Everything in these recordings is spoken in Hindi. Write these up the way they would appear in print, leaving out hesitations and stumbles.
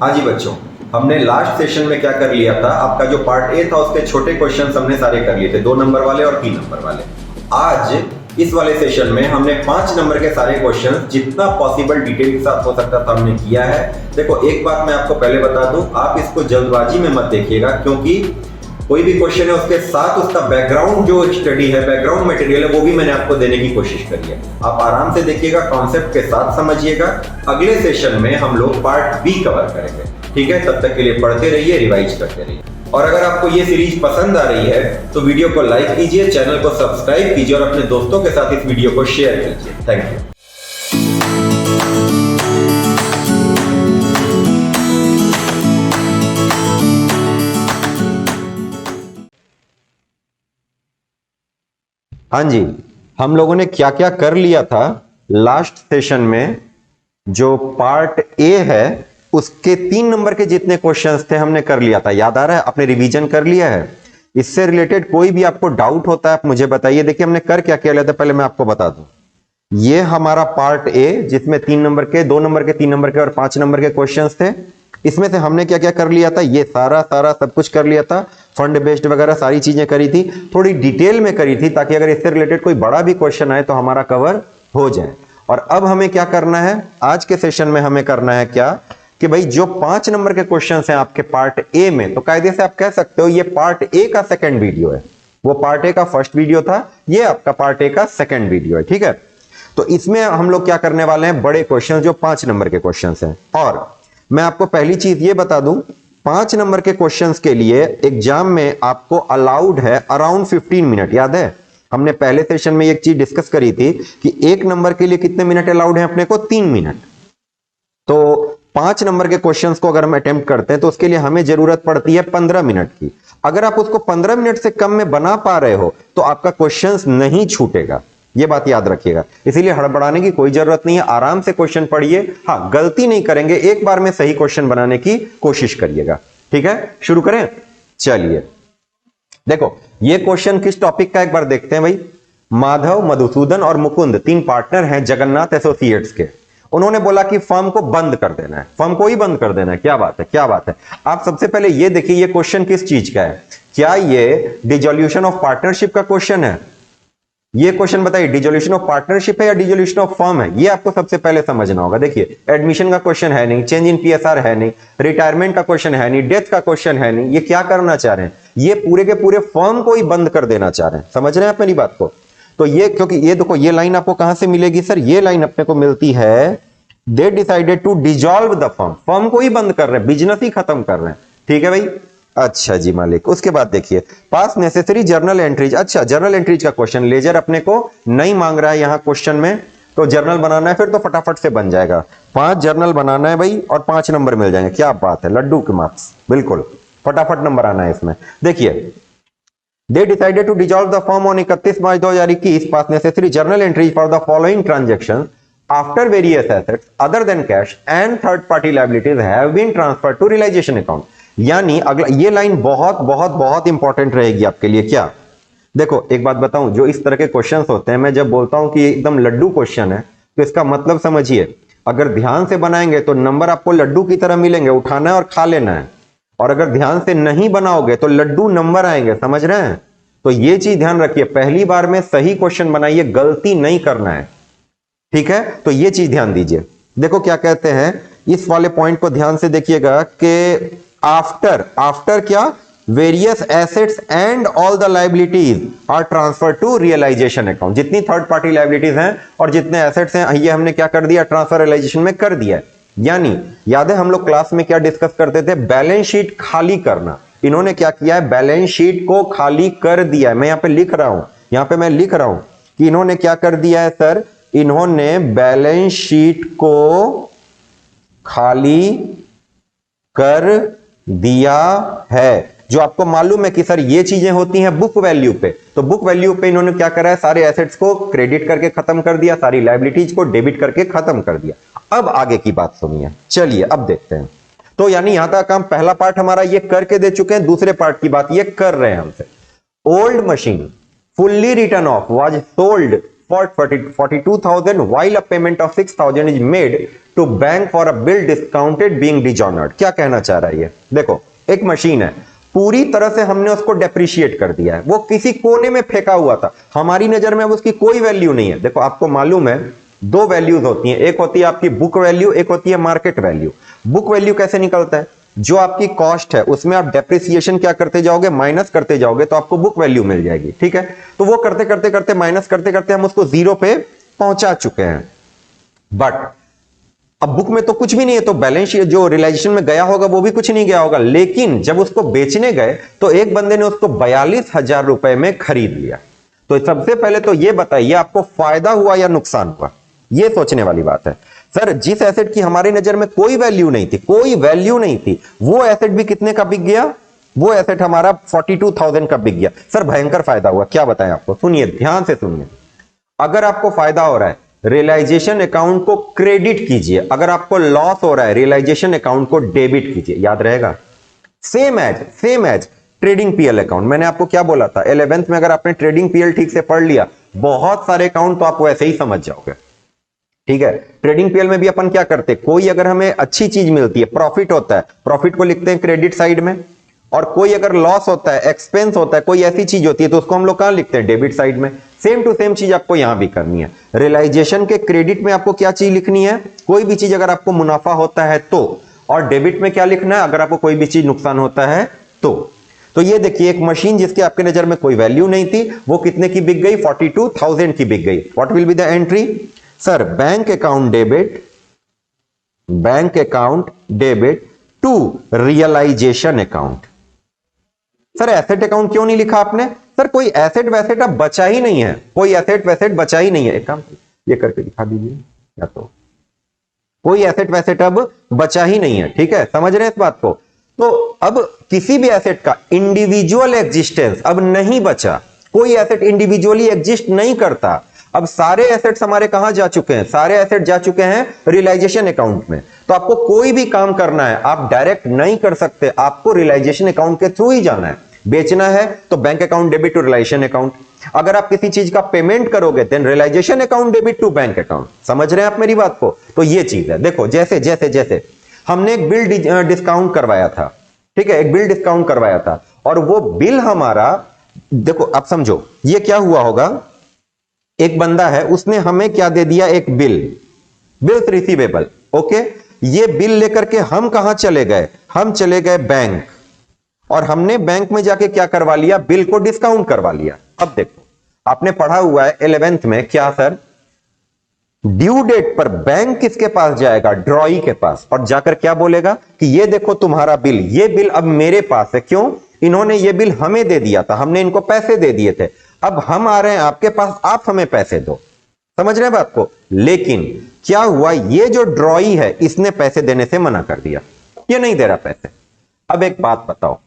हाँ जी बच्चों, हमने लास्ट सेशन में क्या कर लिया था, आपका जो पार्ट ए था उसके छोटे क्वेश्चन हमने सारे कर लिए थे, 2 नंबर वाले और 3 नंबर वाले। आज इस वाले सेशन में हमने 5 नंबर के सारे क्वेश्चन जितना पॉसिबल डिटेल के साथ हो सकता था हमने किया है। देखो एक बात मैं आपको पहले बता दूं, आप इसको जल्दबाजी में मत देखिएगा, क्योंकि कोई भी क्वेश्चन है उसके साथ उसका बैकग्राउंड जो स्टडी है, बैकग्राउंड मटेरियल है, वो भी मैंने आपको देने की कोशिश करी है। आप आराम से देखिएगा, कॉन्सेप्ट के साथ समझिएगा। अगले सेशन में हम लोग पार्ट बी कवर करेंगे, ठीक है? तब तक के लिए पढ़ते रहिए, रिवाइज करते रहिए। और अगर आपको ये सीरीज पसंद आ रही है तो वीडियो को लाइक कीजिए, चैनल को सब्सक्राइब कीजिए और अपने दोस्तों के साथ इस वीडियो को शेयर कीजिए। Thank you. हाँ जी, हम लोगों ने क्या क्या कर लिया था लास्ट सेशन में। जो पार्ट ए है उसके 3 नंबर के जितने क्वेश्चंस थे हमने कर लिया था, याद आ रहा है? आपने रिवीजन कर लिया है? इससे रिलेटेड कोई भी आपको डाउट होता है आप मुझे बताइए। देखिए हमने कर क्या क्या लिया था, पहले मैं आपको बता दूं। ये हमारा पार्ट ए जिसमें 3 नंबर के, 2 नंबर के, 3 नंबर के और 5 नंबर के क्वेश्चंस थे। इसमें से हमने क्या क्या कर लिया था, ये सारा सब कुछ कर लिया था। फंड बेस्ड वगैरह सारी चीजें करी थी, थोड़ी डिटेल में करी थी, ताकि अगर इससे रिलेटेड कोई बड़ा भी क्वेश्चन आए तो हमारा कवर हो जाए। और अब हमें क्या करना है आज के सेशन में, हमें करना है क्या कि भाई जो 5 नंबर के क्वेश्चंस हैं आपके पार्ट ए में, तो कायदे से आप कह सकते हो ये पार्ट ए का सेकंड वीडियो है। वो पार्ट ए का फर्स्ट वीडियो था, ये आपका पार्ट ए का सेकंड वीडियो है, ठीक है? तो इसमें हम लोग क्या करने वाले हैं, बड़े क्वेश्चन जो 5 नंबर के क्वेश्चंस हैं। और मैं आपको पहली चीज ये बता दूं, 5 नंबर के क्वेश्चंस के लिए एग्जाम में आपको अलाउड है अराउंड 15 मिनट। याद है हमने पहले सेशन में एक चीज डिस्कस करी थी कि 1 नंबर के लिए कितने मिनट अलाउड है अपने को, 3 मिनट। तो 5 नंबर के क्वेश्चंस को अगर हम अटेम्प्ट करते हैं तो उसके लिए हमें जरूरत पड़ती है 15 मिनट की। अगर आप उसको 15 मिनट से कम में बना पा रहे हो तो आपका क्वेश्चंस नहीं छूटेगा, ये बात याद रखिएगा। इसीलिए हड़बड़ाने की कोई जरूरत नहीं है, आराम से क्वेश्चन पढ़िए। हाँ, गलती नहीं करेंगे, एक बार में सही क्वेश्चन बनाने की कोशिश करिएगा, ठीक है? शुरू करें, चलिए। देखो ये क्वेश्चन किस टॉपिक का एक बार देखते हैं भाई। माधव, मधुसूदन और मुकुंद 3 पार्टनर हैं जगन्नाथ एसोसिएट्स के। उन्होंने बोला कि फर्म को बंद कर देना है, फर्म को ही बंद कर देना है। क्या बात है, क्या बात है। आप सबसे पहले ये देखिए ये क्वेश्चन किस चीज का है। क्या ये डिसॉल्यूशन ऑफ पार्टनरशिप का क्वेश्चन है? ये क्वेश्चन बताइए, डिसॉल्यूशन ऑफ पार्टनरशिप है या डिसॉल्यूशन ऑफ फर्म है? ये आपको सबसे पहले समझना होगा। देखिए एडमिशन का क्वेश्चन है नहीं, चेंज इन पीएसआर है नहीं, रिटायरमेंट का क्वेश्चन है नहीं, डेथ का क्वेश्चन है नहीं। ये क्या करना चाह रहे हैं, ये पूरे के पूरे फर्म को ही बंद कर देना चाह रहे हैं। समझ रहे हैं आप मेरी बात को? तो ये, क्योंकि ये देखो ये लाइन आपको कहां से मिलेगी सर, ये लाइन अपने को मिलती है, they decided to dissolve the firm, firm को ही बंद कर रहे हैं, बिजनेस ही खत्म कर रहे हैं, ठीक है भाई? अच्छा जी मालिक। उसके बाद देखिए पास नेसेसरी जर्नल एंट्रीज। अच्छा, जर्नल एंट्रीज का क्वेश्चन लेजर अपने को नहीं मांग रहा है यहां क्वेश्चन में, तो जर्नल बनाना है फिर तो फटाफट से बन जाएगा। 5 जर्नल बनाना है भाई और 5 नंबर मिल जाएंगे। क्या बात है, लड्डू के मार्क्स, बिल्कुल फटाफट नंबर आना है इसमें। देखिए they decided to dissolve the firm on 31 March 2021, pass necessary journal entries for the following transaction after various assets other than cash and third party liabilities have been transferred to realization account। यानी अगला ये लाइन बहुत बहुत बहुत इंपॉर्टेंट रहेगी आपके लिए। क्या, देखो एक बात बताऊं, जो इस तरह के क्वेश्चंस होते हैं, मैं जब बोलता हूं कि एकदम लड्डू क्वेश्चन है तो इसका मतलब समझिए। अगर ध्यान से बनाएंगे तो नंबर आपको लड्डू की तरह मिलेंगे, उठाना है और खा लेना है। और अगर ध्यान से नहीं बनाओगे तो लड्डू नंबर आएंगे, समझ रहे हैं? तो ये चीज ध्यान रखिए, पहली बार में सही क्वेश्चन बनाइए, गलती नहीं करना है, ठीक है? तो ये चीज ध्यान दीजिए। देखो क्या कहते हैं, इस वाले पॉइंट को ध्यान से देखिएगा कि आफ्टर क्या, various assets and all the liabilities are transfer to realisation account. जितनी थर्ड पार्टी लायबिलिटीज हैं और जितने एसेट्स हैं, ये हमने क्या कर दिया, ट्रांसफर रियलाइजेशन में कर दिया। यानी याद है हम लोग क्लास में क्या डिस्कस करते थे, बैलेंस शीट खाली करना। इन्होंने क्या किया है, बैलेंस शीट को खाली कर दिया है। मैं यहां पे लिख रहा हूं, यहां पे मैं लिख रहा हूं कि इन्होंने क्या कर दिया है सर, इन्होंने बैलेंस शीट को खाली कर दिया है। जो आपको मालूम है कि सर ये चीजें होती हैं बुक वैल्यू पे, तो बुक वैल्यू पे इन्होंने क्या करा है, सारे एसेट्स को क्रेडिट करके खत्म कर दिया, सारी लायबिलिटीज को डेबिट करके खत्म कर दिया। अब आगे की बात सुनिए, चलिए अब देखते हैं। तो यानी यहां तक हम पहला पार्ट हमारा ये करके दे चुके हैं, दूसरे पार्ट की बात ये कर रहे हैं हमसे। Old machine fully written off was sold for 42,000 while a payment of 6,000 is made to bank for a bill discounted being dishonored। क्या कहना चाह रहा है ये? देखो, एक मशीन है, पूरी तरह से हमने उसको डेप्रिशिएट कर दिया है, वो किसी कोने में फेंका हुआ था, हमारी नजर में अब उसकी कोई वैल्यू नहीं है। देखो, आपको मालूम है दो वैल्यूज होती हैं, एक होती है आपकी बुक वैल्यू, एक होती है मार्केट वैल्यू। बुक वैल्यू कैसे निकलता है? जो आपकी कॉस्ट है उसमें आप डेप्रिसिएशन क्या करते जाओगे, माइनस करते जाओगे, तो आपको बुक वैल्यू मिल जाएगी। ठीक है, तो वो करते करते करते माइनस करते करते हम उसको जीरो पे पहुंचा चुके हैं। बट अब बुक में तो कुछ भी नहीं है, तो बैलेंस शीट जो रियलाइजेशन में गया होगा वो भी कुछ नहीं गया होगा। लेकिन जब उसको बेचने गए तो एक बंदे ने उसको 42,000 रुपए में खरीद लिया। तो सबसे पहले तो ये बताइए आपको फायदा हुआ या नुकसान हुआ? ये सोचने वाली बात है। सर, जिस एसेट की हमारी नजर में कोई वैल्यू नहीं थी, कोई वैल्यू नहीं थी, वो एसेट भी कितने का बिक गया? वो एसेट हमारा 42,000 का बिक गया। सर, भयंकर फायदा हुआ। क्या बताएं आपको? सुनिए, ध्यान से सुनिए। अगर आपको फायदा हो रहा है, रियलाइजेशन अकाउंट को क्रेडिट कीजिए। अगर आपको लॉस हो रहा है, रियलाइजेशन अकाउंट को डेबिट कीजिए। याद रहेगा, same as trading PL account. मैंने आपको क्या बोला था? 11th में अगर आपने ट्रेडिंग पीएल ठीक से पढ़ लिया, बहुत सारे अकाउंट तो आप वैसे ही समझ जाओगे। ठीक है, ट्रेडिंग पीएल में भी अपन क्या करते, कोई अगर हमें अच्छी चीज मिलती है, प्रॉफिट होता है, प्रॉफिट को लिखते हैं क्रेडिट साइड में, और कोई अगर लॉस होता है, एक्सपेंस होता है, कोई ऐसी चीज होती है, तो उसको हम लोग कहां लिखते हैं? डेबिट साइड में। सेम टू सेम चीज आपको यहां भी करनी है। रियलाइजेशन के क्रेडिट में आपको क्या चीज लिखनी है? कोई भी चीज अगर आपको मुनाफा होता है तो, और डेबिट में क्या लिखना है? अगर आपको कोई भी चीज नुकसान होता है तो ये देखिए, एक मशीन जिसके आपके नजर में कोई वैल्यू नहीं थी, वो कितने की बिक गई? 42,000 की बिक गई। What will be the entry? Sir, bank account debit to realisation account. Sir, asset account क्यों नहीं लिखा आपने? सर, कोई एसेट वैसेट अब बचा ही नहीं है, कोई एसेट वैसेट बचा ही नहीं है। एक काम ये करके दिखा दीजिए, या तो कोई एसेट वैसेट अब बचा ही नहीं है। ठीक है, समझ रहे हैं इस बात को? तो अब किसी भी एसेट का इंडिविजुअल एग्जिस्टेंस अब नहीं बचा, कोई एसेट इंडिविजुअली एग्जिस्ट नहीं करता। अब सारे एसेट्स हमारे कहां जा चुके हैं? सारे एसेट जा चुके हैं रियलाइजेशन अकाउंट में। तो आपको कोई भी काम करना है, आप डायरेक्ट नहीं कर सकते, आपको रियलाइजेशन अकाउंट के थ्रू ही जाना है। बेचना है तो bank account debit to realisation account. अगर आप किसी चीज का पेमेंट करोगे then realisation account debit to bank account. समझ रहे हैं आप मेरी बात को? तो ये चीज है। देखो, जैसे हमने एक बिल डिस्काउंट करवाया था, ठीक है, एक बिल डिस्काउंट करवाया था, और वो बिल हमारा, देखो आप समझो, ये क्या हुआ होगा? एक बंदा है, उसने हमें क्या दे दिया? एक बिल्स रिसीवेबल। ओके, ये बिल लेकर के हम कहां चले गए? हम चले गए बैंक, और हमने बैंक में जाके क्या करवा लिया? बिल को डिस्काउंट करवा लिया। अब देखो, आपने पढ़ा हुआ है 11th में, क्या सर? ड्यू डेट पर बैंक किसके पास जाएगा? ड्रॉई के पास, और जाकर क्या बोलेगा कि ये देखो तुम्हारा बिल, ये बिल अब मेरे पास है। क्यों? इन्होंने ये बिल हमें दे दिया था, हमने इनको पैसे दे दिए थे, अब हम आ रहे हैं आपके पास, आप हमें पैसे दो। समझ रहे हैं बात को? लेकिन क्या हुआ? ये जो ड्रॉई है, इसने पैसे देने से मना कर दिया, ये नहीं दे रहा पैसे। अब एक बात बताओ,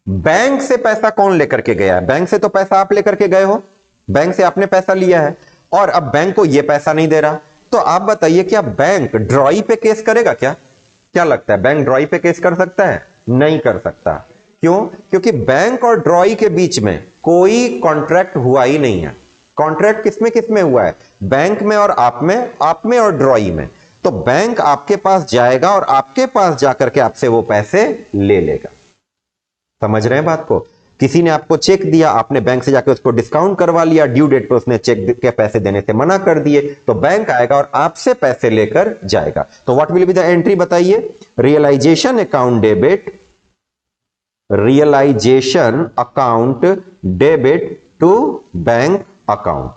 बैंक से पैसा कौन लेकर के गया है? बैंक से तो पैसा आप लेकर के गए हो, बैंक से आपने पैसा लिया है, और अब बैंक को यह पैसा नहीं दे रहा। तो आप बताइए, क्या बैंक ड्रॉई पे केस करेगा? क्या लगता है, बैंक ड्रॉई पे केस कर सकता है? नहीं कर सकता। क्यों? क्योंकि बैंक और ड्रॉई के बीच में कोई कॉन्ट्रैक्ट हुआ ही नहीं है। कॉन्ट्रैक्ट किसमें हुआ है? बैंक में और आप में और ड्रॉई में। तो बैंक आपके पास जाएगा और आपके पास जाकर के आपसे वो पैसे ले लेगा। समझ रहे हैं बात को? किसी ने आपको चेक दिया, आपने बैंक से जाकर उसको डिस्काउंट करवा लिया, ड्यू डेट पे उसने चेक के पैसे देने से मना कर दिए, तो बैंक आएगा और आपसे पैसे लेकर जाएगा। तो what will be the entry बताइए? Realisation account debit, realisation account debit to bank account.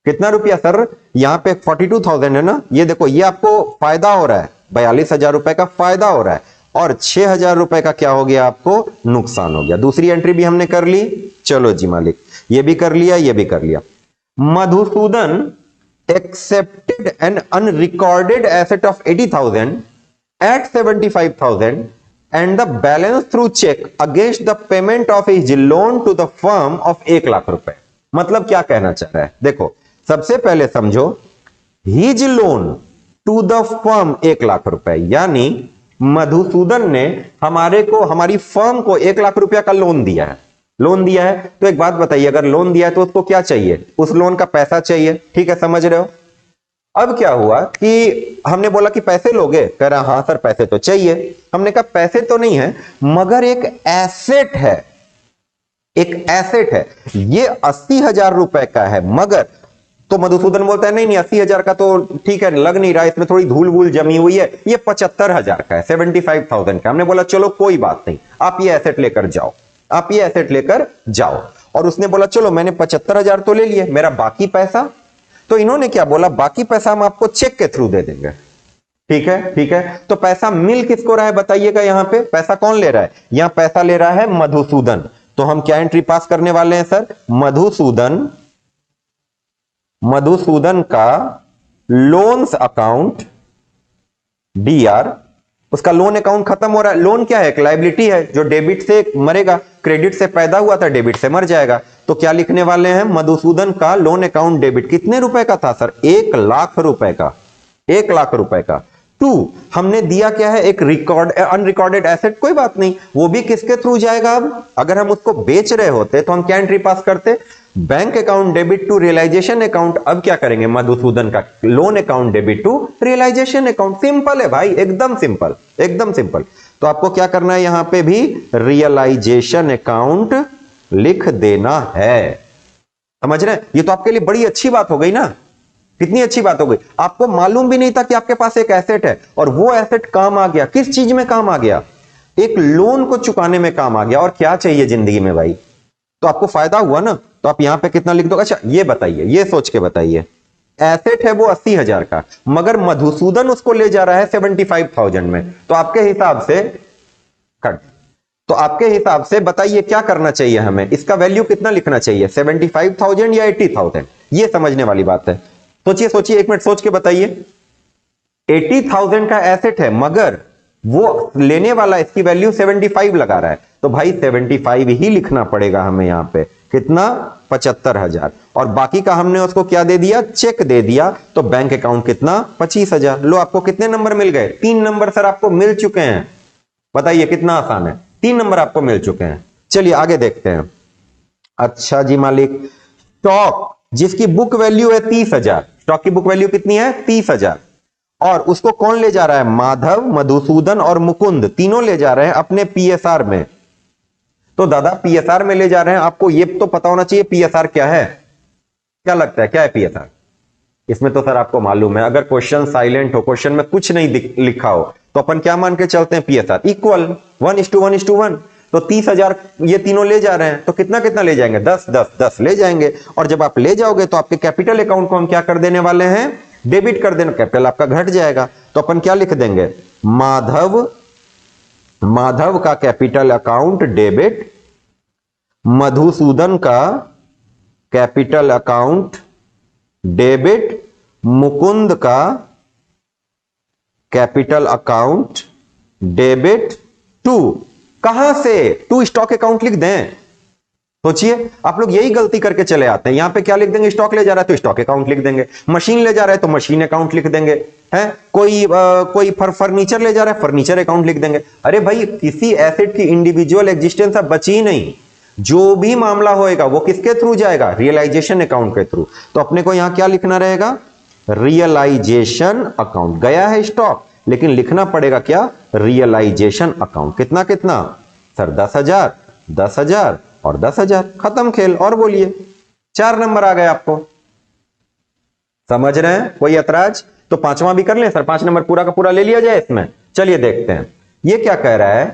कितना रुपया सर? यहां पे 42,000 है ना, ये देखो, ये आपको फायदा हो रहा है, 42,000 रुपए का फायदा हो रहा है, और 6,000 रुपए का क्या हो गया? आपको नुकसान हो गया। दूसरी एंट्री भी हमने कर ली। चलो जी मालिक, ये भी कर लिया, ये भी कर लिया। Madhusudan accepted an unrecorded asset of 80,000 at 75,000 and the balance through cheque against the payment of his loan to the firm of 1 lakh रुपए। मतलब क्या कहना चाह रहा है? देखो, सबसे पहले समझो, his loan to the firm 1 lakh रुपए, यानी मधुसूदन ने हमारी फर्म को 1 लाख रुपया का लोन दिया है। लोन दिया है, तो एक बात बताइए, अगर लोन दिया है तो उसको क्या चाहिए? उस लोन का पैसा चाहिए, ठीक है, समझ रहे हो? अब क्या हुआ कि हमने बोला कि पैसे लोगे, कह रहा हाँ सर पैसे तो चाहिए। हमने कहा पैसे तो नहीं है मगर एक एसेट है, एक एसेट है, ये 80,000 रुपए का है मगर, तो मधुसूदन बोलता है नहीं नहीं 80,000 का तो ठीक है, लग नहीं रहा, इसमें थोड़ी धूल वूल जमी हुई है, ये 75,000 का है, 75,000 का। हमने बोला चलो कोई बात नहीं, आप ये एसेट लेकर जाओ, आप ये एसेट लेकर जाओ। और उसने बोला चलो मैंने 75,000 तो ले लिए, मेरा बाकी पैसा, तो इन्होंने क्या बोला, बाकी पैसा हम आपको चेक के थ्रू दे देंगे। ठीक है, ठीक है, तो पैसा मिल किसको रहा है बताइएगा? यहां पे पैसा कौन ले रहा है? यहां पैसा ले रहा है मधुसूदन। तो हम क्या एंट्री पास करने वाले हैं सर? मधुसूदन, मधुसूदन का लोन्स अकाउंट डीआर, उसका लोन अकाउंट खत्म हो रहा है। लोन क्या है? एक लायबिलिटी है जो डेबिट से मरेगा, क्रेडिट से पैदा हुआ था, डेबिट से मर जाएगा। तो क्या लिखने वाले हैं? मधुसूदन का लोन अकाउंट डेबिट। कितने रुपए का था सर? 1,00,000 रुपए का, 1,00,000 रुपए का। टू, हमने दिया क्या है? एक रिकॉर्ड अनरिकॉर्डेड एसेट, कोई बात नहीं, वो भी किसके थ्रू जाएगा? अब अगर हम उसको बेच रहे होते तो हम क्या एंट्री पास करते? Bank account debit to realisation account. अब क्या करेंगे? मधुसूदन का loan account debit to realisation account. Simple है भाई, एकदम सिंपल, एकदम सिंपल। तो आपको क्या करना है? यहां पे भी रियलाइजेशन अकाउंट लिख देना है। समझ रहे हैं? ये तो आपके लिए बड़ी अच्छी बात हो गई ना, कितनी अच्छी बात हो गई। आपको मालूम भी नहीं था कि आपके पास एक एसेट है और वो एसेट काम आ गया। किस चीज में काम आ गया? एक लोन को चुकाने में काम आ गया। और क्या चाहिए जिंदगी में भाई? तो आपको फायदा हुआ ना। तो आप यहां पे कितना लिख दो? अच्छा ये बताइए, ये सोच के बताइए, एसेट है वो 80,000 का मगर मधुसूदन उसको ले जा रहा है 75,000 में। तो आपके हिसाब से कट, तो आपके हिसाब से बताइए क्या करना चाहिए हमें? इसका वैल्यू कितना लिखना चाहिए? 75,000 या 80,000? ये समझने वाली बात है। सोचिए सोचिए, एक मिनट सोच के बताइए। 80,000 का एसेट है मगर वो लेने वाला इसकी वैल्यू 75 लगा रहा है, तो भाई 75 ही लिखना पड़ेगा हमें यहां पे। कितना? 75,000। और बाकी का हमने उसको क्या दे दिया? चेक दे दिया। तो बैंक अकाउंट कितना? 25,000। लो आपको कितने नंबर मिल गए? 3 नंबर सर आपको मिल चुके हैं। बताइए कितना आसान है, 3 नंबर आपको मिल चुके हैं। चलिए आगे देखते हैं। अच्छा जी मालिक, स्टॉक जिसकी बुक वैल्यू है 30,000, स्टॉक की बुक वैल्यू कितनी है? 30,000। और उसको कौन ले जा रहा है? माधव, मधुसूदन और मुकुंद तीनों ले जा रहे हैं अपने पीएसआर में। तो दादा पीएसआर में ले जा रहे हैं, आपको ये तो पता होना चाहिए पीएसआर क्या है। क्या लगता है क्या है पीएसआर? इसमें तो सर आपको मालूम है, अगर क्वेश्चन साइलेंट हो, क्वेश्चन में कुछ नहीं लिखा हो, तो अपन क्या मान के चलते हैं? PSR equal 1:1:1। तो 30,000 ये तीनों ले जा रहे हैं, तो कितना कितना ले जाएंगे? 10 10 10 ले जाएंगे। और जब आप ले जाओगे तो आपके कैपिटल अकाउंट को हम क्या कर देने वाले हैं? डेबिट कर देना। कैपिटल आपका घट जाएगा, तो अपन क्या लिख देंगे? माधव, माधव का कैपिटल अकाउंट डेबिट, मधुसूदन का कैपिटल अकाउंट डेबिट, मुकुंद का कैपिटल अकाउंट डेबिट टू, कहां से? टू स्टॉक अकाउंट लिख दें। सोचिए, आप लोग यही गलती करके चले आते हैं। यहां पे क्या लिख देंगे? स्टॉक ले जा रहा है तो स्टॉक अकाउंट लिख देंगे, मशीन ले जा रहा है तो मशीन अकाउंट लिख देंगे, है कोई फर्नीचर ले जा रहा है फर्नीचर अकाउंट लिख देंगे। अरे भाई किसी एसेट की इंडिविजुअल एग्जिस्टेंस अब बची ही नहीं। जो भी मामला होएगा वो किसके थ्रू जाएगा? रियलाइजेशन अकाउंट के थ्रू। तो अपने को यहां क्या लिखना रहेगा? Realisation account. गया है स्टॉक, लेकिन लिखना पड़ेगा क्या? Realisation account. कितना कितना सर? 10,000, 10,000 और 10,000। खत्म खेल। और बोलिए, 4 नंबर आ गए आपको। समझ रहे हैं? कोई ऐतराज? तो 5वां भी कर लें सर, 5 नंबर पूरा का पूरा ले लिया जाए इसमें। चलिए देखते हैं ये क्या कह रहा है।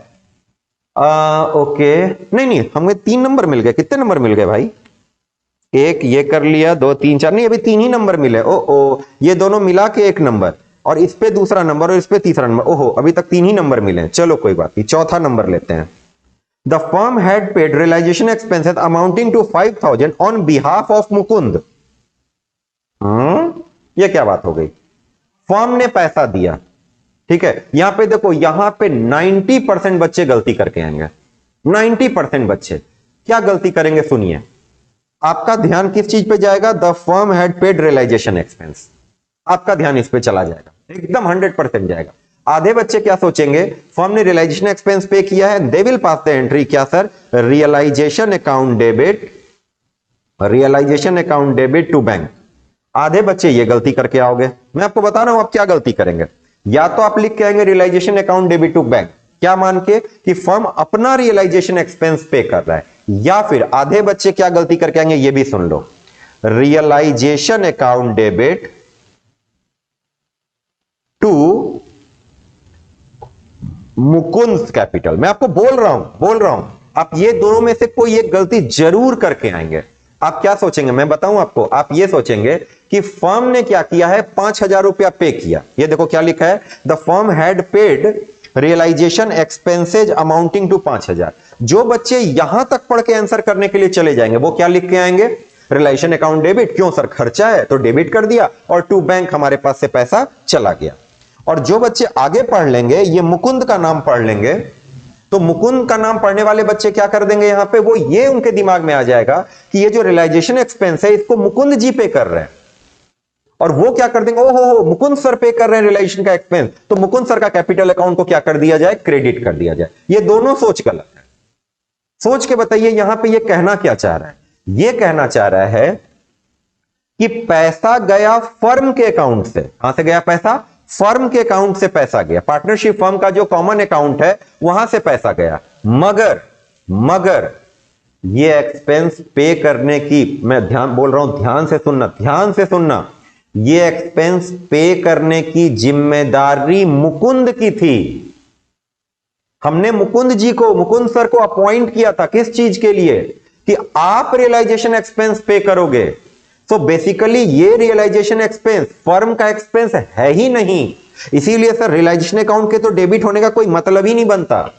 ओके, नहीं नहीं, हमें 3 नंबर मिल गए। कितने नंबर मिल गए भाई? एक ये कर लिया, 2 3 4, नहीं अभी 3 ही नंबर मिले। ओ ये दोनों मिला के 1 नंबर, और इस पे दूसरा नंबर और इस पे तीसरा नंबर। ओहो, अभी तक 3 ही नंबर मिले। चलो कोई बात नहीं, चौथा नंबर लेते हैं। The firm had paid realisation expenses amounting to 5,000 on behalf of Mukund. ये क्या बात हो गई? फर्म ने पैसा दिया, ठीक है। यहां पे देखो, यहां पे 90% बच्चे गलती करके आएंगे। 90% बच्चे क्या गलती करेंगे? सुनिए, आपका ध्यान किस चीज पे जाएगा? The firm had paid realisation expense. आपका ध्यान इस पे चला जाएगा, एकदम 100% जाएगा। आधे बच्चे क्या सोचेंगे, फर्म ने रियलाइजेशन एक्सपेंस पे किया है, they will pass the entry क्या sir, realisation account debit, realisation account debit to bank. आधे बच्चे ये गलती करके आओगे, मैं आपको बता रहा हूं आप क्या गलती करेंगे। या तो आप लिख के आएंगे realisation account debit to bank, क्या मान के कि फर्म अपना रियलाइजेशन एक्सपेंस पे कर रहा है, या फिर आधे बच्चे क्या गलती करके आएंगे ये भी सुन लो, realisation account debit to Mukund capital. मैं आपको बोल रहा हूं आप ये दोनों में से कोई एक गलती जरूर करके आएंगे। आप क्या सोचेंगे मैं बताऊं आपको, आप ये सोचेंगे कि फर्म ने क्या किया है, 5,000 रुपया पे किया। ये देखो क्या लिखा है, the firm had paid realisation expenses amounting to 5,000। जो बच्चे यहां तक पढ़ के आंसर करने के लिए चले जाएंगे वो क्या लिख के आएंगे, रिलेशन अकाउंट डेबिट, क्यों सर खर्चा है तो डेबिट कर दिया, और टू बैंक हमारे पास से पैसा चला गया। और जो बच्चे आगे पढ़ लेंगे, ये मुकुंद का नाम पढ़ लेंगे, तो मुकुंद का नाम पढ़ने वाले बच्चे क्या कर देंगे यहां पे, वो ये उनके दिमाग में आ जाएगा कि ये जो रियलाइजेशन एक्सपेंस है इसको मुकुंद जी पे कर रहे हैं, और वो क्या कर देंगे, ओहो मुकुंद सर पे कर रहे हैं रियलाइजेशन का एक्सपेंस, तो मुकुंद सर का कैपिटल अकाउंट को क्या कर दिया जाए, क्रेडिट कर दिया जाए। ये दोनों सोच गलत है। सोच के बताइए यहां पे ये कहना क्या चाह रहा है, ये कहना चाह रहा है कि पैसा गया फर्म के अकाउंट से, कहां से गया पैसा, फर्म के अकाउंट से पैसा गया, पार्टनरशिप फर्म का जो कॉमन अकाउंट है वहां से पैसा गया, मगर ये एक्सपेंस पे करने की, मैं ध्यान बोल रहा हूं, ध्यान से सुनना, ये एक्सपेंस पे करने की जिम्मेदारी मुकुंद की थी। हमने मुकुंद जी को, मुकुंद सर को अपॉइंट किया था किस चीज के लिए, कि आप रियलाइजेशन एक्सपेंस पे करोगे। तो बेसिकली ये रियलाइजेशन एक्सपेंस फर्म का एक्सपेंस है ही नहीं, इसीलिए सर रियलाइजेशन अकाउंट के तो डेबिट होने का कोई मतलब ही नहीं बनता।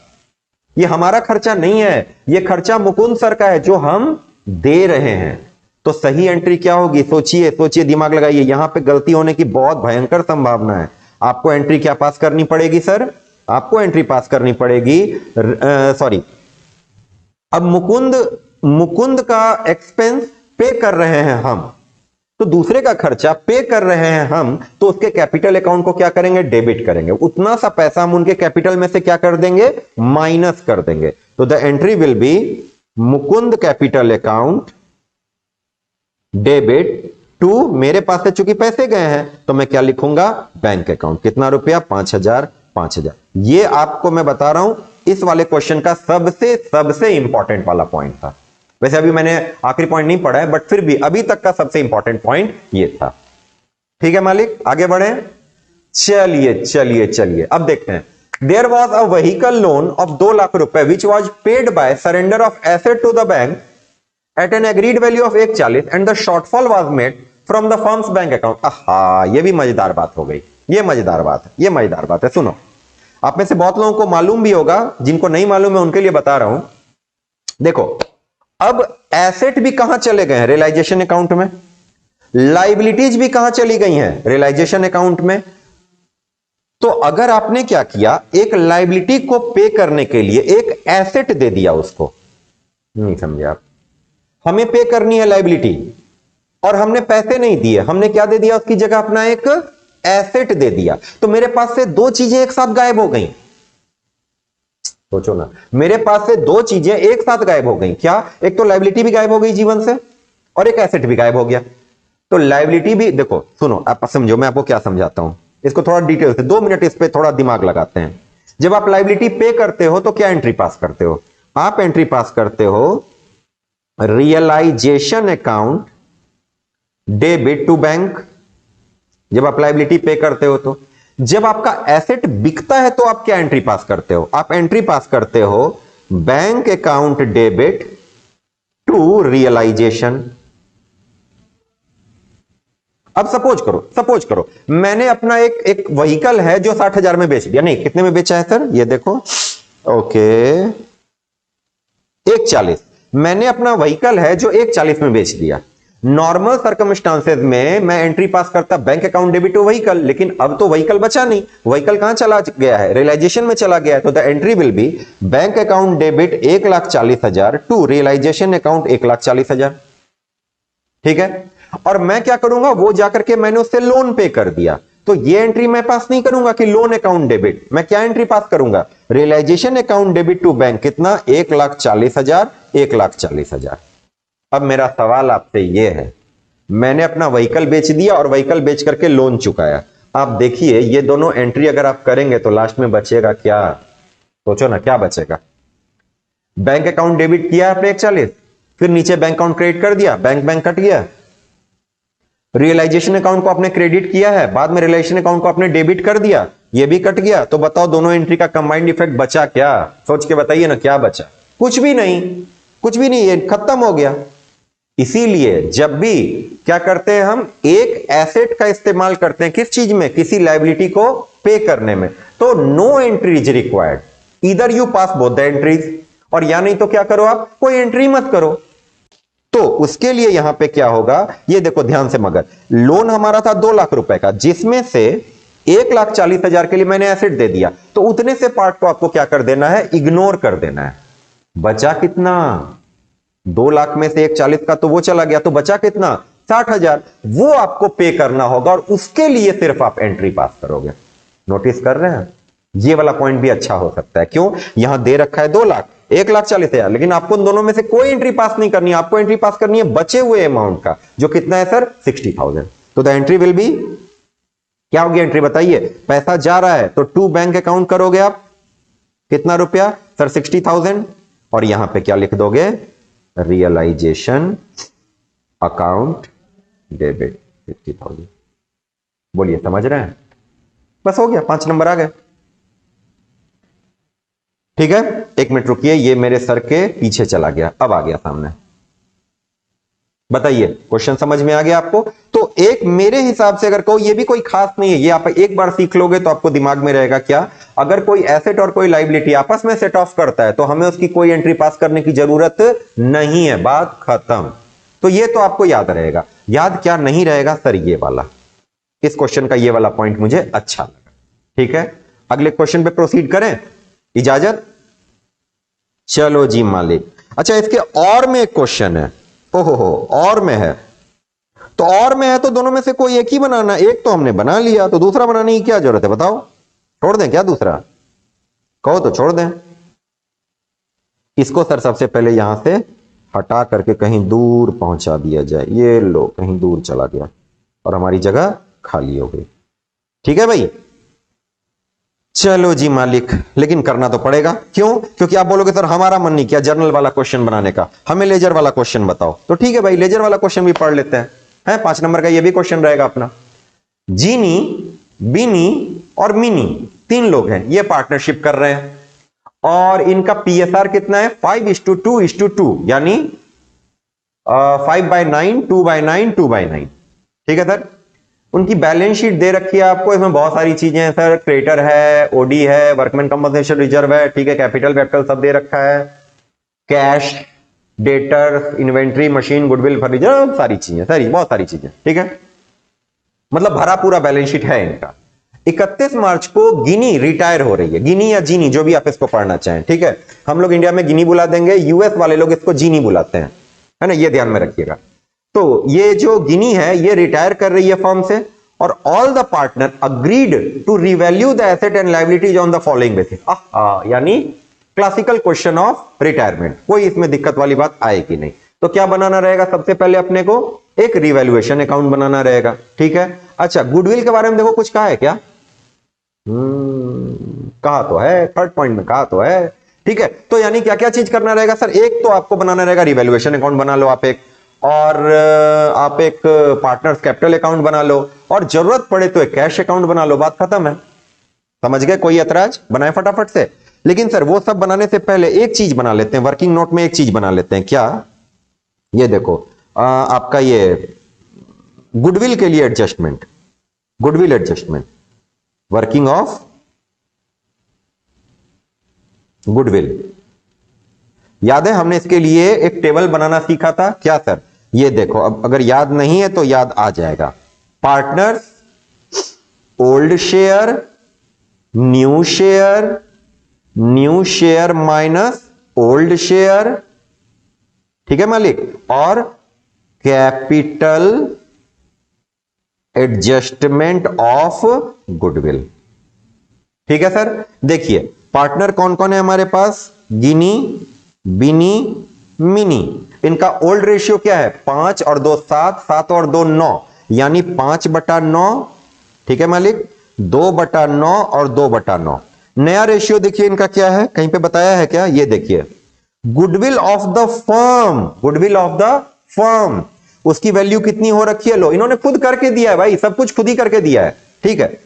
ये हमारा खर्चा नहीं है, ये खर्चा मुकुंद सर का है जो हम दे रहे हैं। तो सही एंट्री क्या होगी, सोचिए दिमाग लगाइए, यहां पे गलती होने की बहुत भयंकर संभावना है। आपको एंट्री क्या पास करनी पड़ेगी सर, आपको एंट्री पास करनी पड़ेगी, सॉरी, अब मुकुंद का एक्सपेंस पे कर रहे हैं हम, तो दूसरे का खर्चा पे कर रहे हैं हम, तो उसके कैपिटल अकाउंट को क्या करेंगे, डेबिट करेंगे। उतना सा पैसा हम उनके कैपिटल में से क्या कर देंगे, माइनस कर देंगे। तो the entry will be Mukund capital account debit to, मेरे पास से चूंकि पैसे गए हैं तो मैं क्या लिखूंगा, बैंक अकाउंट, कितना रुपया, 5,000। ये आपको मैं बता रहा हूं इस वाले क्वेश्चन का सबसे इंपॉर्टेंट वाला पॉइंट था। वैसे अभी मैंने आखिरी पॉइंट नहीं पढ़ा है, बट फिर भी अभी तक का सबसे इंपॉर्टेंट पॉइंट ये था। ठीक है मालिक, आगे बढ़े, चलिए अब देखते हैं। There was a vehicle loan of 2 lakh रुपए which was paid by surrender of asset to the bank at an agreed value of 140 and the shortfall was made from the firm's bank account. ये भी मजेदार बात हो गई, ये मजेदार बात है। सुनो, आप में से बहुत लोगों को मालूम भी होगा, जिनको नहीं मालूम है उनके लिए बता रहा हूं। देखो, अब एसेट भी कहां चले गए हैं, रियलाइजेशन अकाउंट में, लाइबिलिटीज भी कहां चली गई हैं, रियलाइजेशन अकाउंट में। तो अगर आपने क्या किया, एक लाइबिलिटी को पे करने के लिए एक एसेट दे दिया उसको, नहीं समझे आप, हमें पे करनी है लाइबिलिटी और हमने पैसे नहीं दिए, हमने क्या दे दिया उसकी जगह, अपना एक एसेट दे दिया। तो मेरे पास से 2 चीजें एक साथ गायब हो गई। सोचो ना, मेरे पास से 2 चीजें एक साथ गायब हो गई। क्या, एक तो लायबिलिटी भी गायब हो गई जीवन से और एक एसेट भी गायब हो गया। तो लायबिलिटी भी, देखो सुनो, आप समझो, मैं आपको क्या समझाता हूं, इसको थोड़ा डिटेल से, 2 मिनट इस पे थोड़ा दिमाग लगाते हैं। जब आप लायबिलिटी पे करते हो तो क्या एंट्री पास करते हो, आप एंट्री पास करते हो realisation account debit to bank, जब आप लायबिलिटी पे करते हो। तो जब आपका एसेट बिकता है तो आप क्या एंट्री पास करते हो, आप एंट्री पास करते हो bank account debit to realisation. अब सपोज करो मैंने अपना एक व्हीकल है जो 60,000 में बेच दिया, नहीं कितने में बेचा है सर, ये देखो, ओके 140, मैंने अपना व्हीकल है जो 140 में बेच दिया। नॉर्मल सर्कमस्टांसेस में मैं एंट्री पास करता bank account debit to vehicle, लेकिन अब तो व्हीकल बचा नहीं, व्हीकल कहां चला गया है, रियलाइजेशन में चला गया है। तो the entry will be bank account debit 1,40,000 to realisation account 1,40,000। ठीक है, और मैं क्या करूंगा, वो जाकर के मैंने उससे लोन पे कर दिया, तो ये एंट्री मैं पास नहीं करूंगा कि लोन अकाउंट डेबिट, मैं क्या एंट्री पास करूंगा, realisation account debit to bank, कितना, 1,40,000, 1,40,000। अब मेरा सवाल आपसे ये है, मैंने अपना व्हीकल बेच दिया और व्हीकल बेच करके लोन चुकाया। आप देखिए ये दोनों एंट्री अगर आप करेंगे तो लास्ट में बचेगा क्या, सोचो ना क्या बचेगा। बैंक अकाउंट डेबिट किया आपने 1,40, फिर नीचे बैंक अकाउंट क्रेडिट कर दिया, बैंक कट गया। रियलाइजेशन अकाउंट को आपने क्रेडिट किया है, बाद में रियलाइजेशन अकाउंट को आपने डेबिट कर दिया, ये भी कट गया। तो बताओ दोनों एंट्री का कंबाइंड इफेक्ट बचा क्या, सोच के बताइए ना क्या बचा, कुछ भी नहीं, कुछ भी नहीं, ये खत्म हो गया। इसीलिए जब भी क्या करते हैं हम, एक एसेट का इस्तेमाल करते हैं किस चीज में, किसी लायबिलिटी को पे करने में, तो no entry is required, either you pass both the entries, और या नहीं तो क्या करो आप, कोई एंट्री मत करो। तो उसके लिए यहां पे क्या होगा, ये देखो ध्यान से, मगर लोन हमारा था 2 लाख रुपए का, जिसमें से 1,40,000 के लिए मैंने एसेट दे दिया, तो उतने से पार्ट को आपको क्या कर देना है, इग्नोर कर देना है। बचा कितना, 2 लाख में से 1,40 का तो वो चला गया, तो बचा कितना, 60,000, वो आपको पे करना होगा और उसके लिए सिर्फ आप एंट्री पास करोगे। नोटिस कर रहे हैं, ये वाला पॉइंट भी अच्छा हो सकता है। क्यों, यहां दे रखा है 2 लाख, 1,40,000, लेकिन आपको उन दोनों में से कोई एंट्री पास नहीं करनी है, आपको एंट्री पास करनी है बचे हुए अमाउंट का, जो कितना है सर, 60,000। तो द एंट्री विल बी, क्या होगी एंट्री बताइए, पैसा जा रहा है तो टू बैंक अकाउंट करोगे आप, कितना रुपया सर, 60,000, और यहां पे क्या लिख दोगे, रियलाइजेशन अकाउंट डेबिट 60,000। बोलिए समझ रहे हैं, बस हो गया, 5 नंबर आ गए। ठीक है, 1 मिनट रुकिए, ये मेरे सर के पीछे चला गया, अब आ गया सामने। बताइए क्वेश्चन समझ में आ गया आपको। तो एक मेरे हिसाब से अगर कहो, ये भी कोई खास नहीं है, ये आप एक बार सीख लोगे तो आपको दिमाग में रहेगा क्या, अगर कोई एसेट और कोई लायबिलिटी आपस में सेट ऑफ करता है तो हमें उसकी कोई एंट्री पास करने की जरूरत नहीं है, बात खत्म। तो ये तो आपको याद रहेगा। याद क्या नहीं रहेगा सर, ये वाला, इस क्वेश्चन का ये वाला पॉइंट मुझे अच्छा लगा। ठीक है, अगले क्वेश्चन पे प्रोसीड करें, इजाजत, चलो जी मालिक। अच्छा, इसके और में एक क्वेश्चन है, ओहो हो, और में है, तो और में है तो दोनों में से कोई एक ही बनाना, एक तो हमने बना लिया, तो दूसरा बनाने की क्या जरूरत है बताओ, छोड़ दें क्या दूसरा, कहो तो छोड़ दें। इसको सर सबसे पहले यहां से हटा करके कहीं दूर पहुंचा दिया जाए, ये लो कहीं दूर चला गया और हमारी जगह खाली हो गई। ठीक है भाई, चलो जी मालिक, लेकिन करना तो पड़ेगा। क्यों, क्योंकि आप बोलोगे सर हमारा मन नहीं किया जर्नल वाला क्वेश्चन बनाने का, हमें लेजर वाला क्वेश्चन बताओ। तो ठीक है भाई, लेजर वाला क्वेश्चन भी पढ़ लेते हैं, 5 नंबर का ये भी क्वेश्चन रहेगा अपना। जीनी, बीनी और मिनी 3 लोग हैं, ये पार्टनरशिप कर रहे हैं और इनका पीएसआर कितना है, 5:2:2, यानी 5/9, 2/9, 2/9। ठीक है सर, उनकी बैलेंस शीट दे रखी है आपको, इसमें बहुत सारी चीजें हैं सर, क्रेडिटर है, ओडी है, वर्कमैन कंपनसेशन रिजर्व है, ठीक है, कैपिटल वेक्टर सब दे रखा है, cash, debtor, inventory, machine, goodwill, furniture, सारी चीजें, सारी बहुत सारी चीजें। ठीक है, मतलब भरा पूरा बैलेंस शीट है इनका। 31 मार्च को गिनी रिटायर हो रही है, गिनी या जीनी जो भी आप इसको पढ़ना चाहें। ठीक है, हम लोग इंडिया में गिनी बुला देंगे, यूएस वाले लोग इसको जीनी बुलाते हैं, है ना, ये ध्यान में रखिएगा। तो ये जो गिनी है ये रिटायर कर रही है फर्म से, और all the partner agreed to revalue the asset and liabilities on the following basis, यानी क्लासिकल क्वेश्चन ऑफ रिटायरमेंट, कोई इसमें दिक्कत वाली बात आएगी नहीं। तो क्या बनाना रहेगा, सबसे पहले अपने को एक रिवैल्यूएशन अकाउंट बनाना रहेगा। ठीक है, अच्छा गुडविल के बारे में देखो कुछ कहा है क्या, कहा तो है, थर्ड पॉइंट में कहा तो है। ठीक है, तो यानी क्या क्या चीज करना रहेगा सर, एक तो आपको बनाना रहेगा रिवैल्यूएशन अकाउंट बना लो आप एक, और आप एक पार्टनर्स कैपिटल अकाउंट बना लो, और जरूरत पड़े तो एक कैश अकाउंट बना लो, बात खत्म है। समझ गए, कोई ऐतराज, बनाए फटाफट से। लेकिन सर वो सब बनाने से पहले एक चीज बना लेते हैं, वर्किंग नोट में एक चीज बना लेते हैं, क्या, ये देखो आपका ये गुडविल के लिए adjustment, goodwill adjustment, working of goodwill, याद है हमने इसके लिए एक टेबल बनाना सीखा था, क्या सर, ये देखो, अब अगर याद नहीं है तो याद आ जाएगा। Partners, old share, new share, new share minus old share, ठीक है मालिक, और कैपिटल एडजस्टमेंट ऑफ गुडविल। ठीक है सर, देखिए पार्टनर कौन कौन है हमारे पास, गिनी, बिनी, मिनी। इनका ओल्ड रेशियो क्या है, 5 और 2 7, 7 और 2 9, यानी 5/9। ठीक है मालिक, 2/9 और 2/9। नया रेशियो देखिए इनका क्या है, कहीं पे बताया है क्या, ये देखिए goodwill of the firm, goodwill of the firm, उसकी वैल्यू कितनी हो रखी है, लो इन्होंने खुद करके दिया है भाई, सब कुछ खुद ही करके दिया है। ठीक है,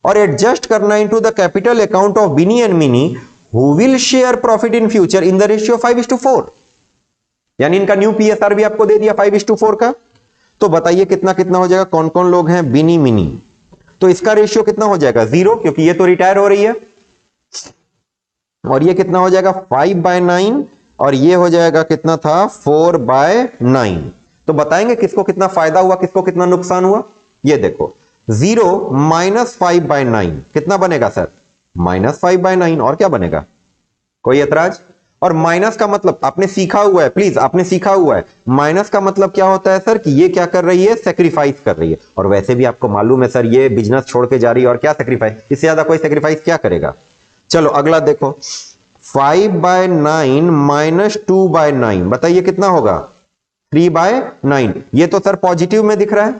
और एडजस्ट करना into the capital account of Bini and Mini who will share profit in future in the ratio 5:4, यानी इनका न्यू पीएसआर भी आपको दे दिया 5:4 का। तो बताइए कितना कितना हो जाएगा, कौन कौन लोग हैं, बिनी मिनी, तो इसका रेशियो कितना हो जाएगा 0, क्योंकि ये तो रिटायर हो रही है, और ये कितना हो जाएगा 5/9, और ये हो जाएगा कितना था 4/9। तो बताएंगे किसको कितना फायदा हुआ, किसको कितना नुकसान हुआ। ये देखो 0 - 5/9 कितना बनेगा सर, -5/9, और क्या बनेगा, कोई ऐतराज। और माइनस का मतलब आपने सीखा हुआ है, प्लीज आपने सीखा हुआ है, माइनस का मतलब क्या होता है सर, कि ये क्या कर रही है, सेक्रीफाइस कर रही है। और वैसे भी आपको मालूम है सर, ये बिजनेस छोड़ के जा रही है, और क्या सेक्रीफाइस, इससे ज्यादा कोई सेक्रीफाइस क्या करेगा। चलो अगला देखो, 5/9 - 2/9, बताइए कितना होगा, 3/9। ये तो सर पॉजिटिव में दिख रहा है,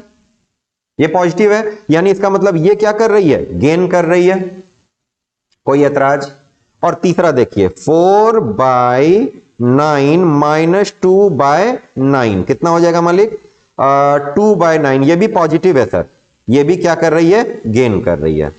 ये पॉजिटिव है, यानी इसका मतलब ये क्या कर रही है, गेन कर रही है, कोई ऐतराज। और तीसरा देखिए 4/9 - 2/9 कितना हो जाएगा मालिक, 2/9, ये भी पॉजिटिव है सर, ये भी क्या कर रही है, गेन कर रही है।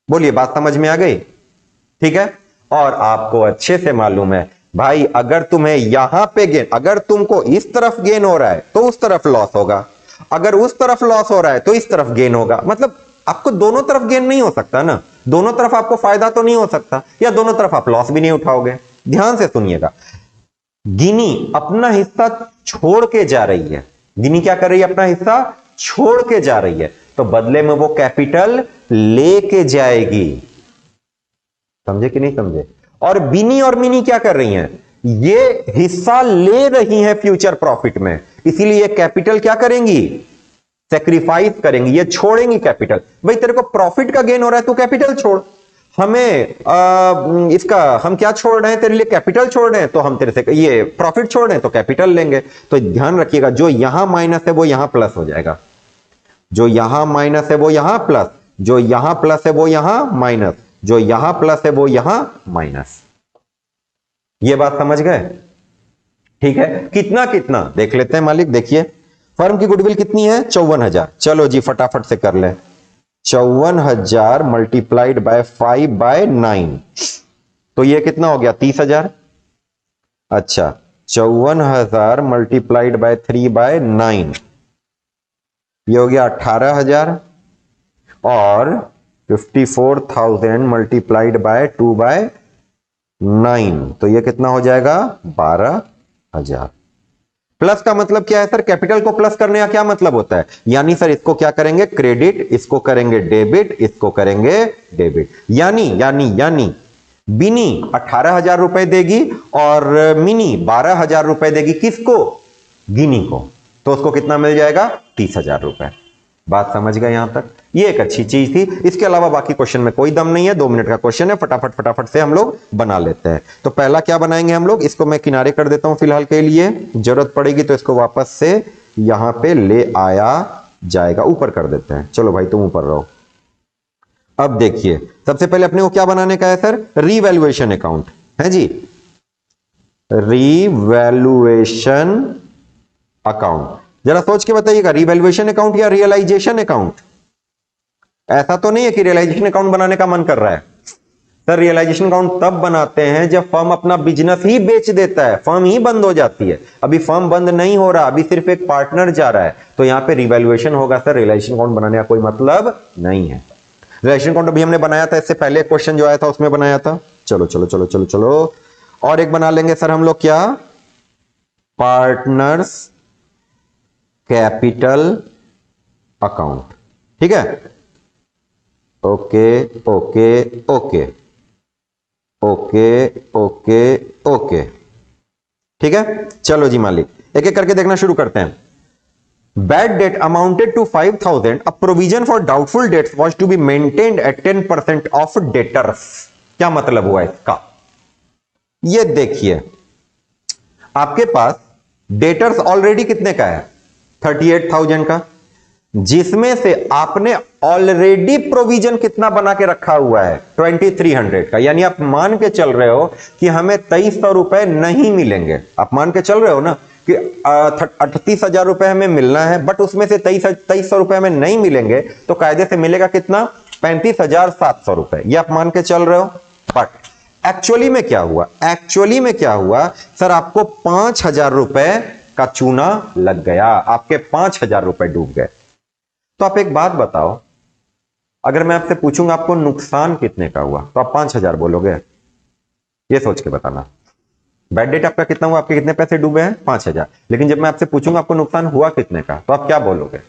बोलिए बात समझ में आ गई। ठीक है, और आपको अच्छे से मालूम है भाई, अगर तुम्हें यहां पे गेन, अगर तुमको इस तरफ गेन हो रहा है तो उस तरफ लॉस होगा, अगर उस तरफ लॉस हो रहा है तो इस तरफ गेन होगा। मतलब आपको दोनों तरफ गेन नहीं हो सकता ना, दोनों तरफ आपको फायदा तो नहीं हो सकता, या दोनों तरफ आप लॉस भी नहीं उठाओगे। ध्यान से सुनिएगा, गिनी अपना हिस्सा छोड़ के जा रही है, गिनी क्या कर रही है, अपना हिस्सा छोड़ के जा रही है, तो बदले में वो कैपिटल लेके जाएगी। समझे कि नहीं समझे। और बिनी और मिनी क्या कर रही हैं, ये हिस्सा ले रही हैं फ्यूचर प्रॉफिट में, इसीलिए ये कैपिटल क्या करेंगी, सेक्रीफाइस करेंगी, ये छोड़ेंगी कैपिटल। भाई तेरे को प्रॉफिट का गेन हो रहा है तो कैपिटल छोड़, हमें इसका हम क्या छोड़ रहे हैं, तेरे लिए कैपिटल छोड़ रहे हैं, तो हम तेरे से ये प्रॉफिट छोड़ रहे हैं तो कैपिटल लेंगे। तो ध्यान रखिएगा, जो यहां माइनस है वो यहां प्लस हो जाएगा, जो यहां माइनस है वो यहां प्लस, जो यहां प्लस है वो यहां माइनस, जो यहां प्लस है वो यहां माइनस। ये बात समझ गए। ठीक है, कितना कितना देख लेते हैं मालिक। देखिए फर्म की गुडविल कितनी है, 54,000। चलो जी फटाफट से कर ले, 54,000 मल्टीप्लाइड बाय 5/9, तो ये कितना हो गया 30,000। अच्छा 54,000 मल्टीप्लाइड बाय 3/9, ये हो गया 18,000, और 54,000 मल्टीप्लाइड बाय 2/9, तो ये कितना हो जाएगा 12,000। प्लस का मतलब क्या है सर, कैपिटल को प्लस करने का क्या मतलब होता है, यानी सर इसको क्या करेंगे क्रेडिट, इसको करेंगे डेबिट, इसको करेंगे डेबिट, यानी यानी यानी बिनी 18,000 रुपए देगी और मिनी 12,000 रुपए देगी, किसको, गिनी को, तो उसको कितना मिल जाएगा 30,000 रुपए। बात समझ गए यहां तक, ये एक अच्छी चीज थी। इसके अलावा बाकी क्वेश्चन में कोई दम नहीं है, 2 मिनट का क्वेश्चन है, फटाफट फटाफट से हम लोग बना लेते हैं। तो पहला क्या बनाएंगे हम लोग, इसको मैं किनारे कर देता हूं फिलहाल के लिए, जरूरत पड़ेगी तो इसको वापस से यहां पे ले आया जाएगा, ऊपर कर देते हैं। चलो भाई तुम ऊपर रहो। अब देखिए सबसे पहले अपने को क्या बनाने का है सर, रीवैल्यूएशन अकाउंट है जी, रीवैल्यूएशन अकाउंट। जरा सोच के बताइएगा, रिवैल्यूएशन अकाउंट या रियलाइजेशन अकाउंट। ऐसा तो नहीं है कि रियलाइजेशन अकाउंट बनाने का मन कर रहा है सर, रियलाइजेशन अकाउंट तब बनाते हैं जब फर्म अपना बिजनेस ही बेच देता है, फर्म ही बंद हो जाती है। अभी फर्म बंद नहीं हो रहा, अभी सिर्फ एक पार्टनर जा रहा है, तो यहां पे रिवैल्यूएशन होगा सर, रियलाइजेशन अकाउंट बनाने का कोई मतलब नहीं है। रियलाइजेशन अकाउंट अभी हमने बनाया था, इससे पहले क्वेश्चन जो आया था उसमें बनाया था। चलो चलो चलो चलो चलो, और एक बना लेंगे सर हम लोग, क्या, पार्टनर्स कैपिटल अकाउंट। ठीक है, okay okay okay okay okay okay, ठीक है। चलो जी मालिक, एक एक करके देखना शुरू करते हैं। Bad debt amounted to 5,000. A provision for doubtful debts was to be maintained at 10% of debtors. क्या मतलब हुआ इसका? ये देखिए, आपके पास डेटर्स ऑलरेडी कितने का है? 38,000 का, जिसमें से आपने ऑलरेडी प्रोविजन कितना बना के रखा हुआ है? 2300 का। यानी आप मान के चल रहे हो कि हमें 2300 रुपए नहीं मिलेंगे। आप मान के चल रहे हो ना कि 38,000 रुपए हमें मिलना है, बट उसमें से 2300 रुपए हमें नहीं मिलेंगे, तो कायदे से मिलेगा कितना? 35,700 रुपए। ये आप मान के चल रहे हो। बट एक्चुअली में क्या हुआ? एक्चुअली में क्या हुआ सर? आपको 5,000 रुपए का चूना लग गया, आपके 5,000 रुपए डूब गए। तो आप एक बात बताओ, अगर मैं आपसे पूछूंगा आपको नुकसान कितने का हुआ, तो आप 5,000 बोलोगे? ये सोच के बताना। बैड डेट आपका कितना हुआ? आपके कितने पैसे डूबे हैं? 5,000। लेकिन जब मैं आपसे पूछूंगा आपको नुकसान हुआ कितने का, तो आप क्या बोलोगे?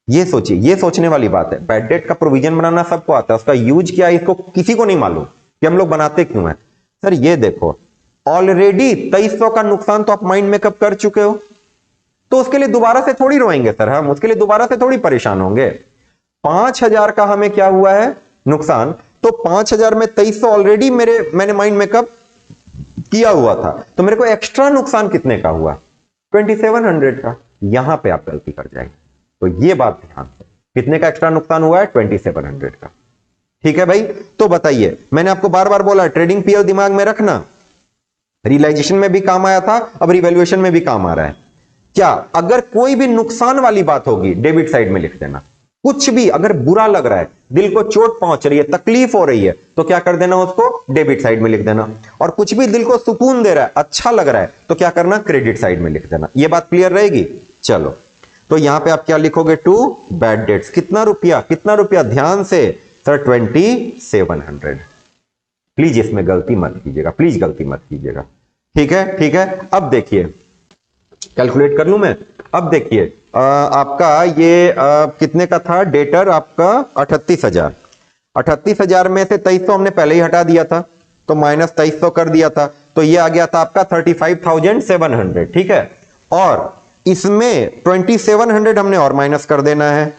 ये सोचिए, ये सोचने वाली बात है। बैड डेट का प्रोविजन बनाना सबको आता है, उसका यूज क्या है इसको किसी को नहीं मालूम कि हम लोग बनाते क्यों हैं। सर ये देखो, ऑलरेडी 2300 का नुकसान तो आप माइंड मेकअप कर चुके हो, तो उसके लिए दोबारा से थोड़ी रोएंगे सर हम, उसके लिए दोबारा से थोड़ी परेशान होंगे। 5,000 का हमें क्या हुआ है नुकसान, तो 5,000 में 2300 ऑलरेडी मैंने माइंड मेकअप किया हुआ था, तो मेरे को एक्स्ट्रा नुकसान कितने का हुआ? 2700 का। यहां पे आप गलती कर जाएंगे, तो ये बात ध्यान से, कितने का एक्स्ट्रा नुकसान हुआ है? 2700 का। ठीक है भाई, तो बताइए, मैंने आपको बार बार बोला ट्रेडिंग पीएल दिमाग में रखना, रियलाइजेशन में भी काम आया था, अब रिवैल्यूएशन में भी काम आ रहा है। क्या अगर कोई भी नुकसान वाली बात होगी, डेबिट साइड में लिख देना। कुछ भी अगर बुरा लग रहा है, दिल को चोट पहुंच रही है, तकलीफ हो रही है, तो क्या कर देना? उसको डेबिट साइड में लिख देना। और कुछ भी दिल को सुकून दे रहा है, अच्छा लग रहा है, तो क्या करना? क्रेडिट साइड में लिख देना। यह बात क्लियर रहेगी? चलो, तो यहां पे आप क्या लिखोगे? To bad debts. कितना रुपया? कितना रुपया? ध्यान से सर, 2700। प्लीज इसमें गलती मत कीजिएगा, प्लीज गलती मत कीजिएगा। ठीक है, ठीक है। अब देखिए, कैलकुलेट कर लूं मैं। अब देखिए, आपका ये कितने का था डेटर? आपका 38,000। 38,000 में से 2300 हमने पहले ही हटा दिया था, तो माइनस 2300 कर दिया था, तो ये आ गया था आपका 35,700। ठीक है, और इसमें 2700 हमने और माइनस कर देना है,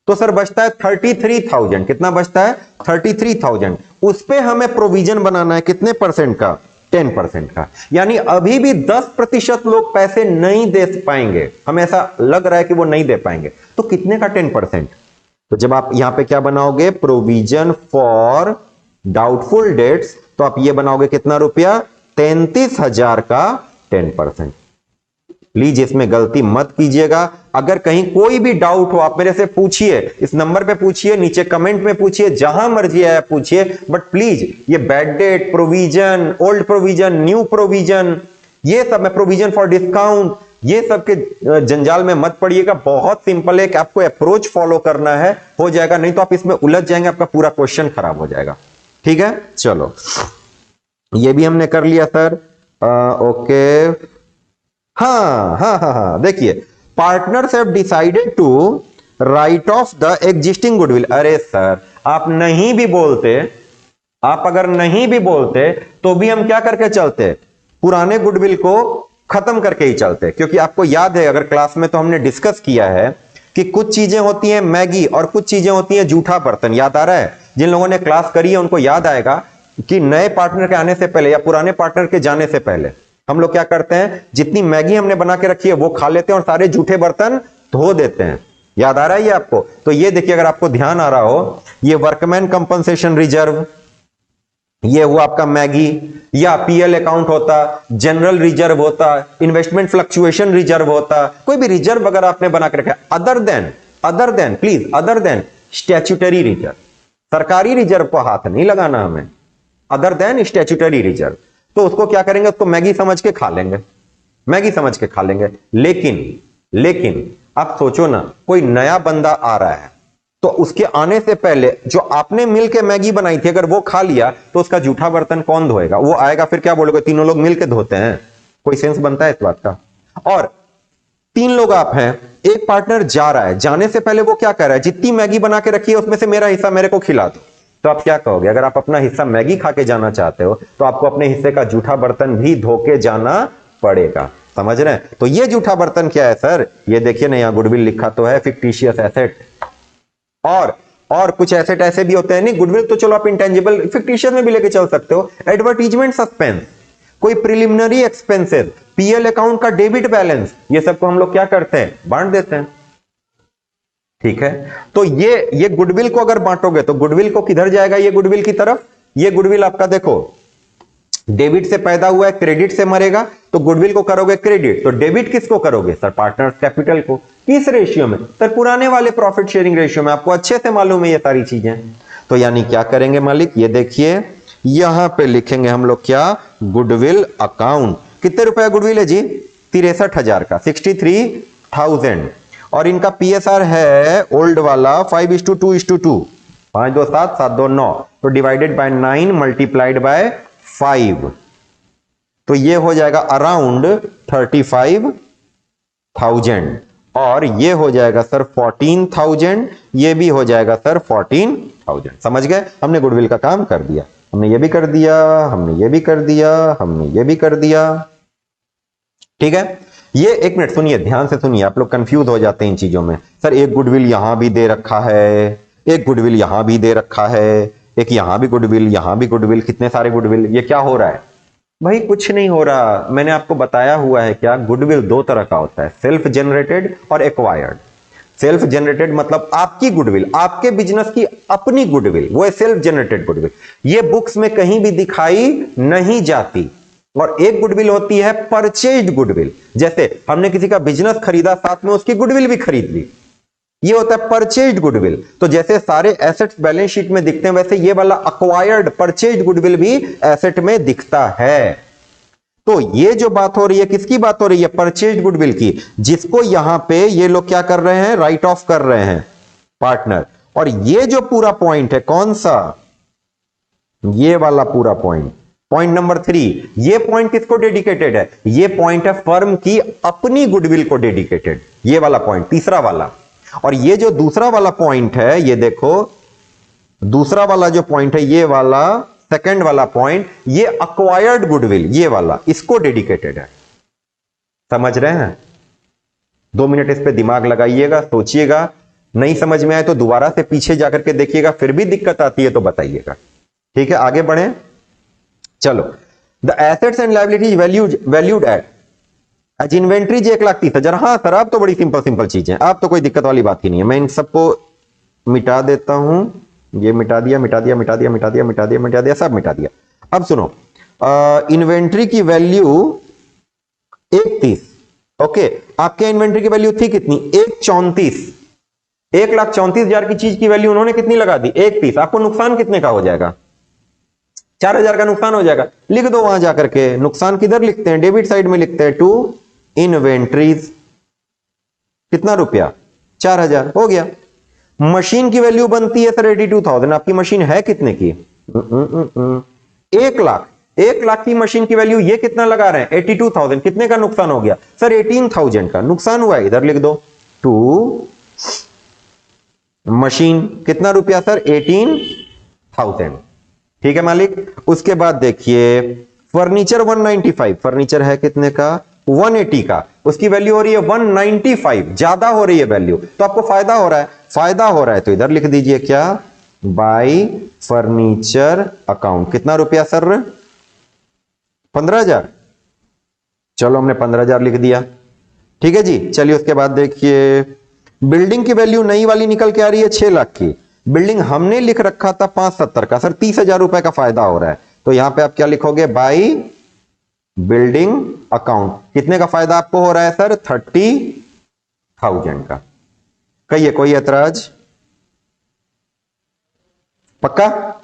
तो सर बचता है 33,000। कितना बचता है? 33,000। उस पे हमें प्रोविजन बनाना है कितने परसेंट का? 10% का। यानी अभी भी 10% लोग पैसे नहीं दे पाएंगे, हमें ऐसा लग रहा है कि वो नहीं दे पाएंगे। तो कितने का 10%? तो जब आप यहां पे क्या बनाओगे? प्रोविजन फॉर डाउटफुल डेट्स, तो आप ये बनाओगे कितना रुपया? 33,000 का 10%। प्लीज इसमें गलती मत कीजिएगा। अगर कहीं कोई भी डाउट हो, आप मेरे से पूछिए, इस नंबर पे पूछिए, नीचे कमेंट में पूछिए, जहां मर्जी आया पूछिए, बट प्लीज ये bad debt, provision, old provision, new provision, ये सब में प्रोविजन फॉर डिस्काउंट, ये सब के जंजाल में मत पड़िएगा। बहुत सिंपल है कि आपको अप्रोच फॉलो करना है, हो जाएगा। नहीं तो आप इसमें उलझ जाएंगे, आपका पूरा क्वेश्चन खराब हो जाएगा। ठीक है, चलो, ये भी हमने कर लिया सर। ओके, हाँ हाँ हाँ हाँ, देखिए, partners have decided to write off the existing goodwill. अरे सर, आप नहीं भी बोलते, आप अगर नहीं भी बोलते तो भी हम क्या करके चलते? पुराने गुडविल को खत्म करके ही चलते। क्योंकि आपको याद है, अगर क्लास में तो हमने डिस्कस किया है कि कुछ चीजें होती हैं मैगी और कुछ चीजें होती हैं जूठा बर्तन। याद आ रहा है? जिन लोगों ने क्लास करी है उनको याद आएगा कि नए पार्टनर के आने से पहले या पुराने पार्टनर के जाने से पहले हम लोग क्या करते हैं? जितनी मैगी हमने बना के रखी है वो खा लेते हैं और सारे जूठे बर्तन धो देते हैं। याद आ रहा है ये आपको? तो ये देखिए, अगर आपको ध्यान आ रहा हो, ये वर्कमैन कंपनसेशन रिजर्व, ये हुआ आपका मैगी, या पीएल अकाउंट होता, जनरल रिजर्व होता, इन्वेस्टमेंट फ्लक्चुएशन रिजर्व होता, कोई भी रिजर्व अगर आपने बना के रखा है, other than please, other than statutory reserve. सरकारी रिजर्व को हाथ नहीं लगाना हमें, अदर देन स्टैट्यूटरी रिजर्व। तो उसको क्या करेंगे? उसको मैगी समझ के खा लेंगे, मैगी समझ के खा लेंगे। लेकिन आप सोचो ना, कोई नया बंदा आ रहा है, तो उसके आने से पहले जो आपने मिलके मैगी बनाई थी अगर वो खा लिया, तो उसका जूठा बर्तन कौन धोएगा? वो आएगा, फिर क्या बोलोगे? तीनों लोग मिलके धोते हैं। कोई सेंस बनता है इस बात का? और 3 लोग आप हैं, एक पार्टनर जा रहा है, जाने से पहले वो क्या कर रहा है? जितनी मैगी बना के रखी है उसमें से मेरा हिस्सा मेरे को खिला दो। तो आप क्या कहोगे? अगर आप अपना हिस्सा मैगी खा के जाना चाहते हो तो आपको अपने हिस्से का जूठा बर्तन भी धो के जाना पड़ेगा। समझ रहे हैं? तो ये जूठा बर्तन क्या है सर? ये देखिए ना, यहाँ गुडविल लिखा तो है, फिक्टिशियस एसेट। और कुछ एसेट ऐसे भी होते हैं, नहीं गुडविल तो चलो आप इंटेंजिबल फिक्टिशियस में भी लेके चल सकते हो। एडवर्टीजमेंट सस्पेंस, कोई प्रिलिमिनरी एक्सपेंसेस, पीएल अकाउंट का डेबिट बैलेंस, ये सबको हम लोग क्या करते हैं? बांट देते हैं। ठीक है, तो ये गुडविल को अगर बांटोगे तो गुडविल को किधर जाएगा? ये गुडविल की तरफ। ये गुडविल आपका देखो डेबिट से पैदा हुआ है, क्रेडिट से मरेगा, तो गुडविल को करोगे क्रेडिट, तो डेबिट किसको करोगे सर? पार्टनर्स कैपिटल को। किस रेशियो में सर? पुराने वाले प्रॉफिट शेयरिंग रेशियो में। आपको अच्छे से मालूम है ये सारी चीजें। तो यानी क्या करेंगे मालिक? ये देखिए यहां पे लिखेंगे हम लोग क्या? Goodwill account. कितने रुपए गुडविल है जी? 63,000 का, 63,000। और इनका पीएसआर है ओल्ड वाला 5:2:2, 5 2 7 7 2 9, तो डिवाइडेड बाय 9 मल्टीप्लाइड बाय 5, तो ये हो जाएगा अराउंड 35,000। और ये हो जाएगा सर 14,000, ये भी हो जाएगा सर 14,000। समझ गए? हमने गुडविल का काम कर दिया, हमने ये भी कर दिया, हमने ये भी कर दिया, हमने ये भी कर दिया। ठीक है, ये एक मिनट सुनिए, ध्यान से सुनिए, आप लोग कंफ्यूज हो जाते हैं इन चीजों में। सर एक गुडविल यहां भी दे रखा है, एक गुडविल यहां भी दे रखा है, एक यहां भी गुडविल, यहां भी गुडविल, कितने सारे गुडविल, ये क्या हो रहा है भाई? कुछ नहीं हो रहा। मैंने आपको बताया हुआ है क्या? गुडविल दो तरह का होता है, सेल्फ जनरेटेड और एक्वायर्ड। सेल्फ जनरेटेड मतलब आपकी गुडविल, आपके बिजनेस की अपनी गुडविल, वो है सेल्फ जनरेटेड गुडविल। ये बुक्स में कहीं भी दिखाई नहीं जाती। और एक गुडविल होती है परचेज्ड गुडविल, जैसे हमने किसी का बिजनेस खरीदा, साथ में उसकी गुडविल भी खरीद ली, ये होता है परचेज्ड गुडविल। तो जैसे सारे एसेट्स बैलेंस शीट में दिखते हैं, वैसे ये वाला अक्वायर्ड परचेज्ड गुडविल भी एसेट में दिखता है। तो ये जो बात हो रही है, किसकी बात हो रही है? परचेज्ड गुडविल की, जिसको यहां पे ये लोग क्या कर रहे हैं? राइट ऑफ कर रहे हैं पार्टनर। और ये जो पूरा पॉइंट है, कौन सा? ये वाला पूरा पॉइंट, पॉइंट नंबर 3, ये पॉइंट किसको डेडिकेटेड है? ये पॉइंट है फर्म की अपनी गुडविल को डेडिकेटेड, ये वाला पॉइंट, तीसरा वाला। और ये जो दूसरा वाला पॉइंट है, ये देखो दूसरा वाला जो पॉइंट है, ये वाला सेकंड वाला पॉइंट, ये अक्वायर्ड गुडविल, ये वाला, इसको डेडिकेटेड है। समझ रहे हैं? 2 मिनट इस पे दिमाग लगाइएगा, सोचिएगा। नहीं समझ में आए तो दोबारा से पीछे जाकर के देखिएगा, फिर भी दिक्कत आती है तो बताइएगा। ठीक है, आगे बढ़े। चलो, the assets and liabilities valued at as inventories 1,30,000। हाँ सर, आप तो बड़ी सिंपल चीजें, आप तो कोई दिक्कत वाली बात ही नहीं है। मैं इन सबको मिटा देता हूं, ये मिटा दिया, मिटा दिया, मिटा दिया, मिटा दिया, मिटा दिया, मिटा दिया, सब मिटा दिया। अब सुनो, इन्वेंट्री की वैल्यू 1,30,000, ओके। आपके इन्वेंट्री की वैल्यू थी कितनी? 1,34,000। 1,34,000 की चीज की वैल्यू उन्होंने कितनी लगा दी? 1,30,000। आपको नुकसान कितने का हो जाएगा? 4,000 का नुकसान हो जाएगा। लिख दो वहां जाकर के, नुकसान किधर लिखते हैं? डेबिट साइड में लिखते हैं, टू इन्वेंट्रीज। कितना रुपया? 4,000 हो गया। मशीन की वैल्यू बनती है सर 82,000। आपकी मशीन है कितने की? 1,00,000। 1,00,000 की मशीन की वैल्यू, ये कितना लगा रहे हैं? 82,000। कितने का नुकसान हो गया सर? 18,000 का नुकसान हुआ है। इधर लिख दो, टू मशीन कितना रुपया सर? 18,000। ठीक है मालिक। उसके बाद देखिए फर्नीचर 195, फर्नीचर है कितने का? 180 का, उसकी वैल्यू हो रही है 195, ज्यादा हो रही है वैल्यू, तो आपको फायदा हो रहा है। फायदा हो रहा है तो इधर लिख दीजिए क्या? Bye furniture account. कितना रुपया सर? 15,000। चलो हमने 15,000 लिख दिया। ठीक है जी। चलिए उसके बाद देखिए बिल्डिंग की वैल्यू नई वाली निकल के आ रही है 6,00,000 की। बिल्डिंग हमने लिख रखा था 570 का, सर 30,000 रुपए का फायदा हो रहा है, तो यहां पे आप क्या लिखोगे? By building account. कितने का फायदा आपको हो रहा है सर? 30,000 का। कहिए कोई ऐतराज? पक्का?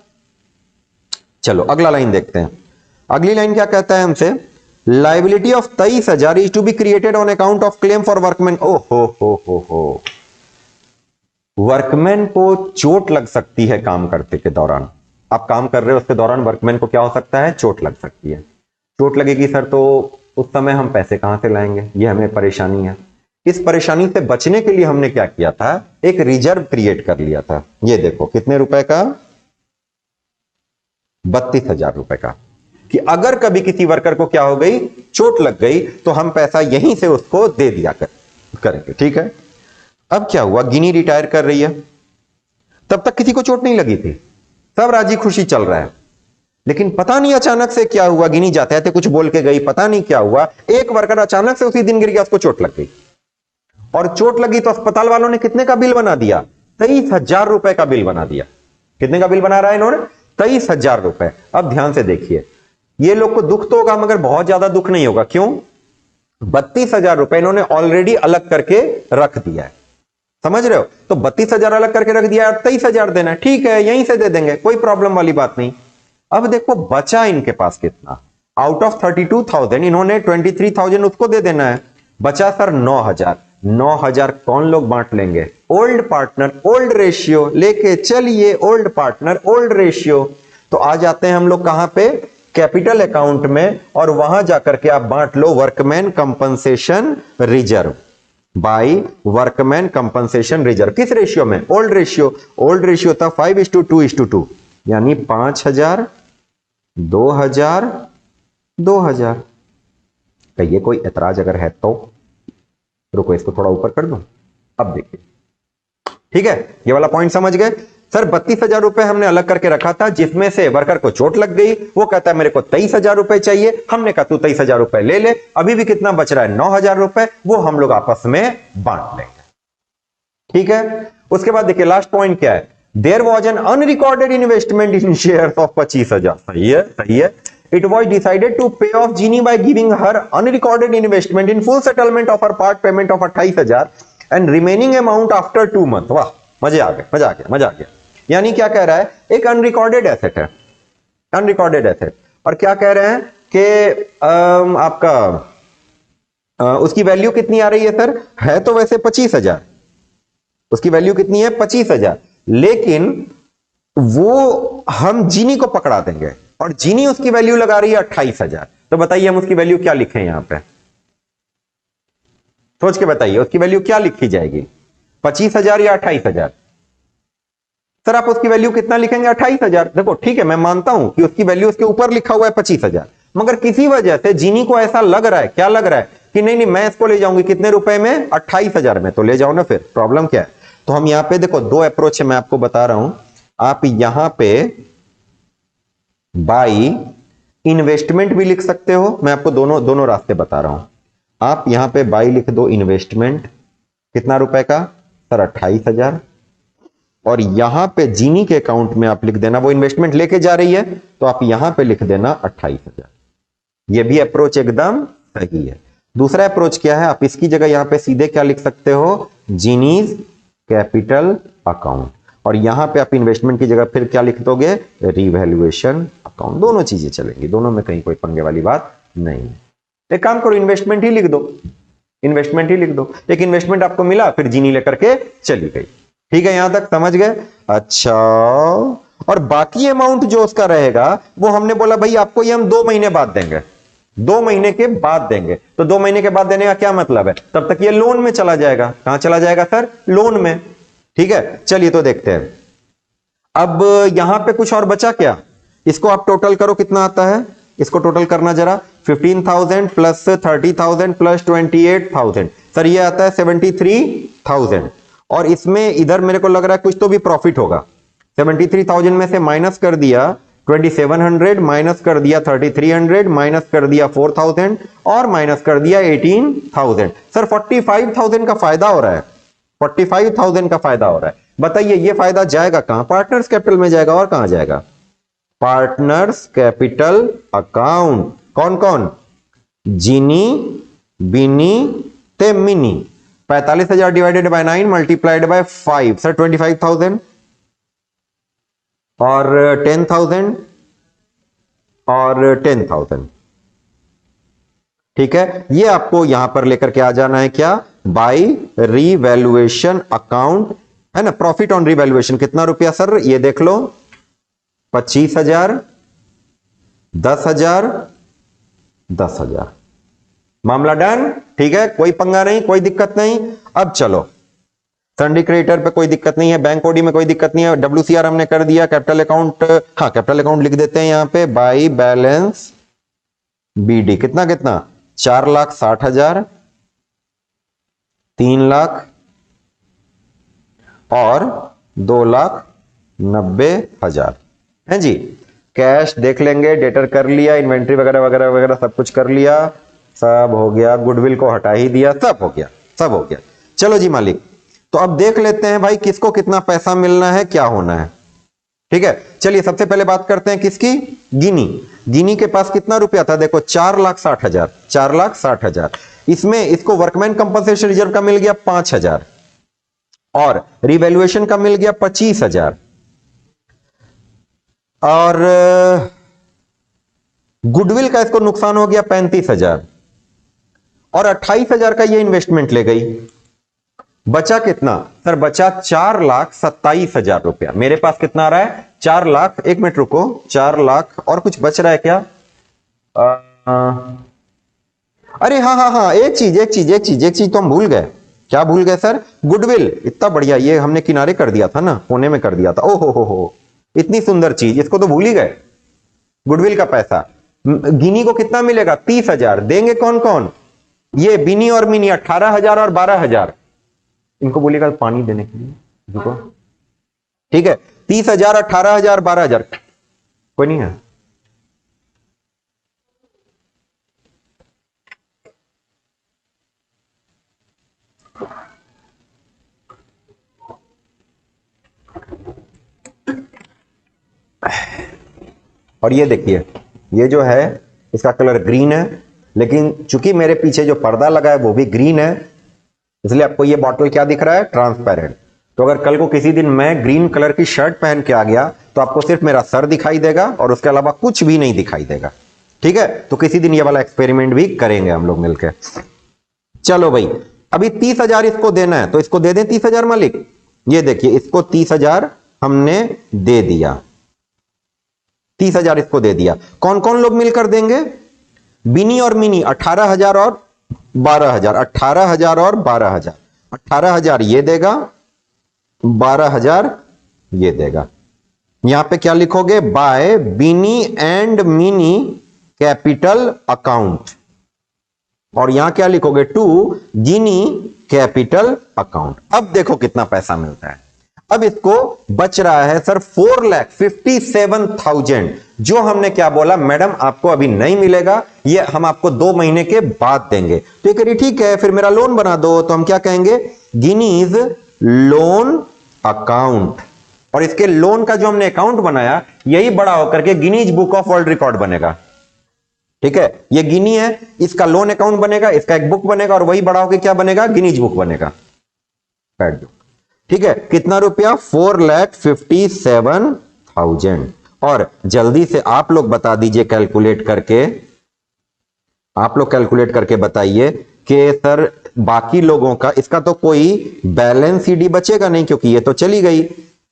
चलो अगला लाइन देखते हैं। अगली लाइन क्या कहता है हमसे? Liability of 23,000 is to be created on account of claim for workman. ओ हो वर्कमैन को चोट लग सकती है काम करते के दौरान। आप काम कर रहे हो उसके दौरान वर्कमैन को क्या हो सकता है? चोट लग सकती है। चोट लगेगी सर, तो उस समय हम पैसे कहां से लाएंगे? ये हमें परेशानी है। इस परेशानी से बचने के लिए हमने क्या किया था? एक रिजर्व क्रिएट कर लिया था। ये देखो कितने रुपए का? 32,000 रुपए का, कि अगर कभी किसी वर्कर को क्या हो गई? चोट लग गई तो हम पैसा यहीं से उसको दे दिया करेंगे। ठीक है, अब क्या हुआ, गिनी रिटायर कर रही है, तब तक किसी को चोट नहीं लगी थी, सब राजी खुशी चल रहा है। लेकिन पता नहीं अचानक से क्या हुआ, गिनी जाते थे कुछ बोल के गई, पता नहीं क्या हुआ, एक वर्कर अचानक से उसी दिन गिर गया, उसको चोट लग गई। और चोट लगी तो अस्पताल वालों ने कितने का बिल बना दिया, 23,000 रुपए का बिल बना दिया। कितने का बिल बना रहा है इन्होंने, 23,000 रुपए। अब ध्यान से देखिए, ये लोग को दुख तो होगा मगर बहुत ज्यादा दुख नहीं होगा। क्यों, 32,000 रुपए इन्होंने ऑलरेडी अलग करके रख दिया है, समझ रहे हो। तो 32,000 अलग करके रख दिया, 23,000 देना है, ठीक है यहीं से दे देंगे, कोई प्रॉब्लम वाली बात नहीं। अब देखो बचा इनके पास कितना, आउट ऑफ 32,000 इन्होंने 23,000 उसको दे देना है, बचा सर 9,000। 9,000 कौन लोग बांट लेंगे, ओल्ड पार्टनर, ओल्ड रेशियो लेके चलिए, ओल्ड पार्टनर ओल्ड रेशियो। तो आ जाते हैं हम लोग कहां पे, कैपिटल अकाउंट में, और वहां जाकर के आप बांट लो workman compensation reserve by workman compensation reserve. किस रेशियो में, ओल्ड रेशियो। ओल्ड रेशियो था 5:2:2, यानी 5,000 2,000 2,000। ये कोई ऐतराज अगर है तो रुको, इसको थोड़ा ऊपर कर दूं। अब देखिए, ठीक है, ये वाला पॉइंट समझ गए सर। 32,000 रुपए हमने अलग करके रखा था, जिसमें से वर्कर को चोट लग गई, वो कहता है मेरे को 23,000 रुपए चाहिए। हमने कहा तू 23,000 रुपए ले ले, अभी भी कितना बच रहा है 9,000 रुपए, वो हम लोग आपस में बांट लेंगे। ठीक है, उसके बाद देखिए लास्ट पॉइंट क्या है, there was an unrecorded investment in shares of 25,000। सही है, सही है। It was decided to pay off Jeannie by giving her unrecorded investment in full settlement of her part payment of 28,000 and remaining amount after 2 months। वाह, मजे आ गए, मजा आ गया, मजा आ गया। यानी क्या कह रहा है, एक अनरिकॉर्डेड एसेट है, अनरिकॉर्डेड एसेट, और क्या कह रहे हैं कि आपका उसकी वैल्यू कितनी आ रही है सर, है तो वैसे 25,000, उसकी वैल्यू कितनी है 25,000, लेकिन वो हम जीनी को पकड़ा देंगे और जीनी उसकी वैल्यू लगा रही है 28,000। तो बताइए हम उसकी वैल्यू क्या लिखें, यहां पे सोच के बताइए उसकी वैल्यू क्या लिखी जाएगी, 25,000 या 28,000। सर आप उसकी वैल्यू कितना लिखेंगे, 28,000। देखो ठीक है, मैं मानता हूं कि उसकी वैल्यू उसके ऊपर लिखा हुआ है 25,000, मगर किसी वजह से जीनी को ऐसा लग रहा है, क्या लग रहा है कि नहीं नहीं मैं इसको ले जाऊंगी कितने रुपए में, 28,000 में, तो ले जाओ ना, फिर प्रॉब्लम क्या है। तो हम यहां पे देखो दो अप्रोच है, मैं आपको बता रहा हूं। आप यहां पे बाई इन्वेस्टमेंट भी लिख सकते हो, मैं आपको दोनों रास्ते बता रहा हूं। आप यहां पे बाई लिख दो इन्वेस्टमेंट, कितना रुपए का सर 28,000, और यहां पे जीनी के अकाउंट में आप लिख देना, वो इन्वेस्टमेंट लेके जा रही है तो आप यहां पे लिख देना 28,000। ये भी अप्रोच एकदम सही है। दूसरा अप्रोच क्या है, आप इसकी जगह यहां पे सीधे क्या लिख सकते हो, जीनीज कैपिटल अकाउंट, और यहां पे आप इन्वेस्टमेंट की जगह फिर क्या लिख दोगे, रिवैल्यूएशन अकाउंट। दोनों चीजें चलेंगी, दोनों में कहीं कोई पंगे वाली बात नहीं है। एक काम करो, इन्वेस्टमेंट ही लिख दो, इन्वेस्टमेंट ही लिख दो। एक इन्वेस्टमेंट आपको मिला, फिर जीनी लेकर के चली गई। ठीक है, यहां तक समझ गए। अच्छा, और बाकी अमाउंट जो उसका रहेगा वो हमने बोला भाई आपको ये हम 2 महीने बाद देंगे, 2 महीने के बाद देंगे। तो 2 महीने के बाद देने का क्या मतलब है, तब तक ये लोन में चला जाएगा। कहां चला जाएगा सर, लोन में। ठीक है, चलिए तो देखते हैं। अब यहां पे कुछ और बचा क्या, इसको आप टोटल करो, कितना आता है, इसको टोटल करना जरा, 15,000 प्लस 30,000 प्लस 28,000, सर ये आता है 73,000। और इसमें इधर मेरे को लग रहा है कुछ तो भी प्रॉफिट होगा। 73,000 में से माइनस कर दिया 2,700, माइनस कर दिया 3,300, माइनस कर दिया 4,000 और माइनस कर दिया 18,000। सर 45,000 का फायदा हो रहा है, 45,000 का फायदा हो रहा है। बताइए ये फायदा जाएगा कहां, पार्टनर्स कैपिटल में जाएगा, और कहां जाएगा, पार्टनर्स कैपिटल अकाउंट। कौन कौन, जीनी, बिनी, ते mini. 45,000 divided by 9 multiplied by 5, sir 25,000 और 10,000 और 10,000। ठीक है, ये आपको यहां पर लेकर के आ जाना है, क्या, बाय रिवैल्यूएशन अकाउंट, है ना। प्रॉफिट ऑन रिवैल्यूएशन कितना रुपया सर, ये देख लो, 25,000, 10,000, 10,000। मामला डन। ठीक है, कोई पंगा नहीं, कोई दिक्कत नहीं। अब चलो, सन्डी क्रेडिटर पे कोई दिक्कत नहीं है, बैंक ओडी में कोई दिक्कत नहीं है, WCR हमने कर दिया, कैपिटल अकाउंट, हाँ कैपिटल अकाउंट लिख देते हैं यहां पे, बाई बैलेंस BD कितना कितना 4,60,000, 3,00,000 और 2,90,000 है जी। कैश देख लेंगे, डेटर कर लिया, इन्वेंट्री वगैरह वगैरह वगैरह सब कुछ कर लिया, सब हो गया, गुडविल को हटा ही दिया, सब हो गया, सब हो गया। चलो जी मालिक, तो अब देख लेते हैं भाई किसको कितना पैसा मिलना है, क्या होना है। ठीक है, चलिए सबसे पहले बात करते हैं किसकी, गिनी। गिनी के पास कितना रुपया था, देखो 4,60,000, 4,60,000। इसमें इसको वर्कमैन कंपनसेशन रिजर्व का मिल गया 5,000 और रिवैल्यूएशन का मिल गया 25,000 और गुडविल का इसको नुकसान हो गया 35,000 और 28,000 का ये इन्वेस्टमेंट ले गई। बचा कितना सर, बचा 4,27,000 रुपया। मेरे पास कितना आ रहा है, 4 लाख, एक मिनट रुको, 4 लाख और कुछ बच रहा है क्या? अरे हाँ हाँ हाँ, एक चीज तो हम भूल गए। क्या भूल गए सर? गुडविल। इतना बढ़िया, ये हमने किनारे कर दिया था ना, कोने में कर दिया था। ओहो हो, इतनी सुंदर चीज, इसको तो भूल ही गए। गुडविल का पैसा गिनी को कितना मिलेगा, 30,000। देंगे कौन कौन, ये बिनी और मिनी 18,000 और 12,000। इनको बोलिएगा पानी देने के लिए, रुको। ठीक है, 30,000, 18,000, 12,000। कोई नहीं है? और ये देखिए, ये जो है इसका कलर ग्रीन है, लेकिन चूंकि मेरे पीछे जो पर्दा लगा है वो भी ग्रीन है, इसलिए आपको ये बॉटल क्या दिख रहा है, ट्रांसपेरेंट। तो अगर कल को किसी दिन मैं ग्रीन कलर की शर्ट पहन के आ गया तो आपको सिर्फ मेरा सर दिखाई देगा और उसके अलावा कुछ भी नहीं दिखाई देगा। ठीक है, तो किसी दिन ये वाला एक्सपेरिमेंट भी करेंगे हम लोग मिलकर। चलो भाई, अभी 30,000 इसको देना है, तो इसको दे दें 30,000 मालिक। ये देखिए, इसको 30,000 हमने दे दिया, 30,000 इसको दे दिया। कौन कौन लोग मिलकर देंगे, बिनी और मिनी 18,000 और 12,000, 18,000 और 12,000। 18,000 ये देगा, 12,000 ये देगा। यहां पे क्या लिखोगे, bye Binny and mini capital account, और यहां क्या लिखोगे, टू गिनी कैपिटल अकाउंट। अब देखो कितना पैसा मिलता है। अब इसको बच रहा है सर 4,57,000, जो हमने क्या बोला, मैडम आपको अभी नहीं मिलेगा, ये हम आपको 2 महीने के बाद देंगे। तो ये कह रही ठीक है, फिर मेरा लोन बना दो। तो हम क्या कहेंगे, गिनीज लोन अकाउंट, और इसके लोन का जो हमने अकाउंट बनाया यही बड़ा होकर के Guinness book of world record बनेगा। ठीक है, ये गिनी है, इसका लोन अकाउंट बनेगा, इसका एक बुक बनेगा, और वही बड़ा होकर क्या बनेगा, गिनीज बुक बनेगा। बैठ जाओ। ठीक है, कितना रुपया, 4,57,000। और जल्दी से आप लोग बता दीजिए कैलकुलेट करके, आप लोग कैलकुलेट करके बताइए कि सर बाकी लोगों का, इसका तो कोई बैलेंस सीडी बचेगा नहीं क्योंकि ये तो चली गई,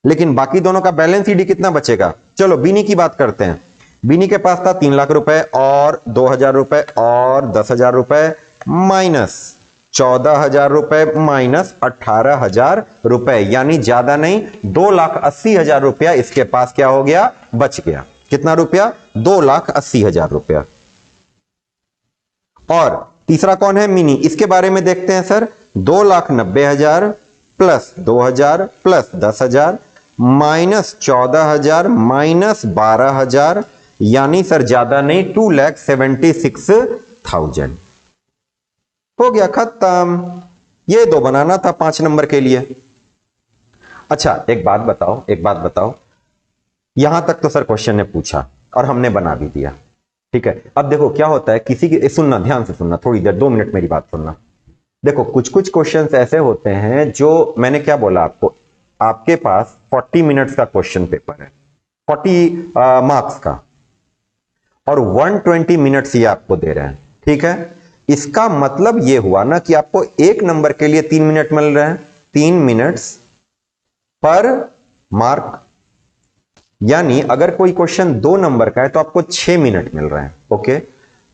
लेकिन बाकी दोनों का बैलेंस सीडी कितना बचेगा। चलो बिनी की बात करते हैं। बिनी के पास था 3 लाख रुपए और 2,000 रुपए और 10,000 रुपए, माइनस 14,000 रुपए माइनस 18,000 रुपए, यानी ज्यादा नहीं 2,80,000 रुपया इसके पास क्या हो गया, बच गया। कितना रुपया, 2,80,000 रुपया। और तीसरा कौन है, मिनी। इसके बारे में देखते हैं sir, 2,90,000 plus 2,000 plus 10,000 minus 14,000 minus 12,000, यानी सर ज्यादा नहीं 2,76,000 हो गया, खत्म। ये 2 बनाना था 5 नंबर के लिए। अच्छा एक बात बताओ, यहां तक तो सर क्वेश्चन ने पूछा और हमने बना भी दिया। ठीक है, अब देखो क्या होता है, किसी की, सुनना ध्यान से सुनना, थोड़ी देर 2 मिनट मेरी बात सुनना। देखो कुछ कुछ क्वेश्चंस ऐसे होते हैं जो मैंने क्या बोला आपको, आपके पास 40 मिनट्स का क्वेश्चन पेपर है, 40 मार्क्स का, और 120 मिनट्स ये आपको दे रहे हैं। ठीक है, इसका मतलब ये हुआ ना कि आपको 1 नंबर के लिए 3 मिनट मिल रहे हैं, 3 मिनट्स पर मार्क, यानी अगर कोई क्वेश्चन 2 नंबर का है तो आपको 6 मिनट मिल रहे हैं। ओके,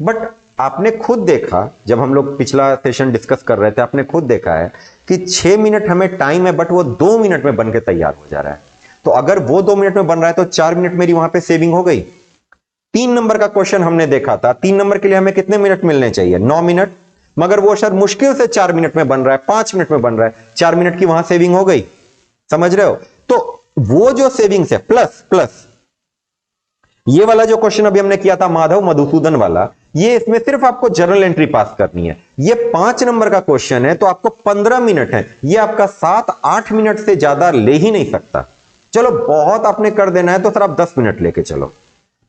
बट आपने खुद देखा, जब हम लोग पिछला सेशन डिस्कस कर रहे थे, आपने खुद देखा है कि 6 मिनट हमें टाइम है, बट वो 2 मिनट में बनके तैयार हो जा रहा है। तो अगर वो 2 मिनट में बन रहा है तो 4 मिनट मेरी वहां पे सेविंग हो गई। 3 नंबर का क्वेश्चन हमने देखा था, 3 नंबर के लिए हमें कितने मिनट मिलने चाहिए? 9 मिनट, मगर वो सर मुश्किल से 4 मिनट में बन रहा है, 5 मिनट में बन रहा है, 4 मिनट की वहां सेविंग हो गई, समझ रहे हो? तो वो जो सेविंग्स है प्लस प्लस ये वाला जो क्वेश्चन अभी हमने किया था माधव मधुसूदन वाला, ये इसमें सिर्फ आपको जर्नल एंट्री पास करनी है। ये 5 नंबर का क्वेश्चन है तो आपको 15 मिनट है, ये आपका 7-8 मिनट से ज्यादा ले ही नहीं सकता। चलो बहुत आपने कर देना है तो सर आप 10 मिनट लेके चलो,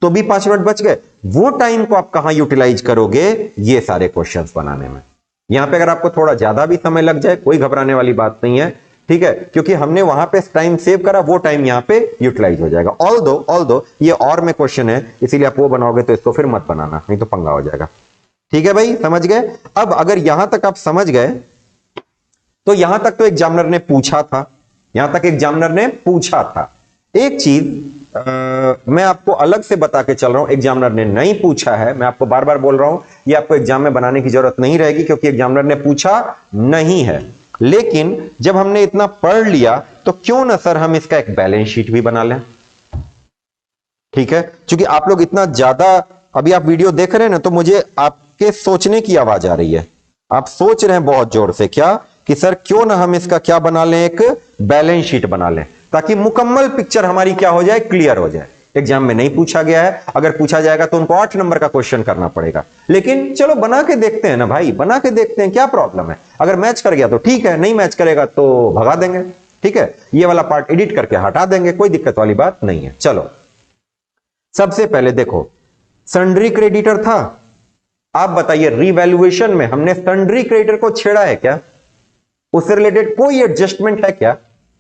तो भी 5 मिनट बच गए। वो टाइम को आप कहां यूटिलाइज करोगे? ये सारे क्वेश्चंस बनाने में। यहां पे अगर आपको थोड़ा ज्यादा भी समय लग जाए कोई घबराने वाली बात नहीं है, ठीक है, क्योंकि हमने वहां पे टाइम सेव करा, वो टाइम यहां पे यूटिलाइज हो जाएगा। ऑल दो ये और में क्वेश्चन है, इसीलिए आप वो बनाओगे तो इसको फिर मत बनाना, नहीं तो पंगा हो जाएगा। ठीक है भाई, समझ गए? अब अगर यहां तक आप समझ गए तो यहां तक तो एग्जामिनर ने पूछा था, यहां तक एग्जामिनर ने पूछा था। एक चीज मैं आपको अलग से बता के चल रहा हूं, एग्जामिनर ने नहीं पूछा है, मैं आपको बार बार बोल रहा हूं, ये आपको एग्जाम में बनाने की जरूरत नहीं रहेगी क्योंकि एग्जामिनर ने पूछा नहीं है। लेकिन जब हमने इतना पढ़ लिया तो क्यों ना सर हम इसका एक बैलेंस शीट भी बना लें, ठीक है? क्योंकि आप लोग इतना ज्यादा अभी आप वीडियो देख रहे हैं ना, तो मुझे आपके सोचने की आवाज आ रही है, आप सोच रहे हैं बहुत जोर से क्या कि सर क्यों ना हम इसका क्या बना लें, एक बैलेंस शीट बना लें, ताकि मुकम्मल पिक्चर हमारी क्या हो जाए, क्लियर हो जाए। एग्जाम में नहीं पूछा गया है, अगर पूछा जाएगा तो उनको 8 नंबर का क्वेश्चन करना पड़ेगा, लेकिन चलो बना के देखते हैं ना भाई, बना के देखते हैं, क्या प्रॉब्लम है? अगर मैच कर गया तो ठीक है, नहीं मैच करेगा तो भगा देंगे, ठीक है? ये वाला पार्ट एडिट करके हटा देंगे, कोई दिक्कत वाली बात नहीं है। चलो सबसे पहले देखो, सन्ड्री क्रेडिटर था, आप बताइए रिवैल्यूएशन में हमने सन्ड्री क्रेडिटर को छेड़ा है क्या? उससे रिलेटेड कोई एडजस्टमेंट है क्या?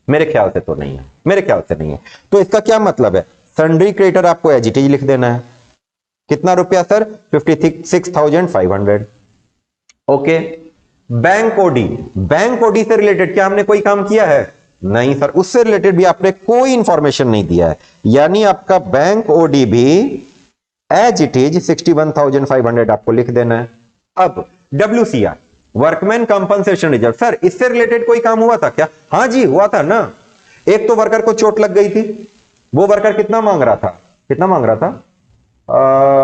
मेरे ख्याल से तो नहीं है, मेरे ख्याल से नहीं है। तो इसका क्या मतलब है? सन्ड्री क्रेडिटर आपको एज इट इज लिख देना है। कितना रुपया sir? 56,500। Okay. Bank OD, bank OD से रिलेटेड क्या हमने कोई काम किया है? नहीं सर, उससे रिलेटेड भी आपने कोई इंफॉर्मेशन नहीं दिया है, यानी आपका बैंक ओडी भी एज इट इज 61,500 आपको लिख देना है। अब WCR, workman compensation reserve, sir इससे रिलेटेड कोई काम हुआ था क्या? हाँ जी हुआ था ना। एक तो वर्कर को चोट लग गई थी, वो वर्कर कितना मांग रहा था? कितना मांग रहा था?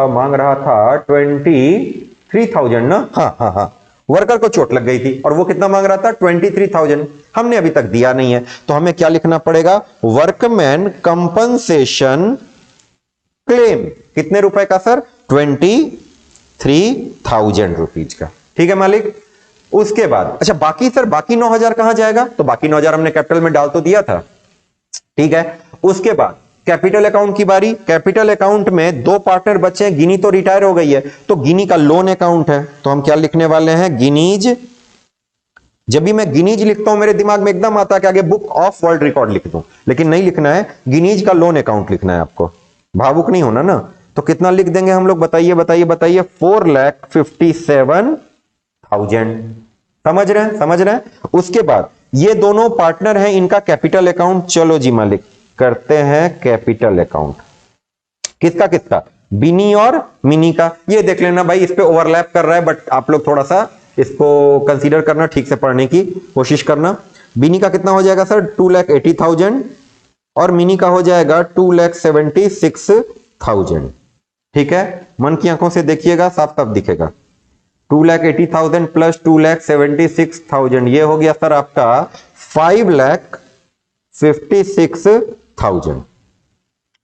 मांग रहा था 23,000 ना। हाँ हाँ हाँ, वर्कर को चोट लग गई थी और वो कितना मांग रहा था? 23,000। हमने अभी तक दिया नहीं है, तो हमें क्या लिखना पड़ेगा? वर्कमैन कंपनसेशन क्लेम कितने रुपए का सर? 23,000 रुपीज का, ठीक है मालिक। उसके बाद अच्छा बाकी सर, बाकी 9,000 कहां जाएगा? तो बाकी 9,000 हमने कैपिटल में डाल तो दिया था, ठीक है। उसके बाद कैपिटल अकाउंट की बारी। कैपिटल अकाउंट में 2 पार्टनर बचे हैं, गिनी तो रिटायर हो गई है, तो गिनी का लोन अकाउंट है, तो हम क्या लिखने वाले हैं? गिनीज। जब भी मैं गिनीज लिखता हूं मेरे दिमाग में एकदम आता है कि आगे बुक ऑफ वर्ल्ड रिकॉर्ड लिख दूं, लेकिन नहीं लिखना है, गिनीज का लोन अकाउंट लिखना है आपको, भावुक नहीं होना ना। तो कितना लिख देंगे हम लोग? बताइए बताइए बताइए। 4,57,000। समझ रहे हैं? समझ रहे हैं? उसके बाद ये दोनों पार्टनर हैं, इनका कैपिटल अकाउंट, चलो जी मालिक करते हैं कैपिटल अकाउंट। किसका किसका? बिनी और मिनी का। ये देख लेना भाई, इस पे ओवरलैप कर रहा है, बट आप लोग थोड़ा सा इसको कंसीडर करना, ठीक से पढ़ने की कोशिश करना। बिनी का कितना हो जाएगा सर? 2,80,000 और मिनी का हो जाएगा 2,76,000। ठीक है, मन की आंखों से देखिएगा, साफ साफ दिखेगा। 2,80,000 प्लस 2,76,000, ये हो गया सर आपका 5,56,000।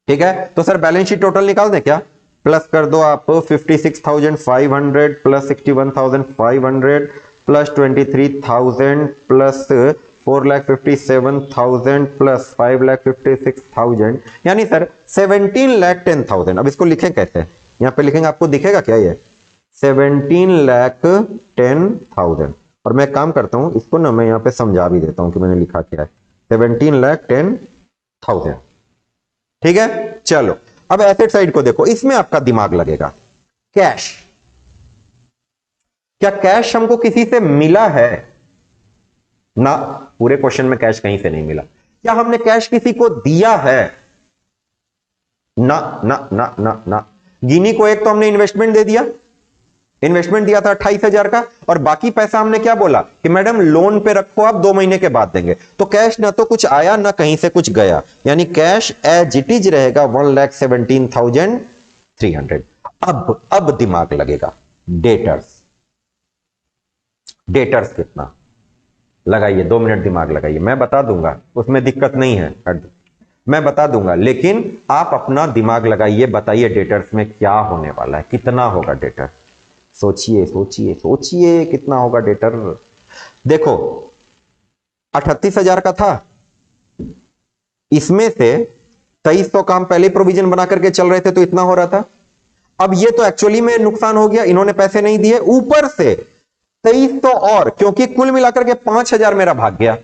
ठीक है, तो सर बैलेंस शीट टोटल निकाल दें क्या? प्लस कर दो आप 56,500 प्लस 61,500 प्लस 23,000 प्लस 4,57,000 प्लस 5,56,000, यानी सर 17,10,000। अब इसको लिखें कैसे? यहां पे लिखेंगे, आपको दिखेगा क्या? ये 17,10,000। और मैं काम करता हूं, इसको ना मैं यहां पे समझा भी देता हूं कि मैंने लिखा क्या है। 17,10,000। ठीक है, चलो अब एसेट साइड को देखो, इसमें आपका दिमाग लगेगा। कैश, क्या कैश हमको किसी से मिला है? ना, पूरे क्वेश्चन में कैश कहीं से नहीं मिला। क्या हमने कैश किसी को दिया है? ना ना ना ना ना। गिनी को एक तो हमने इन्वेस्टमेंट दे दिया, इन्वेस्टमेंट दिया था 28,000 का, और बाकी पैसा हमने क्या बोला कि मैडम लोन पे रखो, आप 2 महीने के बाद देंगे। तो कैश ना तो कुछ आया ना कहीं से कुछ गया, यानी कैश एज इट इज रहेगा 1,17,000 300। अब दिमाग लगेगा। डेटर्स कितना, लगाइए, 2 मिनट दिमाग लगाइए, मैं बता दूंगा, उसमें दिक्कत नहीं है, मैं बता दूंगा, लेकिन आप अपना दिमाग लगाइए, बताइए डेटर्स में क्या होने वाला है, कितना होगा डेटर। सोचिए सोचिए सोचिए, कितना होगा डेटर। देखो 38,000 का था, इसमें से 2300 काम पहले प्रोविजन बना करके चल रहे थे तो इतना हो रहा था। अब ये तो एक्चुअली में नुकसान हो गया, इन्होंने पैसे नहीं दिए, ऊपर से 2300 और, क्योंकि कुल मिलाकर के 5000 मेरा भाग गया।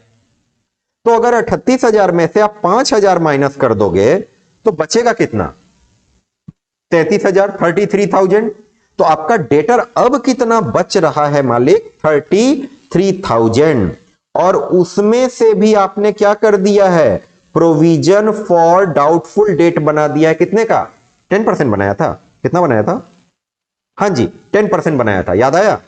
तो अगर 38,000 में से आप 5000 माइनस कर दोगे तो बचेगा कितना, 33,000, 33,000। तो आपका डेटर अब कितना बच रहा है मालिक, 33,000। और उसमें से भी आपने क्या कर दिया है, प्रोविजन फॉर डाउटफुल डेट बना दिया है, कितने का, 10% बनाया था, कितना बनाया था, हां जी 10% बनाया था, याद आया।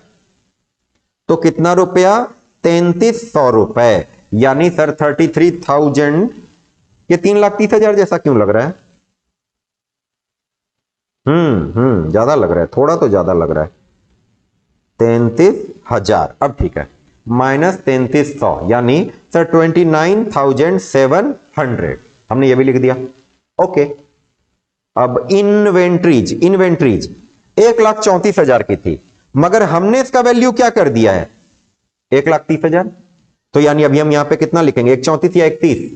तो कितना रुपया, 3300 रुपए, यानी सर 33,000, ये 3,30,000 जैसा क्यों लग रहा है, ज्यादा लग रहा है, थोड़ा तो ज्यादा लग रहा है, 33,000, अब ठीक है, माइनस 3300, यानी सर 29,700, हमने ये भी लिख दिया, ओके। अब इन्वेंट्रीज 1,34,000 की थी, मगर हमने इसका वैल्यू क्या कर दिया है, 1,30,000। तो यानी अभी हम यहां पे कितना लिखेंगे, 1,34 या 31,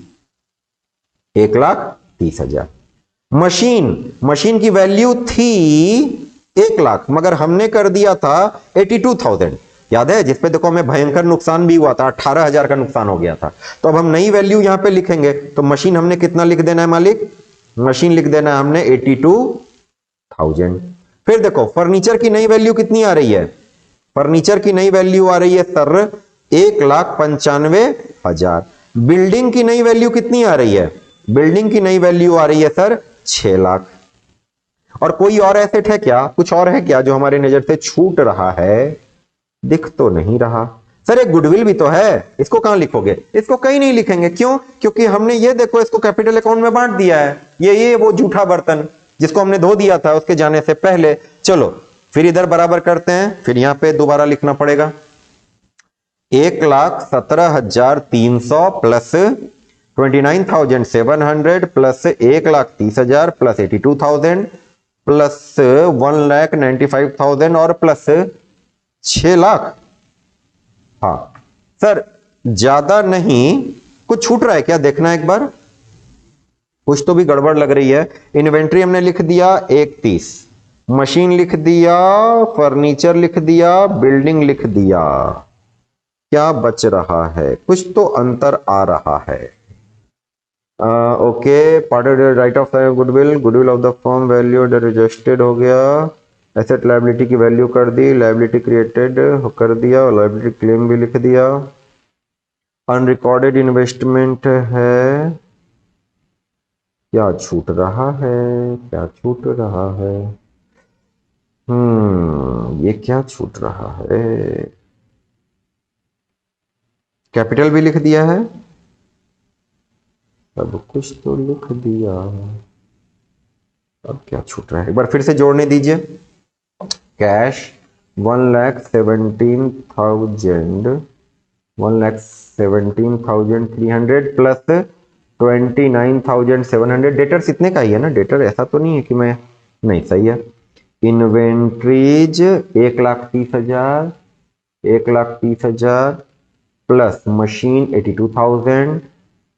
1,30,000। मशीन की वैल्यू थी 1,00,000, मगर हमने कर दिया था 82,000, याद है, जिसपे देखो हमें भयंकर नुकसान भी हुआ था, 18,000 का नुकसान हो गया था। तो अब हम नई वैल्यू यहां पे लिखेंगे, तो मशीन हमने कितना लिख देना है मालिक, मशीन लिख देना है हमने 82,000। फिर देखो फर्नीचर की नई वैल्यू कितनी आ रही है, फर्नीचर की नई वैल्यू आ रही है सर 1,95,000। बिल्डिंग की नई वैल्यू कितनी आ रही है, बिल्डिंग की नई वैल्यू आ रही है सर 6,00,000। और कोई और एसेट है क्या, कुछ और है क्या जो हमारी नजर से छूट रहा है, दिख तो नहीं रहा। सर एक गुडविल भी तो है, इसको कहां लिखोगे, इसको कहीं नहीं लिखेंगे, क्यों, क्योंकि हमने ये देखो इसको कैपिटल अकाउंट में बांट दिया है, ये वो जूठा बर्तन जिसको हमने धो दिया था उसके जाने से पहले। चलो फिर इधर बराबर करते हैं, फिर यहां पे दोबारा लिखना पड़ेगा, 1,17,300 प्लस 29,700 प्लस 1,30,000 प्लस 82,000 प्लस 1,95,000 और प्लस 6,00,000। हाँ सर ज्यादा नहीं, कुछ छूट रहा है क्या, देखना एक बार, कुछ तो भी गड़बड़ लग रही है। इन्वेंट्री हमने लिख दिया 31, मशीन लिख दिया, फर्नीचर लिख दिया, बिल्डिंग लिख दिया, क्या बच रहा है, कुछ तो अंतर आ रहा है। Okay, parted right of goodwill of the firm value adjusted हो गया, एसेट लायबिलिटी की वैल्यू कर दी, लायबिलिटी क्रिएटेड कर दिया, लायबिलिटी क्लेम भी लिख दिया, अनरिकॉर्डेड इन्वेस्टमेंट है, क्या छूट रहा है, क्या छूट रहा है, ये क्या छूट रहा है, कैपिटल भी लिख दिया है, सब कुछ तो लिख दिया, अब क्या छूट रहा है, एक बार फिर से जोड़ने दीजिए। कैश 1,17,300 प्लस 29,700, डेटर्स इतने का ही है ना, डेटर ऐसा तो नहीं है कि मैं, नहीं सही है। Inventories 1,30,000, 1,30,000 plus machine 82,000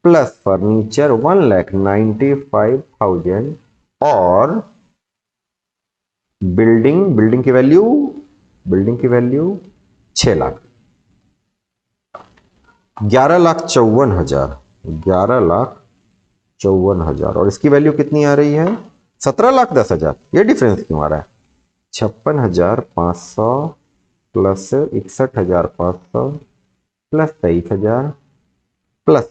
plus furniture 1,95,000 और बिल्डिंग की वैल्यू 6,00,000, 11,54,000, 11,54,000 और इसकी वैल्यू कितनी आ रही है, 17,10,000। ये डिफरेंस क्यों आ रहा है, 56,500 प्लस 61,500 प्लस 23,000 प्लस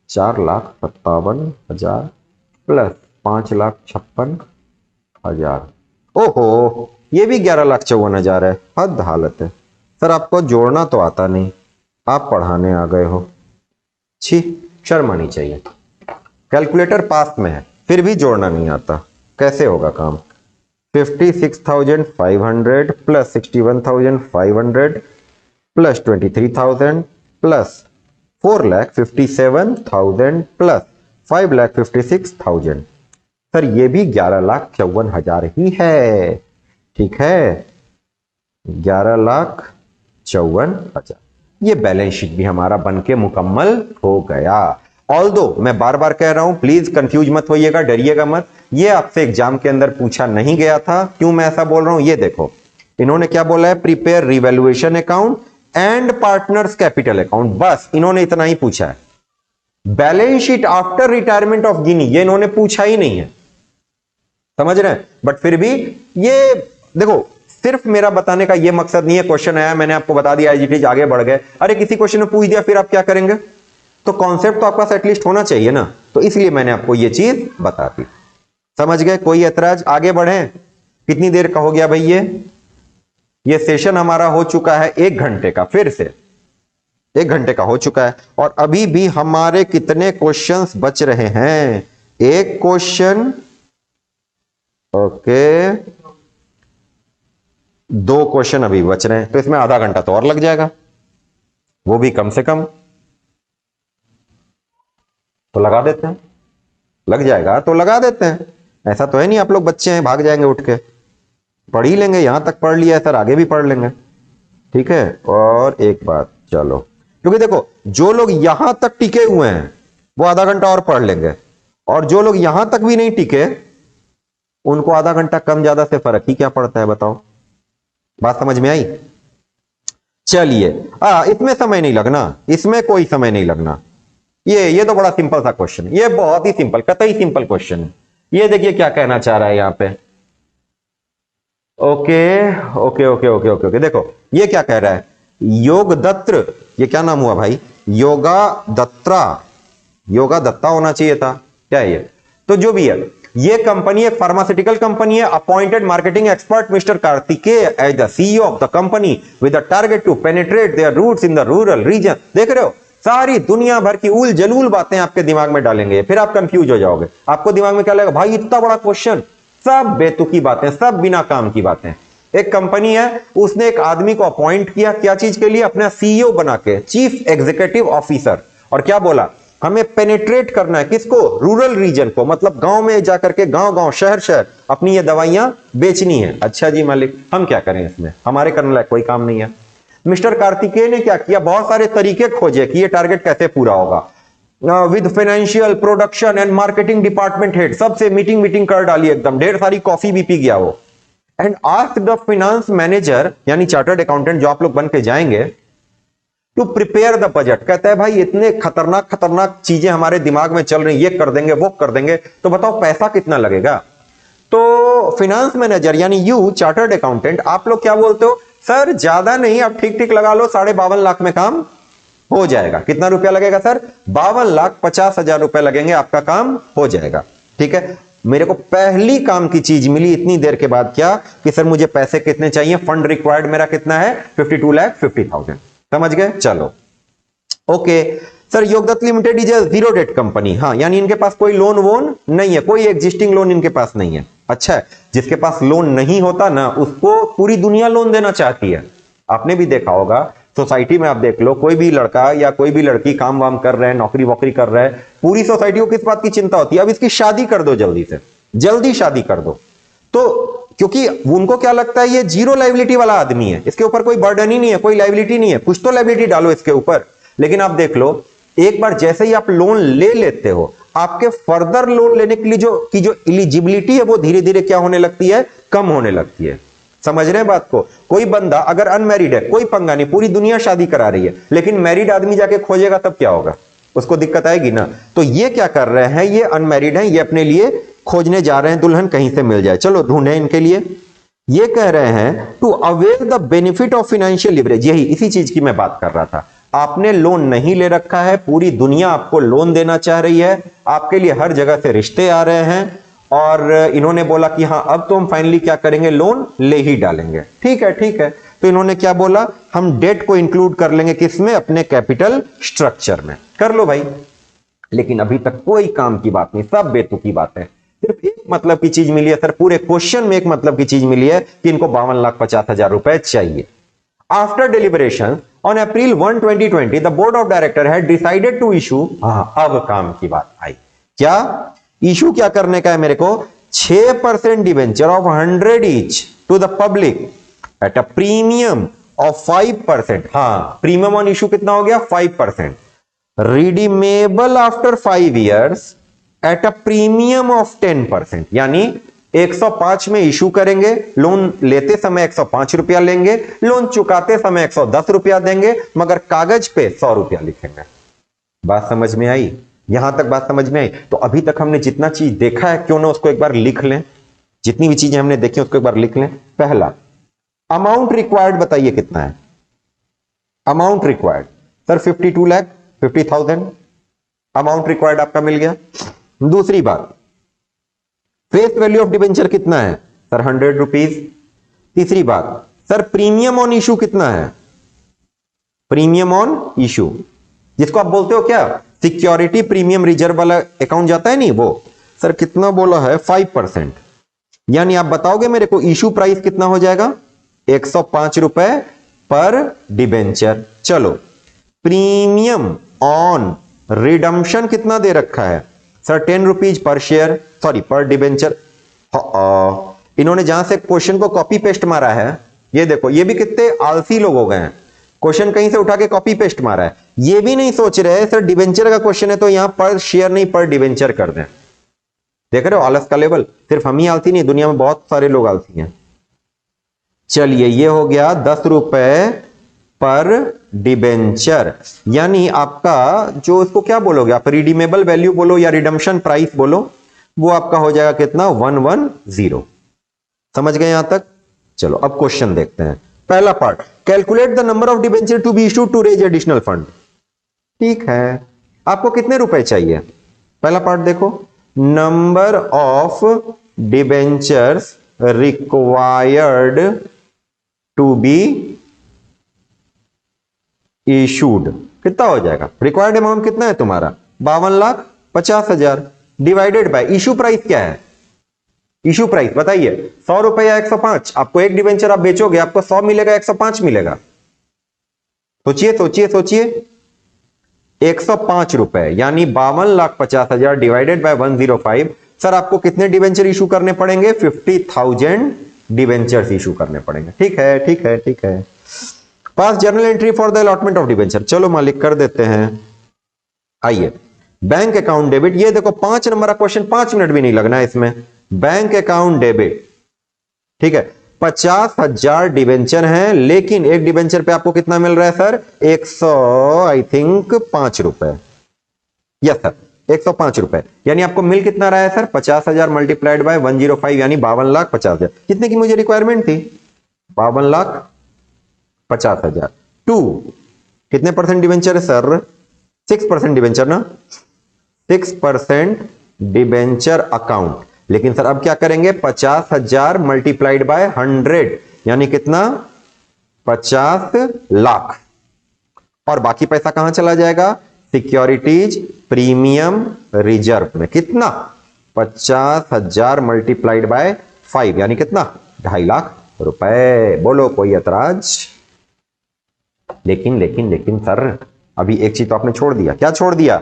4,57,000 प्लस 5,56,000, ओहो ये भी 11,54,000 है, हद हालत है। सर आपको जोड़ना तो आता नहीं, आप पढ़ाने आ गए हो, छी शर्म आनी चाहिए। कैलकुलेटर पास में है फिर भी जोड़ना नहीं आता, कैसे होगा काम। 56,500 plus 61,500 plus 23,000 plus 4,57,000 plus 5,56,000। Sir ये भी 11,54,000 ही है। ठीक है, 11,54,000। ये बैलेंस शीट भी हमारा बनके मुकम्मल हो गया। ऑल्दो मैं बार बार कह रहा हूं, प्लीज कंफ्यूज मत होइएगा, डरिएगा मत। ये आपसे एग्जाम के अंदर पूछा नहीं गया था। क्यों मैं ऐसा बोल रहा हूं, ये देखो इन्होंने क्या बोला है, prepare revaluation account and partners capital account, बस इन्होंने इतना ही पूछा है। Balance sheet after retirement of Gini ये इन्होंने पूछा ही नहीं है, समझ रहे हैं। बट फिर भी ये देखो, सिर्फ मेरा बताने का ये मकसद नहीं है, क्वेश्चन आया मैंने आपको बता दिया, एजिटीज आगे बढ़ गए। अरे किसी क्वेश्चन में पूछ दिया फिर आप क्या करेंगे, तो कॉन्सेप्ट तो आपका एटलीस्ट होना चाहिए ना, तो इसलिए मैंने आपको ये चीज बता दी। समझ गए, कोई ऐतराज, आगे बढ़े। कितनी देर का हो गया भाई, ये सेशन हमारा हो चुका है 1 घंटे का, फिर से 1 घंटे का हो चुका है। और अभी भी हमारे कितने क्वेश्चंस बच रहे हैं, एक क्वेश्चन, ओके 2 क्वेश्चन अभी बच रहे हैं, तो इसमें आधा घंटा तो और लग जाएगा, वो भी कम से कम। तो लगा देते हैं, लग जाएगा तो लगा देते हैं। ऐसा तो है नहीं आप लोग बच्चे हैं भाग जाएंगे उठ के, पढ़ ही लेंगे। यहां तक पढ़ लिया है सर, आगे भी पढ़ लेंगे। ठीक है, और एक बात, चलो, क्योंकि देखो जो लोग यहां तक टिके हुए हैं वो आधा घंटा और पढ़ लेंगे, और जो लोग यहां तक भी नहीं टिके उनको आधा घंटा कम ज्यादा से फर्क ही क्या पड़ता है, बताओ। बात समझ में आई। चलिए, इसमें समय नहीं लगना, इसमें कोई समय नहीं लगना। ये तो बड़ा सिंपल सा क्वेश्चन है, ये बहुत ही सिंपल, कतई सिंपल क्वेश्चन है। ये देखिए क्या कहना चाह रहा है यहां पे। Okay okay okay okay okay okay, देखो ये क्या कह रहा है, योगदत्र, ये क्या नाम हुआ भाई, योगा दत्ता होना चाहिए था, क्या है ये, तो जो भी है, ये कंपनी एक फार्मास्यूटिकल कंपनी है। Appointed marketing expert mister Kartikeya as the CEO of the company with the target to penetrate their roots in the rural region. देख रहे हो, सारी दुनिया भर की उल जलूल बातें आपके दिमाग में डालेंगे, फिर आप कंफ्यूज हो जाओगे। आपको दिमाग में क्या लगेगा, भाई इतना बड़ा क्वेश्चन, सब बेतुकी बातें, सब बिना काम की बातें। एक कंपनी है, उसने एक आदमी को अपॉइंट किया, क्या चीज के लिए, अपना सीईओ बना के, चीफ एग्जीक्यूटिव ऑफिसर, और क्या बोला, हमें पेनिट्रेट करना है किसको, रूरल रीजन को, मतलब गांव में जाकर के, गांव शहर शहर अपनी ये दवाइयां बेचनी है। अच्छा जी मालिक, हम क्या करें इसमें, हमारे करने लायक कोई काम नहीं है। मिस्टर कार्तिकेय ने क्या किया, बहुत सारे तरीके खोजे कि ये टारगेट कैसे पूरा होगा। With financial, production and marketing department head, सबसे मीटिंग कर डाली, एकदम ढेर सारी कॉफी भी पी गया वो। And ask the finance manager, यानी चार्टर्ड अकाउंटेंट जो आप लोग बन के जाएंगे, टू प्रिपेयर द बजट। कहता है भाई इतने खतरनाक चीजें हमारे दिमाग में चल रही, ये कर देंगे वो कर देंगे, तो बताओ पैसा कितना लगेगा। तो फाइनेंस मैनेजर यानी यू चार्टर्ड अकाउंटेंट, आप लोग क्या बोलते हो, सर ज्यादा नहीं, आप ठीक ठीक लगा लो, 52.5 लाख में काम हो जाएगा। कितना रुपया लगेगा सर, 52,50,000 रुपए लगेंगे, आपका काम हो जाएगा। ठीक है, मेरे को पहली काम की चीज मिली इतनी देर के बाद, क्या कि सर मुझे पैसे कितने चाहिए, फंड रिक्वायर्ड मेरा कितना है, 52,50,000। समझ गए, चलो okay. Sir Yogdatt limited is a zero debt company, हाँ, यानी इनके पास कोई लोन वोन नहीं है, कोई एग्जिस्टिंग लोन इनके पास नहीं है। अच्छा है, जिसके पास लोन नहीं होता ना, उसको पूरी दुनिया लोन देना चाहती है। आपने भी देखा होगा सोसाइटी में, आप देख लो, कोई भी लड़का या कोई भी लड़की काम वाम कर रहे हैं, नौकरी वोकरी कर रहे हैं, पूरी सोसाइटी को किस बात की चिंता होती है, अब इसकी शादी कर दो, जल्दी से जल्दी शादी कर दो। तो क्योंकि उनको क्या लगता है, ये जीरो लाइबिलिटी वाला आदमी है, इसके ऊपर कोई बर्डन ही नहीं है, कोई लाइबिलिटी नहीं है, कुछ तो लाइबिलिटी डालो इसके ऊपर। लेकिन आप देख लो, एक बार जैसे ही आप लोन ले लेते हो, आपके फर्दर लोन लेने के लिए जो एलिजिबिलिटी है वो धीरे धीरे क्या होने लगती है, कम होने लगती है। समझ रहे हैं बात को। कोई बंदा अगर अनमैरिड है, कोई पंगा नहीं, पूरी दुनिया शादी करा रही है, लेकिन मैरिड आदमी जाके खोजेगा तब क्या होगा, उसको दिक्कत आएगी ना। तो ये क्या कर रहे हैं, ये अनमैरिड हैं, ये अपने लिए खोजने जा रहे हैं दुल्हन, कहीं से मिल जाए, चलो ढूंढे इनके लिए। ये कह रहे हैं to avail the benefit of financial leverage, यही इसी चीज की मैं बात कर रहा था। आपने लोन नहीं ले रखा है, पूरी दुनिया आपको लोन देना चाह रही है, आपके लिए हर जगह से रिश्ते आ रहे हैं, और इन्होंने बोला कि हाँ अब तो हम फाइनली क्या करेंगे, लोन ले ही डालेंगे। ठीक है ठीक है, तो इन्होंने क्या बोला, हम डेट को इंक्लूड कर लेंगे, किसमें, अपने कैपिटल स्ट्रक्चर में। कर लो भाई, लेकिन अभी तक कोई काम की बात नहीं, सब बेतुकी बातें। सिर्फ एक मतलब की चीज मिली है सर, पूरे क्वेश्चन में एक मतलब की चीज मिली है कि इनको 52,50,000 रुपए चाहिए। After deliberation on April 1, 2020 the board of director had decided to issue, अब काम की बात आई, क्या इशू क्या करने का है मेरे को, 6% debenture of 100 each to the public at a premium of 5%। हाँ, प्रीमियम ऑन इशू कितना हो गया, 5%, redeemable after 5 years at a premium of 10%। यानी 105 में इशू करेंगे, लोन लेते समय 105 रुपया लेंगे, लोन चुकाते समय 110 रुपया देंगे, मगर कागज पे 100 रुपया लिखेंगे। बात समझ में आई? यहां तक बात समझ में आई? तो अभी तक हमने जितना चीज देखा है, क्यों ना उसको एक बार लिख लें, जितनी भी चीजें हमने देखी उसको एक बार लिख लें। पहला, अमाउंट रिक्वायर्ड बताइए कितना है, amount required sir 52,50,000 amount required आपका मिल गया। दूसरी बात, फेस वैल्यू ऑफ डिबेंचर कितना है सर, 100 रुपीज। तीसरी बात सर, प्रीमियम ऑन इशू कितना है, प्रीमियम ऑन इशू जिसको आप बोलते हो क्या, सिक्योरिटी प्रीमियम रिजर्व वाला अकाउंट जाता है नहीं, वो सर कितना बोला है, 5%। यानी आप बताओगे मेरे को इशू प्राइस कितना हो जाएगा, 105 रुपए पर डिबेंचर। चलो, प्रीमियम ऑन रिडम्पशन कितना दे रखा है sir, 10 rupees per share, sorry पर डिबेंचर। इन्होंने जहां से क्वेश्चन को कॉपी पेस्ट मारा है, ये देखो, ये भी कितने आलसी लोग हो गए हैं, क्वेश्चन कहीं से उठा के कॉपी पेस्ट मारा है, ये भी नहीं सोच रहे सर डिबेंचर का क्वेश्चन है तो यहां पर शेयर नहीं पर डिबेंचर कर दें। देख रहे हो आलस का लेवल, सिर्फ हम ही आलसी नहीं, दुनिया में बहुत सारे लोग आलसी हैं। चलिए, ये हो गया 10 रुपए पर डिबेंचर, यानी आपका जो इसको क्या बोलोगे आप, रिडीमेबल वैल्यू बोलो या रिडम्पशन प्राइस बोलो, वो आपका हो जाएगा कितना, 110। समझ गए यहां तक? चलो अब क्वेश्चन देखते हैं। पहला part, calculate the number of debenture to be issued to raise additional fund. ठीक है, आपको कितने रुपए चाहिए, पहला पार्ट देखो, number of debentures required to be issued, कितना हो जाएगा, रिक्वायर्ड अमाउंट कितना है तुम्हारा, 52,50,000 डिवाइडेड बाय इशू प्राइस क्या है, इशू प्राइस बताइए, 100 रुपए या 105। आपको एक डिवेंचर आप बेचोगे, आपको 100 मिलेगा 105 मिलेगा, सोचिए सोचिए सोचिए, 105 रुपए यानी 52,50,000 डिवाइडेड बाय 105। सर आपको कितने डिवेंचर इशू करने पड़ेंगे, 50,000 डिवेंचर्स इशू करने पड़ेंगे। ठीक है ठीक है ठीक है। पास journal entry for the allotment of debenture, चलो मालिक कर देते हैं। आइए, बैंक अकाउंट डेबिट, ये देखो 5 नंबर का क्वेश्चन, 5 मिनट भी नहीं लगना है इसमें। बैंक अकाउंट डेबिट, ठीक है, 50,000 डिवेंचर हैं, लेकिन एक डिवेंचर पे आपको कितना मिल रहा है सर, 105 रुपए। यस सर, 105 रुपए, यानी आपको मिल कितना रहा है सर, 50,000 मल्टीप्लाइड बाय 105 यानी 52,50,000। कितने की मुझे रिक्वायरमेंट थी, 52,50,000 टू कितने परसेंट डिवेंचर है सर, 6% डिवेंचर ना, 6% डिवेंचर अकाउंट। लेकिन सर अब क्या करेंगे, 50,000 मल्टीप्लाइड बाय 100 यानी कितना, 50 लाख, और बाकी पैसा कहां चला जाएगा, सिक्योरिटीज प्रीमियम रिजर्व में। कितना, 50,000 मल्टीप्लाइड बाय 5 यानी कितना, 2.5 लाख रुपए। बोलो कोई ऐतराज? लेकिन लेकिन लेकिन सर अभी एक चीज तो आपने छोड़ दिया, क्या छोड़ दिया,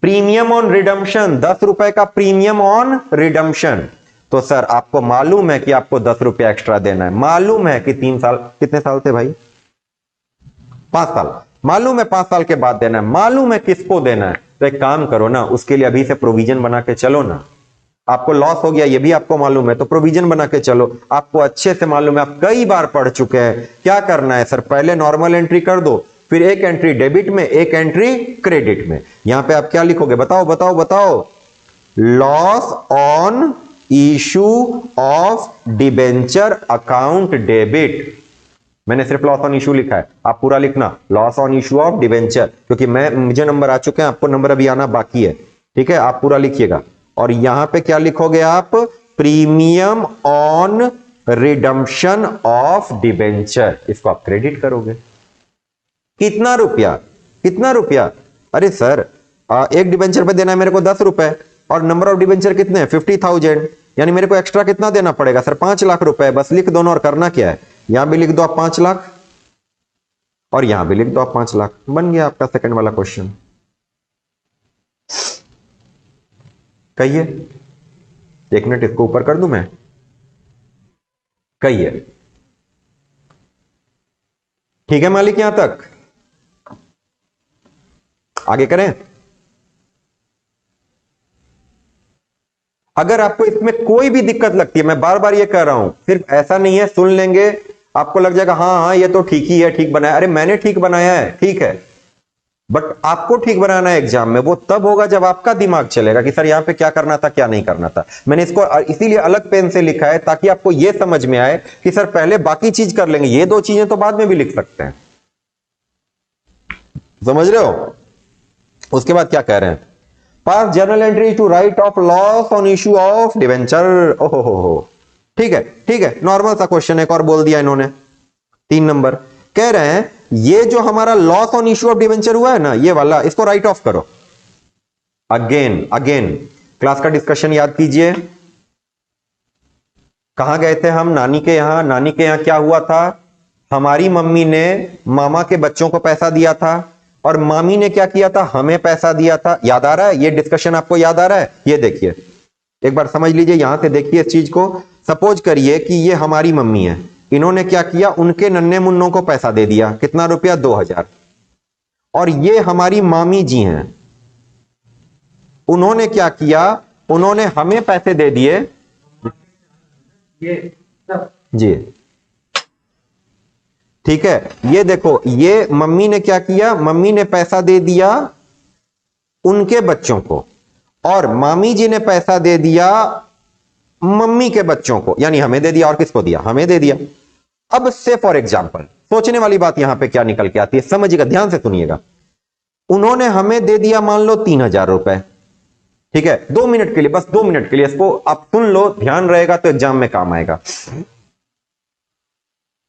प्रीमियम ऑन रिडम्पशन, 10 रुपए का प्रीमियम ऑन रिडम्पशन। तो सर आपको मालूम है कि आपको 10 रुपया एक्स्ट्रा देना है, मालूम है कि 3 साल, कितने साल थे भाई, 5 साल, मालूम है 5 साल के बाद देना है, मालूम है किसको देना है। तो एक काम करो ना, उसके लिए अभी से प्रोविजन बना के चलो ना। आपको लॉस हो गया ये भी आपको मालूम है, तो प्रोविजन बना के चलो। आपको अच्छे से मालूम है, आप कई बार पढ़ चुके हैं। क्या करना है सर, पहले नॉर्मल एंट्री कर दो, फिर एक एंट्री डेबिट में, एक एंट्री क्रेडिट में। यहां पे आप क्या लिखोगे, बताओ बताओ बताओ, loss on issue of debenture account debit. मैंने सिर्फ लॉस ऑन इशू लिखा है, आप पूरा लिखना, loss on issue of debenture, क्योंकि मुझे नंबर आ चुके हैं, आपको नंबर अभी आना बाकी है। ठीक है, आप पूरा लिखिएगा। और यहां पे क्या लिखोगे आप, premium on redemption of debenture, इसको आप क्रेडिट करोगे। कितना रुपया, कितना रुपया, अरे सर एक डिबेंचर पे देना है मेरे को 10 रुपए, और नंबर ऑफ डिबेंचर कितने हैं 50,000, यानी मेरे को एक्स्ट्रा कितना देना पड़ेगा सर 5 लाख रुपए। बस लिख दो ना, और करना क्या है, यहां भी लिख दो आप 5 लाख और यहां भी लिख दो आप 5 लाख। बन गया आपका सेकंड वाला क्वेश्चन। कहिए, 1 मिनट इसको ऊपर कर दूं मैं। कहिए, ठीक है मालिक, यहां तक आगे करें। अगर आपको इसमें कोई भी दिक्कत लगती है, मैं बार बार ये कह रहा हूं, सिर्फ ऐसा नहीं है सुन लेंगे आपको लग जाएगा हाँ हाँ ये तो ठीक ही है, ठीक बनाया। अरे मैंने ठीक बनाया है, ठीक है, बट आपको ठीक बनाना है एग्जाम में वो तब होगा जब आपका दिमाग चलेगा कि सर यहां पे क्या करना था क्या नहीं करना था। मैंने इसको इसीलिए अलग पेन से लिखा है ताकि आपको यह समझ में आए कि सर पहले बाकी चीज कर लेंगे, ये 2 चीजें तो बाद में भी लिख सकते हैं। समझ रहे हो? उसके बाद क्या कह रहे हैं, pass journal entry to write off loss on issue of debenture. ओहो हो, ठीक है ठीक है, नॉर्मल सा क्वेश्चन एक और बोल दिया इन्होंने। 3 नंबर कह रहे हैं ये जो हमारा loss on issue of debenture हुआ है ना, ये वाला, इसको राइट ऑफ करो। अगेन क्लास का डिस्कशन याद कीजिए। कहां गए थे हम, नानी के यहां। नानी के यहां क्या हुआ था, हमारी मम्मी ने मामा के बच्चों को पैसा दिया था और मामी ने क्या किया था, हमें पैसा दिया था। याद आ रहा है ये डिस्कशन, आपको याद आ रहा है? ये देखिए एक बार समझ लीजिए, यहां से देखिए इस चीज को। सपोज करिए कि ये हमारी मम्मी है, इन्होंने क्या किया, उनके नन्हे मुन्नों को पैसा दे दिया। कितना रुपया, 2000। और ये हमारी मामी जी हैं, उन्होंने क्या किया, उन्होंने हमें पैसे दे दिए जी। ठीक है, ये देखो, ये मम्मी ने क्या किया, मम्मी ने पैसा दे दिया उनके बच्चों को और मामी जी ने पैसा दे दिया मम्मी के बच्चों को, यानी हमें दे दिया। और किसको दिया, हमें दे दिया। अब से फॉर एग्जांपल सोचने वाली बात यहां पे क्या निकल के आती है, समझिएगा, ध्यान से सुनिएगा। उन्होंने हमें दे दिया मान लो 3000 रुपए, ठीक है, 2 मिनट के लिए, बस 2 मिनट के लिए, इसको आप सुन लो, ध्यान रहेगा तो एग्जाम में काम आएगा।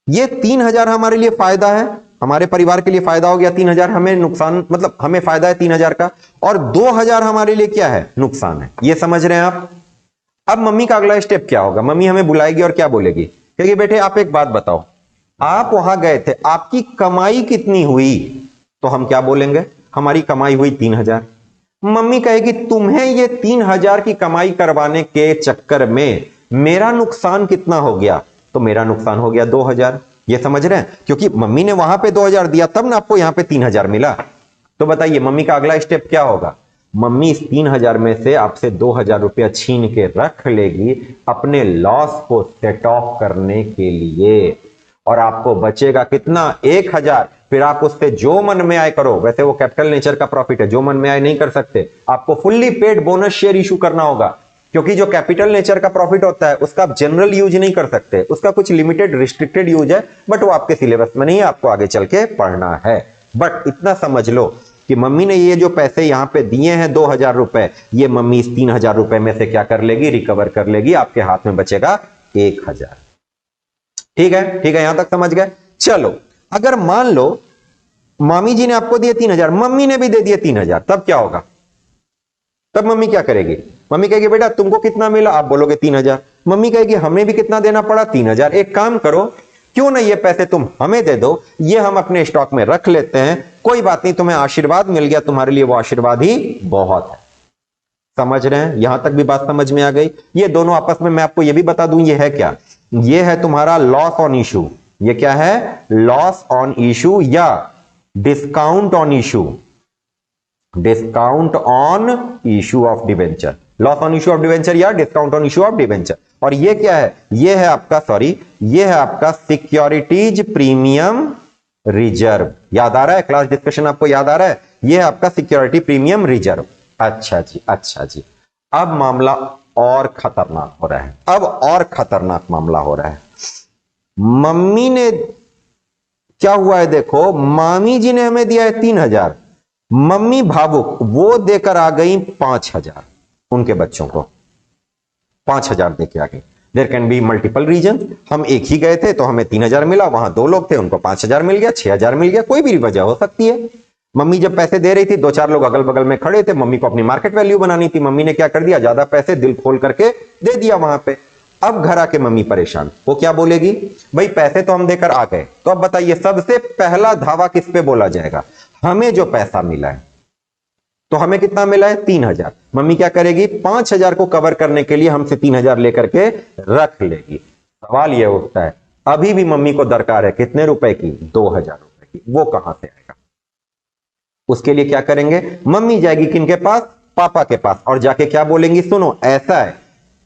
ये 3000 हमारे लिए फायदा है, हमारे परिवार के लिए फायदा हो गया। 3000 हमें नुकसान, मतलब हमें फायदा है 3000 का, और 2000 हमारे लिए क्या है, नुकसान है। ये समझ रहे हैं आप? अब मम्मी का अगला स्टेप क्या होगा, मम्मी हमें बुलाएगी और क्या बोलेगी, क्योंकि बेटे आप एक बात बताओ, आप वहां गए थे, आपकी कमाई कितनी हुई? तो हम क्या बोलेंगे, हमारी कमाई हुई 3000। मम्मी कहेगी तुम्हें ये 3000 की कमाई करवाने के चक्कर में मेरा नुकसान कितना हो गया? तो मेरा नुकसान हो गया 2000। ये समझ रहे हैं? क्योंकि मम्मी ने वहां पे 2000 दिया तब ना आपको यहां पे 3000 मिला। तो बताइए मम्मी का अगला स्टेप क्या होगा? मम्मी इस 3000 में से आपसे 2000 रुपया छीन के रख लेगी अपने लॉस को सेट ऑफ करने के लिए, और आपको बचेगा कितना, 1000। फिर आप उससे जो मन में आए करो। वैसे वो कैपिटल नेचर का प्रॉफिट है, जो मन में आए नहीं कर सकते। आपको fully paid bonus share issue करना होगा, क्योंकि जो कैपिटल नेचर का प्रॉफिट होता है उसका आप जनरल यूज नहीं कर सकते, उसका कुछ लिमिटेड रिस्ट्रिक्टेड यूज है, बट वो आपके सिलेबस में नहीं है, आपको आगे चल के पढ़ना है। बट इतना समझ लो कि मम्मी ने ये जो पैसे यहां पे दिए हैं 2000 रुपए, ये मम्मी इस 3000 रुपए में से क्या कर लेगी, रिकवर कर लेगी। आपके हाथ में बचेगा 1000। ठीक है, ठीक है, यहां तक समझ गए? चलो, अगर मान लो मामी जी ने आपको दिए 3000, मम्मी ने भी दे दिए 3000, तब क्या होगा? तब मम्मी क्या करेगी? मम्मी कहेगी बेटा तुमको कितना मिला? आप बोलोगे 3000। मम्मी कहेगी हमें भी कितना देना पड़ा? 3000। एक काम करो, क्यों ना ये पैसे तुम हमें दे दो, ये हम अपने स्टॉक में रख लेते हैं, कोई बात नहीं, तुम्हें आशीर्वाद मिल गया, तुम्हारे लिए वो आशीर्वाद ही बहुत है। समझ रहे हैं? यहां तक भी बात समझ में आ गई? ये दोनों आपस में, मैं आपको ये भी बता दूं, ये है क्या, ये है तुम्हारा लॉस ऑन इशू। ये क्या है? लॉस ऑन इशू या discount on issue. Discount on issue of debenture, loss on issue of debenture या discount on issue of debenture. और ये क्या है? ये है आपका, सॉरी, ये है आपका सिक्योरिटीज प्रीमियम रिजर्व। याद आ रहा है? क्लास डिस्कशन आपको याद आ रहा है? ये है आपका सिक्योरिटी प्रीमियम रिजर्व। अच्छा जी, अच्छा जी। अब मामला और खतरनाक हो रहा है, अब और खतरनाक मामला हो रहा है। मम्मी ने क्या हुआ है देखो, मामी जी ने हमें दिया है 3000, मम्मी भावुक, वो देकर आ गई 5000 उनके बच्चों को, 5000 देके आ गई। There can be multiple reason, हम एक ही गए थे तो हमें 3000 मिला, वहां 2 लोग थे उनको 5000 मिल गया, 6000 मिल गया, कोई भी वजह हो सकती है। मम्मी जब पैसे दे रही थी, दो चार लोग अगल बगल में खड़े थे, मम्मी को अपनी मार्केट वैल्यू बनानी थी, मम्मी ने क्या कर दिया, ज्यादा पैसे दिल खोल करके दे दिया वहां पे। अब घर आके मम्मी परेशान, वो क्या बोलेगी, भाई पैसे तो हम देकर आ गए, तो अब बताइए सबसे पहला धावा किस पे बोला जाएगा, हमें जो पैसा मिला है, तो हमें कितना मिला है 3000। मम्मी क्या करेगी, 5000 को कवर करने के लिए हमसे 3000 लेकर के रख लेगी। सवाल यह उठता है, अभी भी मम्मी को दरकार है कितने रुपए की, 2000 रुपए की, वो कहां से आएगा। उसके लिए क्या करेंगे, मम्मी जाएगी किनके पास, पापा के पास, और जाके क्या बोलेंगी, सुनो ऐसा है,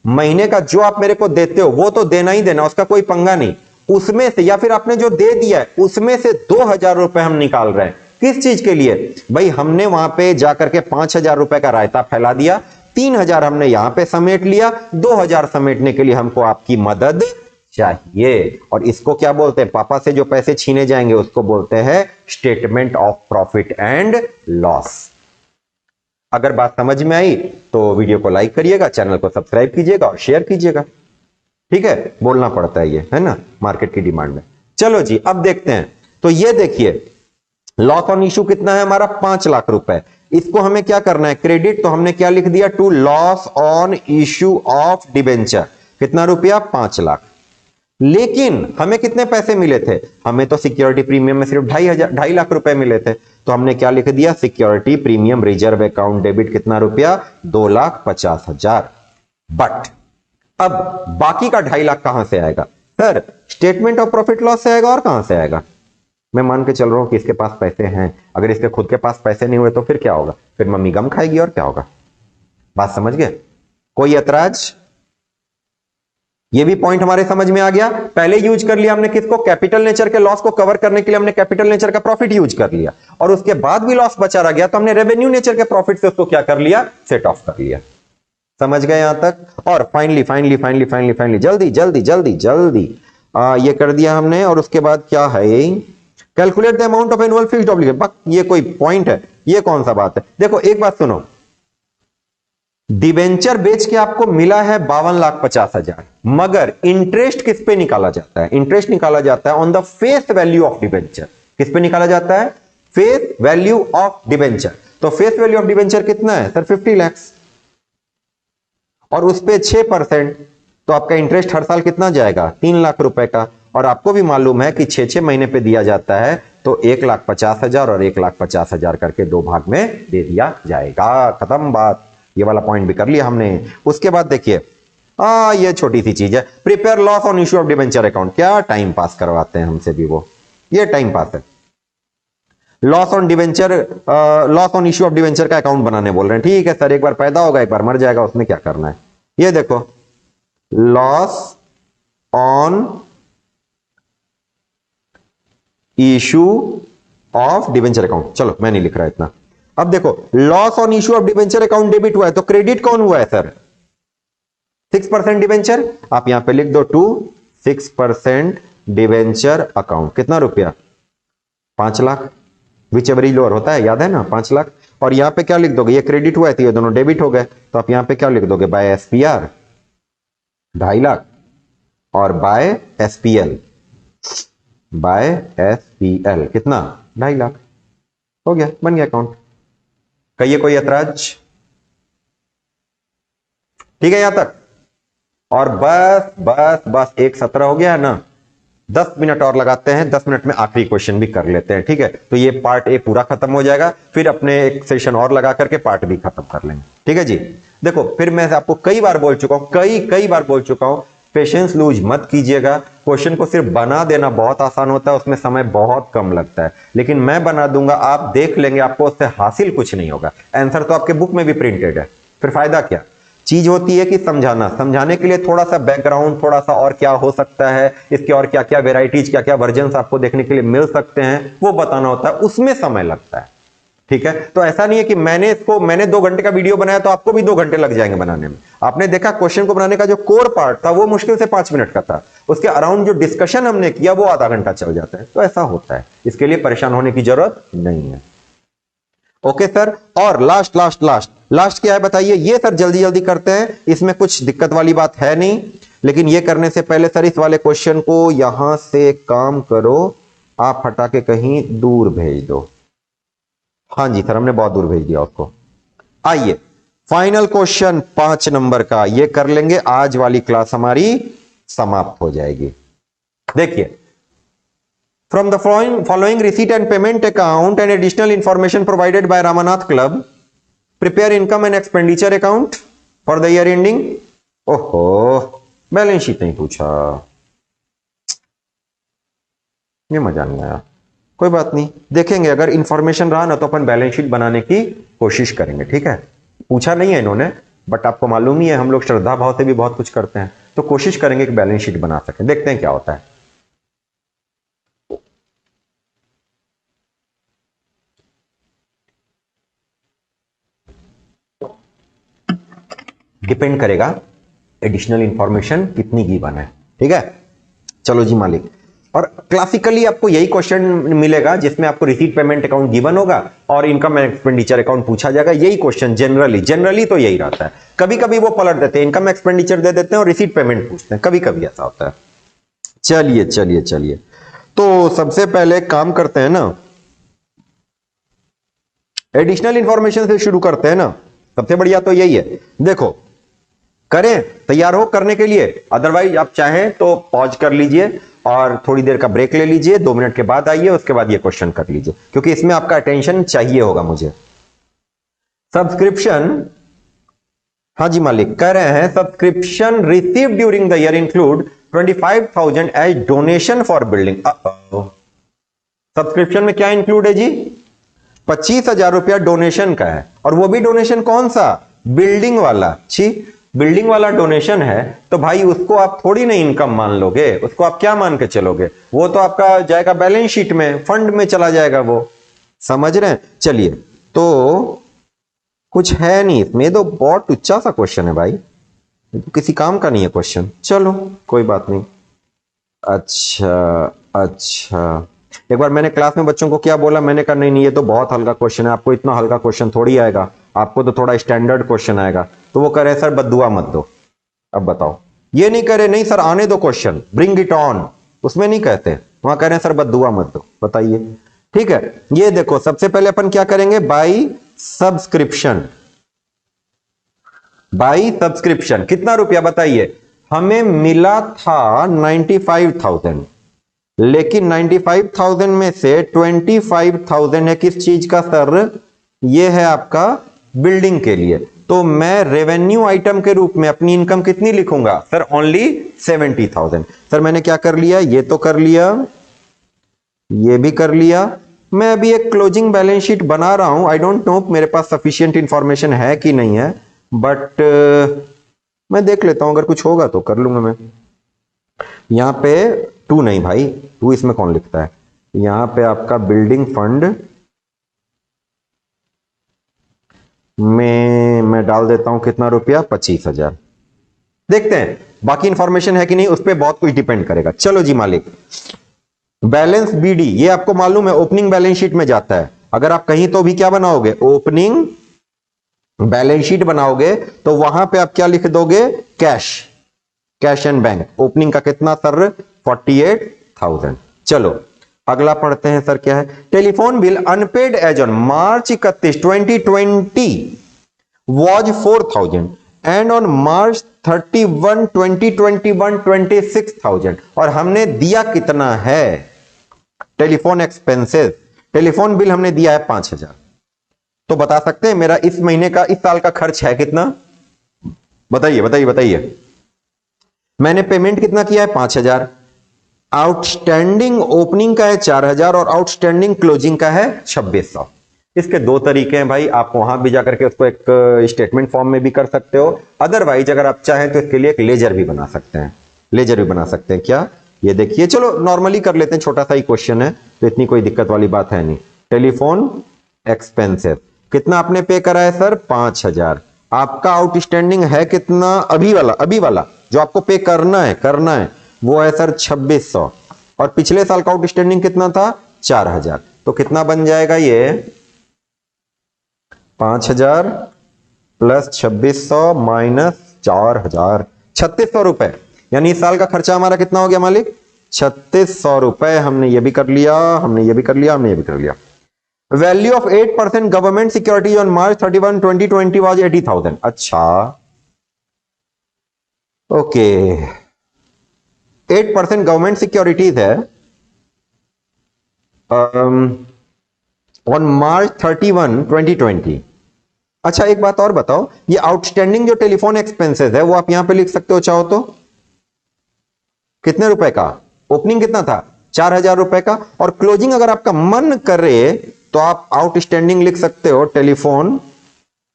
महीने का जो आप मेरे को देते हो वो तो देना ही देना, उसका कोई पंगा नहीं, उसमें से या फिर आपने जो दे दिया है उसमें से 2000 रुपए हम निकाल रहे हैं। किस चीज के लिए, भाई हमने वहां पे जाकर के 5000 रुपए का रायता फैला दिया, 3000 हमने यहां पे समेट लिया, 2000 समेटने के लिए हमको आपकी मदद चाहिए। और इसको क्या बोलते हैं, पापा से जो पैसे छीने जाएंगे उसको बोलते हैं statement of profit and loss. अगर बात समझ में आई तो वीडियो को लाइक करिएगा, चैनल को सब्सक्राइब कीजिएगा और शेयर कीजिएगा। ठीक है, बोलना पड़ता है ये, है ना, मार्केट की डिमांड में। चलो जी, अब देखते हैं। तो ये देखिए लॉस ऑन इशू कितना है हमारा, 5 लाख रुपए। इसको हमें क्या करना है, क्रेडिट, तो हमने क्या लिख दिया, to loss on issue of debenture, कितना रुपया, 5 लाख। लेकिन हमें कितने पैसे मिले थे, हमें तो सिक्योरिटी प्रीमियम में सिर्फ 2.5 लाख रुपए मिले थे, तो हमने क्या लिख दिया, security premium reserve account debit कितना रुपया, 2,50,000। बट अब बाकी का 2.5 लाख कहां से आएगा, sir statement of profit loss से आएगा, और कहां से आएगा। मैं मान के चल रहा हूं कि इसके पास पैसे हैं, अगर इसके खुद के पास पैसे नहीं हुए तो फिर क्या होगा, फिर मम्मी गम खाएगी, और क्या होगा। बात समझ गए, कोई ऐतराज, ये भी पॉइंट हमारे समझ में आ गया। पहले यूज कर लिया हमने किसको, कैपिटल नेचर के लॉस को कवर करने के लिए हमने कैपिटल नेचर का प्रॉफिट यूज कर लिया, और उसके बाद भी लॉस बचा रह गया तो हमने रेवेन्यू नेचर के प्रॉफिट से उसको क्या कर लिया, सेट ऑफ कर लिया। समझ गए यहां तक। और फाइनली जल्दी जल्दी जल्दी जल्दी ये कर दिया हमने, और उसके बाद क्या है, calculate the amount of annual fixed obligation. ये कोई पॉइंट है, ये कौन सा बात है। देखो एक बात सुनो, डिबेंचर बेच के आपको मिला है 52,50,000, मगर इंटरेस्ट किस पे निकाला जाता है, इंटरेस्ट निकाला जाता है on the face value of debenture. किस पे निकाला जाता है, फेस वैल्यू ऑफ डिबेंचर। तो फेस वैल्यू ऑफ डिबेंचर कितना है सर, 50 लाख, और उस पे 6%, तो आपका इंटरेस्ट हर साल कितना जाएगा, 3 लाख रुपए का। और आपको भी मालूम है कि 6 महीने पे दिया जाता है, तो 1,50,000 और 1,50,000 करके 2 भाग में दे दिया जाएगा। खत्म बात, ये वाला पॉइंट भी कर लिया हमने। उसके बाद देखिए ये छोटी सी चीज है, prepare loss on issue of debenture account. क्या टाइम पास करवाते हैं हमसे भी वो, ये टाइम पास है। Loss on debenture, loss on issue of debenture का अकाउंट बनाने बोल रहे हैं। ठीक है सर, एक बार पैदा होगा एक बार मर जाएगा, उसमें क्या करना है। ये देखो loss on issue of debenture account, चलो मैं नहीं लिख रहा इतना। अब देखो loss on issue of debenture account debit हुआ है, तो क्रेडिट कौन हुआ है सर, 6% डिबेंचर। आप यहां पे लिख दो टू 6% डिबेंचर अकाउंट, कितना रुपया, 5 लाख, विच एवरेज लोअर होता है, याद है ना, 5 लाख। और यहां पे क्या लिख दोगे, ये क्रेडिट हुआ है तो ये दोनों डेबिट हो गए, तो आप यहां पे क्या लिख दोगे, बाय एसपीआर 2.5 लाख, और बाय एसपीएल, बाय एसपीएल कितना, 2.5 लाख। हो गया, बन गया अकाउंट। कहिए कोई ऐतराज, ठीक है यहां तक। और बस बस बस 1:17 हो गया है ना, 10 मिनट और लगाते हैं, 10 मिनट में आखिरी क्वेश्चन भी कर लेते हैं। ठीक है, तो ये पार्ट ए पूरा खत्म हो जाएगा, फिर अपने एक सेशन और लगा करके पार्ट बी खत्म कर लेंगे। ठीक है जी। देखो फिर मैं आपको कई बार बोल चुका हूं, कई बार बोल चुका हूं, पेशेंस लूज मत कीजिएगा। क्वेश्चन को सिर्फ बना देना बहुत आसान होता है, उसमें समय बहुत कम लगता है, लेकिन मैं बना दूंगा, आप देख लेंगे, आपको उससे हासिल कुछ नहीं होगा। आंसर तो आपके बुक में भी प्रिंटेड है, फिर फायदा क्या। चीज होती है कि समझाना, समझाने के लिए थोड़ा सा बैकग्राउंड, थोड़ा सा और क्या हो सकता है, इसके और क्या क्या वेराइटीज, क्या क्या वर्जन आपको देखने के लिए मिल सकते हैं, वो बताना होता है, उसमें समय लगता है। ठीक है, तो ऐसा नहीं है कि मैंने 2 घंटे का वीडियो बनाया तो आपको भी 2 घंटे लग जाएंगे बनाने में। आपने देखा क्वेश्चन को बनाने का जो कोर पार्ट था वो मुश्किल से 5 मिनट का था, उसके अराउंड जो डिस्कशन हमने किया वो आधा घंटा चल जाता है। तो ऐसा होता है, इसके लिए परेशान होने की जरूरत नहीं है। Okay sir. और लास्ट क्या है बताइए। ये सर जल्दी जल्दी करते हैं, इसमें कुछ दिक्कत वाली बात है नहीं, लेकिन ये करने से पहले सर इस वाले क्वेश्चन को यहां से काम करो, आप हटा के कहीं दूर भेज दो। हाँ जी सर, हमने बहुत दूर भेज दिया उसको। आइए फाइनल क्वेश्चन 5 नंबर का ये कर लेंगे, आज वाली क्लास हमारी समाप्त हो जाएगी। देखिए, from the following receipt and payment account and additional information provided by Ramanath club, prepare income and expenditure account for the year ending. ओहो, बैलेंस शीट नहीं पूछा, ये मजा नहीं आया। कोई बात नहीं, देखेंगे, अगर इंफॉर्मेशन रहा ना तो अपन बैलेंस शीट बनाने की कोशिश करेंगे, ठीक है। पूछा नहीं है इन्होंने, बट आपको मालूम ही है हम लोग श्रद्धा भाव से भी बहुत कुछ करते हैं, तो कोशिश करेंगे कि बैलेंस शीट बना सकें, देखते हैं क्या होता है। डिपेंड करेगा एडिशनल इंफॉर्मेशन कितनी गिवन है, ठीक है। चलो जी मालिक, और क्लासिकली आपको यही क्वेश्चन मिलेगा जिसमें आपको रिसीट पेमेंट अकाउंट गिवन होगा और इनकम एंड एक्सपेंडिचर अकाउंट पूछा जाएगा। यही क्वेश्चन जनरली तो यही रहता है। कभी कभी वो पलट देते हैं, इनकम एक्सपेंडिचर दे देते हैं और रिसीट पेमेंट पूछते हैं, कभी कभी ऐसा होता है। चलिए चलिए चलिए, तो सबसे पहले काम करते हैं ना, एडिशनल इंफॉर्मेशन से शुरू करते हैं ना। सबसे बढ़िया तो यही है, देखो करें, तैयार हो करने के लिए, अदरवाइज आप चाहें तो पॉज कर लीजिए और थोड़ी देर का ब्रेक ले लीजिए, 2 मिनट के बाद आइए, उसके बाद ये क्वेश्चन कर लीजिए, क्योंकि इसमें आपका अटेंशन चाहिए होगा मुझे। सब्सक्रिप्शन, हाँ जी मालिक, कह रहे हैं subscription receive during the year include 25,000 as donation for building. Subscription में क्या इंक्लूड है जी? 25,000 रुपया डोनेशन का है, और वो भी डोनेशन कौन सा? बिल्डिंग वाला। छी, बिल्डिंग वाला डोनेशन है तो भाई उसको आप थोड़ी ना इनकम मान लोगे, उसको आप क्या मान के चलोगे? वो तो आपका जाएगा बैलेंस शीट में, फंड में चला जाएगा वो, समझ रहे हैं। चलिए, तो कुछ है नहीं इसमें, तो बहुत उच्चा सा क्वेश्चन है भाई, तो किसी काम का नहीं है क्वेश्चन। चलो कोई बात नहीं। अच्छा, एक बार मैंने क्लास में बच्चों को क्या बोला, मैंने कहा नहीं नहीं ये तो बहुत हल्का क्वेश्चन है, आपको इतना हल्का क्वेश्चन थोड़ी आएगा, आपको तो थोड़ा स्टैंडर्ड क्वेश्चन आएगा। तो वो कह रहे सर बद्दुआ मत दो। अब बताओ, ये नहीं करे नहीं सर आने दो क्वेश्चन, ब्रिंग इट ऑन, उसमें नहीं कहते, वहां कह रहे हैं सर बद्दुआ मत दो। बताइए, ठीक है। ये देखो, सबसे पहले अपन क्या करेंगे, बाई सब्सक्रिप्शन। बाई सब्सक्रिप्शन कितना रुपया बताइए? हमें मिला था 95,000, लेकिन 95,000 में से 25,000 है किस चीज का सर? ये है आपका बिल्डिंग के लिए। तो मैं रेवेन्यू आइटम के रूप में अपनी इनकम कितनी लिखूंगा सर? ओनली 70,000। सर मैंने क्या कर लिया, ये तो कर लिया, ये भी कर लिया। मैं अभी एक क्लोजिंग बैलेंस शीट बना रहा हूं, आई डोंट नो मेरे पास सफिशिएंट इंफॉर्मेशन है कि नहीं है, बट मैं देख लेता हूं, अगर कुछ होगा तो कर लूंगा मैं। यहां पे 2 नहीं भाई, 2 इसमें कौन लिखता है? यहां पे आपका बिल्डिंग फंड में मैं डाल देता हूं कितना रुपया, 25,000। देखते हैं बाकी इंफॉर्मेशन है कि नहीं, उस पर बहुत कुछ डिपेंड करेगा। चलो जी मालिक, बैलेंस बीडी, ये आपको मालूम है ओपनिंग बैलेंस शीट में जाता है। अगर आप कहीं तो भी क्या बनाओगे, ओपनिंग बैलेंस शीट बनाओगे, तो वहां पे आप क्या लिख दोगे? Cash, cash and bank. Opening का कितना सर? 48,000। चलो अगला पढ़ते हैं सर, क्या है? Telephone bill unpaid as on March 31, 2020 was 4,000 and on March 31, 2021 26,000। और हमने दिया कितना है? टेलीफोन एक्सपेंसेस, टेलीफोन बिल हमने दिया है 5,000। तो बता सकते हैं मेरा इस महीने का, इस साल का खर्च है कितना? बताइए बताइए बताइए। मैंने पेमेंट कितना किया है? 5,000। आउटस्टैंडिंग ओपनिंग का है 4,000 और आउटस्टैंडिंग क्लोजिंग का है 2,600। इसके 2 तरीके हैं भाई, आप वहां भी जाकर के उसको एक स्टेटमेंट फॉर्म में भी कर सकते हो, अदरवाइज अगर आप चाहें तो इसके लिए एक लेजर भी बना सकते हैं। लेजर भी बना सकते हैं क्या? ये देखिए, चलो नॉर्मली कर लेते हैं, छोटा सा ही क्वेश्चन है तो इतनी कोई दिक्कत वाली बात है नहीं। टेलीफोन एक्सपेंसेस कितना आपने पे करा है सर? 5,000। आपका आउटस्टैंडिंग है कितना? अभी वाला जो आपको पे करना है वो है सर 2,600। और पिछले साल का आउटस्टैंडिंग कितना था? 4,000। तो कितना बन जाएगा ये? 5,000 प्लस 2,600 माइनस 4,000, 3,600 रुपए। यानी इस साल का खर्चा हमारा कितना हो गया मालिक? 3,600 रुपए। हमने ये भी कर लिया, हमने ये भी कर लिया, हमने ये भी कर लिया। Value of 8% government security on March 31 2020 was 80,000। अच्छा ओके, 8% गवर्नमेंट सिक्योरिटीज है ऑन मार्च 31 2020। अच्छा एक बात और बताओ, ये आउटस्टैंडिंग जो टेलीफोन एक्सपेंसेस है वो आप यहां पे लिख सकते हो चाहो तो, कितने रुपए का? ओपनिंग कितना था? 4,000 रुपए का। और क्लोजिंग अगर आपका मन करे तो आप आउटस्टैंडिंग लिख सकते हो टेलीफोन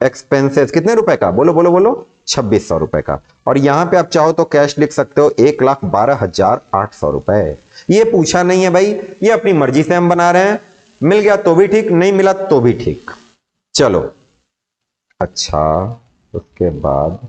एक्सपेंसेस कितने रुपए का? बोलो बोलो बोलो, 2,600 रुपए का। और यहां पे आप चाहो तो कैश लिख सकते हो 1,12,800 रुपए। ये पूछा नहीं है भाई, ये अपनी मर्जी से हम बना रहे हैं, मिल गया तो भी ठीक, नहीं मिला तो भी ठीक। चलो अच्छा, उसके बाद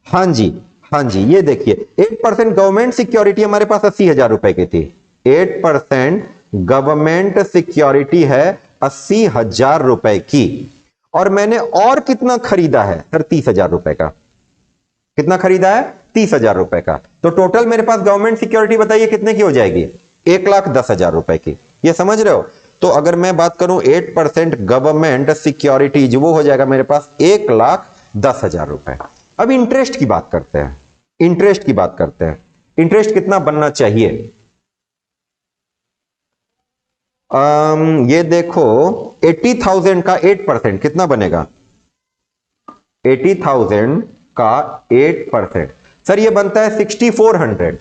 हाँ जी, हाँ जी, ये देखिए 8% गवर्नमेंट सिक्योरिटी हमारे पास 80,000 रुपए की थी। 8% गवर्नमेंट सिक्योरिटी है 80,000 रुपए की। और मैंने और कितना खरीदा है सर? 30,000 रुपए का। कितना खरीदा है? 30,000 रुपए का। तो टोटल मेरे पास गवर्नमेंट सिक्योरिटी बताइए कितने की हो जाएगी? 1,10,000 रुपए की। ये समझ रहे हो? तो अगर मैं बात करूं 8% गवर्नमेंट सिक्योरिटीज, वो हो जाएगा मेरे पास 1,10,000 रुपए। अब इंटरेस्ट की बात करते हैं, इंटरेस्ट की बात करते हैं। इंटरेस्ट कितना बनना चाहिए? ये देखो 80,000 का 8% कितना बनेगा? 80,000 का 8% सर ये बनता है 6,400।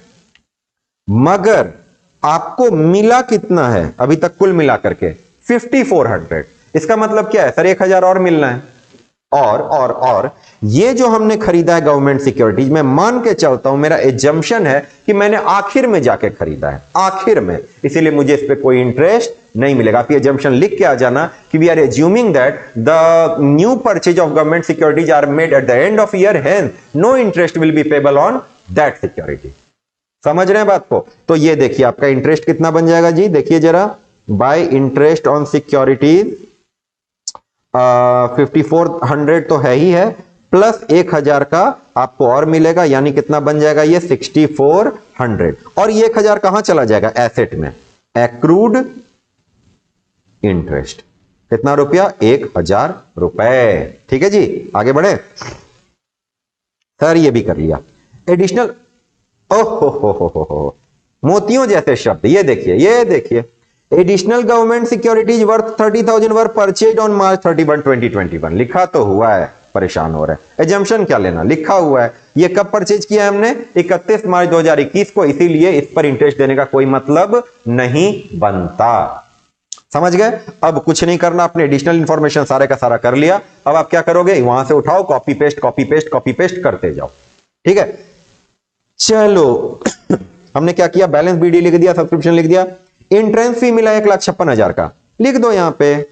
मगर आपको मिला कितना है अभी तक कुल मिला करके? 5,400। इसका मतलब क्या है सर? 1,000 और मिलना है। और ये जो हमने खरीदा है गवर्नमेंट सिक्योरिटीज, मैं मान के चलता हूं, मेरा एजम्पशन है कि मैंने आखिर में जाके खरीदा है, आखिर में, इसीलिए मुझे इस पे कोई इंटरेस्ट नहीं मिलेगा। आप ये एजम्पशन लिख के आ जाना कि we are assuming that the new purchase of government securities are made at the end of year, hence no interest will be payable on that security. समझ रहे हैं बात को? तो ये देखिए आपका इंटरेस्ट कितना बन जाएगा जी, देखिए जरा, बाय इंटरेस्ट ऑन सिक्योरिटीज 5,400 तो है ही है, प्लस 1,000 का आपको और मिलेगा, यानी कितना बन जाएगा ये? 6,400। और ये 1,000 कहां चला जाएगा? एसेट में, एक्रूड इंटरेस्ट। कितना रुपया? 1,000 रुपए। ठीक है जी, आगे बढ़े। सर ये भी कर लिया। एडिशनल, ओहो हो, मोतियों जैसे शब्द, ये देखिए, ये देखिए, additional government securities worth 30,000 were purchase on March 31 2021। लिखा तो हुआ है, परेशान हो रहा है। एजम्पशन क्या लेना, लिखा हुआ है। ये कब परचेज किया है हमने? 31 मार्च 2021 को, इसीलिए इस पर इंटरेस्ट देने का कोई मतलब नहीं बनता। समझ गए? अब कुछ नहीं करना, आपने एडिशनल इंफॉर्मेशन सारे का सारा कर लिया। अब आप क्या करोगे? वहां से उठाओ, copy paste copy paste copy paste करते जाओ। ठीक है, चलो हमने क्या किया? बैलेंस बीडी लिख दिया, सब्सक्रिप्शन लिख दिया, एंट्रेंस फी मिला 1,56,000 का, लिख दो यहां पे।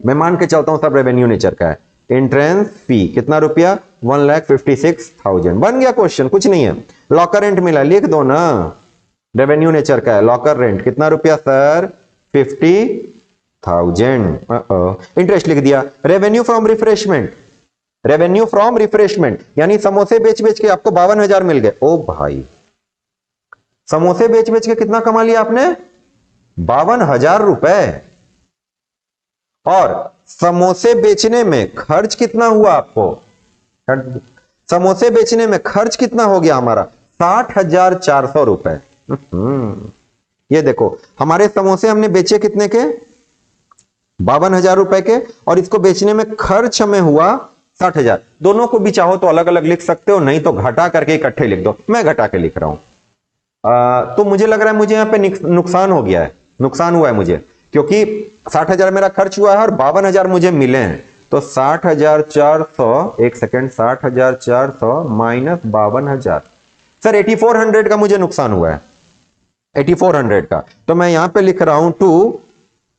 मैं मान के चलता हूं सब रेवेन्यू नेचर का है। एंट्रेंस फी कितना रुपया? 1,56,000। बन गया क्वेश्चन, कुछ नहीं है। लॉकर रेंट मिला, लिख दो ना, रेवेन्यू नेचर का है। लॉकर रेंट कितना रुपया सर? 50,000। इंटरेस्ट लिख दिया। Revenue from refreshment, revenue from refreshment यानी समोसे बेच बेच के आपको 52,000 मिल गए। ओ भाई, समोसे बेच बेच के कितना कमा लिया आपने? 52,000 रुपए। और समोसे बेचने में खर्च कितना हुआ आपको? समोसे बेचने में खर्च कितना हो गया हमारा? 60,400 रुपए। ये देखो, हमारे समोसे हमने बेचे कितने के? 52,000 रुपए के, और इसको बेचने में खर्च हमें हुआ 60,000। दोनों को भी चाहो तो अलग अलग लिख सकते हो, नहीं तो घटा करके इकट्ठे लिख दो। मैं घटा के लिख रहा हूं। तो मुझे लग रहा है मुझे यहां पे नुकसान हो गया है, नुकसान हुआ है मुझे, क्योंकि 60,000 मेरा खर्च हुआ है और 52,000 मुझे मिले हैं। तो 60,400, एक सेकेंड, 60,400 माइनस 52,000, सर 8,400 का मुझे नुकसान हुआ है, 8,400 का। तो मैं यहां पे लिख रहा हूं टू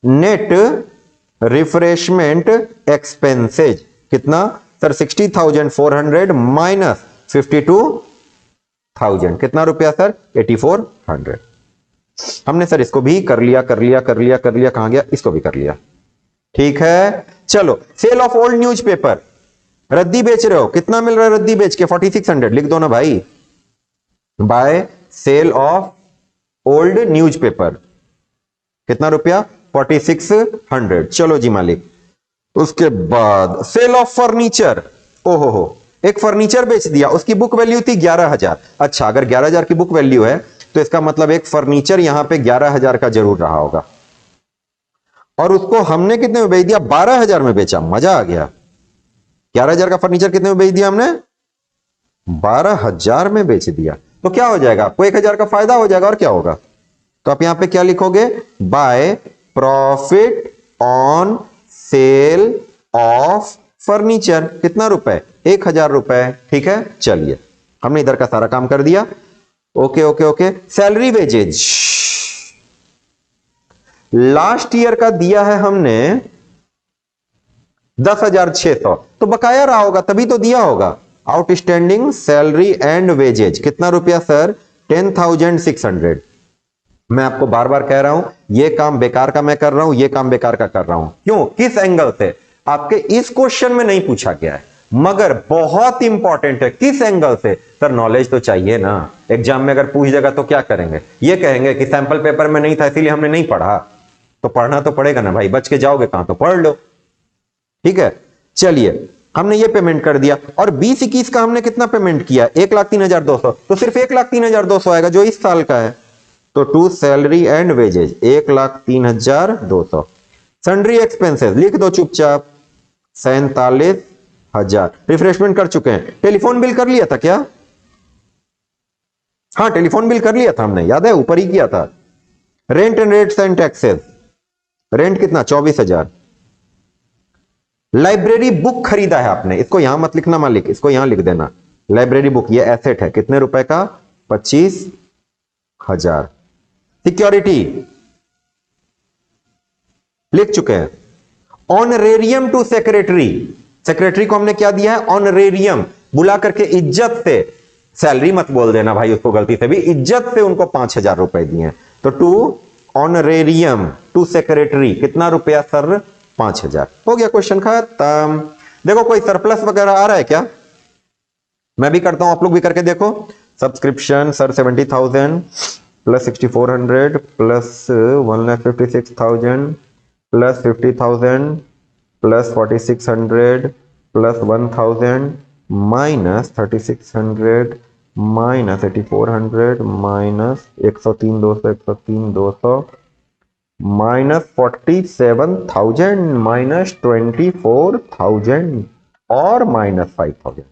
नेट रिफ्रेशमेंट एक्सपेंसेज कितना सर? 60,400 माइनस 52,000, कितना रुपया सर? 8,400। हमने सर इसको भी कर लिया, कर लिया, कर लिया, कर लिया, कहां गया? इसको भी कर लिया। ठीक है, चलो, सेल ऑफ ओल्ड न्यूज़पेपर, रद्दी बेच रहे हो, कितना मिल रहा है रद्दी बेच के? 4,600, लिख दो ना भाई। By sale of old newspaper कितना रुपया? 4600। चलो जी मालिक। उसके बाद सेल ऑफ फर्नीचर, ओहो हो, एक फर्नीचर बेच दिया, उसकी बुक वैल्यू थी 11,000। अच्छा, अगर 11,000 की बुक वैल्यू है तो इसका मतलब एक फर्नीचर यहां पे 11,000 का जरूर रहा होगा, और उसको हमने कितने में बेच दिया? 12,000 में बेचा। मजा आ गया। 11,000 का फर्नीचर कितने में बेच दिया हमने? 12,000 में बेच दिया। तो क्या हो जाएगा? आपको 1,000 का फायदा हो जाएगा। और क्या होगा? तो आप यहां पे क्या लिखोगे? By profit on sale of furniture. कितना रुपए? 1,000 रुपए। ठीक है, चलिए हमने इधर का सारा काम कर दिया। Okay okay okay. Salary wages last year का दिया है हमने 10,600, तो बकाया रहा होगा तभी तो दिया होगा। आउटस्टैंडिंग सैलरी एंड वेजेज कितना रुपया सर? 10,600। मैं आपको बार बार कह रहा हूं, यह काम बेकार का मैं कर रहा हूं, यह काम बेकार का कर रहा हूं। क्यों? किस एंगल से? आपके इस क्वेश्चन में नहीं पूछा गया है, मगर बहुत इंपॉर्टेंट है। किस एंगल से? सर नॉलेज तो चाहिए ना। एग्जाम में अगर पूछ देगा तो क्या करेंगे? ये कहेंगे कि सैंपल पेपर में नहीं था इसीलिए हमने नहीं पढ़ा। तो पढ़ना तो पड़ेगा ना भाई, बच के जाओगे कहां? तो पढ़ लो। ठीक है, चलिए हमने ये पेमेंट कर दिया। और 20-21 का हमने कितना पेमेंट किया? 1,03,200। तो सिर्फ 1,03,200 आएगा जो इस साल का है। तो to salary and wages 1,03,200। Sundry expenses लिख दो चुपचाप 47,000। रिफ्रेशमेंट कर चुके हैं। टेलीफोन बिल कर लिया था क्या? हाँ टेलीफोन बिल कर लिया था हमने, याद है, ऊपर ही किया था। Rent and rates and taxes, rent कितना? 24,000। लाइब्रेरी बुक खरीदा है आपने, इसको यहां मत लिखना मालिक, इसको यहां लिख देना। लाइब्रेरी बुक ये एसेट है, कितने रुपए का? 25,000। सिक्योरिटी लिख चुके हैं। ऑनरेरियम टू सेक्रेटरी, सेक्रेटरी को हमने क्या दिया है? ऑनरेरियम, बुला करके इज्जत से, सैलरी मत बोल देना भाई उसको गलती से भी, इज्जत से उनको 5,000 रुपए दिए। तो टू ऑनरेरियम टू सेक्रेटरी कितना रुपया सर? 5,000। हो गया, क्वेश्चन खत्म। देखो कोई सरप्लस वगैरह आ रहा है क्या? मैं भी करता हूं, आप लोग भी करके देखो। Subscription sir 70,000 plus 6,400 plus 1,56,000 plus 50,000 plus 4,600 plus 1,000 minus 3,600 minus 8,400 minus 103,200 103,200 minus 47,000 minus 24,000 और माइनस 5,000।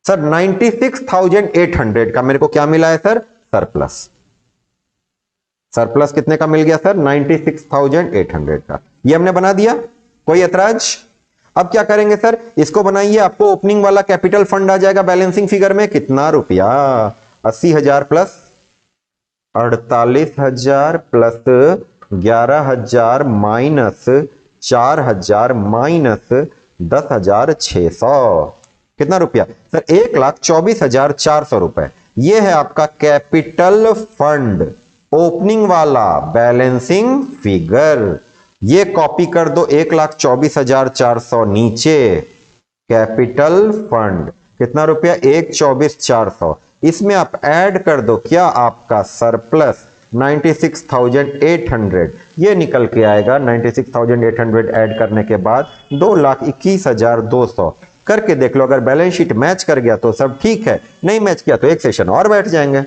सर 96,800 का मेरे को क्या मिला है सर? सरप्लस। सरप्लस कितने का मिल गया सर? 96,800 का। ये हमने बना दिया, कोई ऐतराज? अब क्या करेंगे सर? इसको बनाइए, आपको ओपनिंग वाला कैपिटल फंड आ जाएगा बैलेंसिंग फिगर में। कितना रुपया? 80,000 प्लस 48,000 प्लस 11,000 माइनस 4,000 माइनस 10,600। कितना रुपया सर? 1,24,400 रुपए। यह है आपका कैपिटल फंड, ओपनिंग वाला बैलेंसिंग फिगर। ये कॉपी कर दो 1,24,400 नीचे। कैपिटल फंड कितना रुपया? 1,24,400। इसमें आप ऐड कर दो क्या? आपका सरप्लस 96,800। ये निकल के आएगा 96,800 ऐड करने के बाद 2,21,200। करके देख लो, अगर बैलेंस शीट मैच कर गया तो सब ठीक है, नहीं मैच किया तो एक सेशन और बैठ जाएंगे।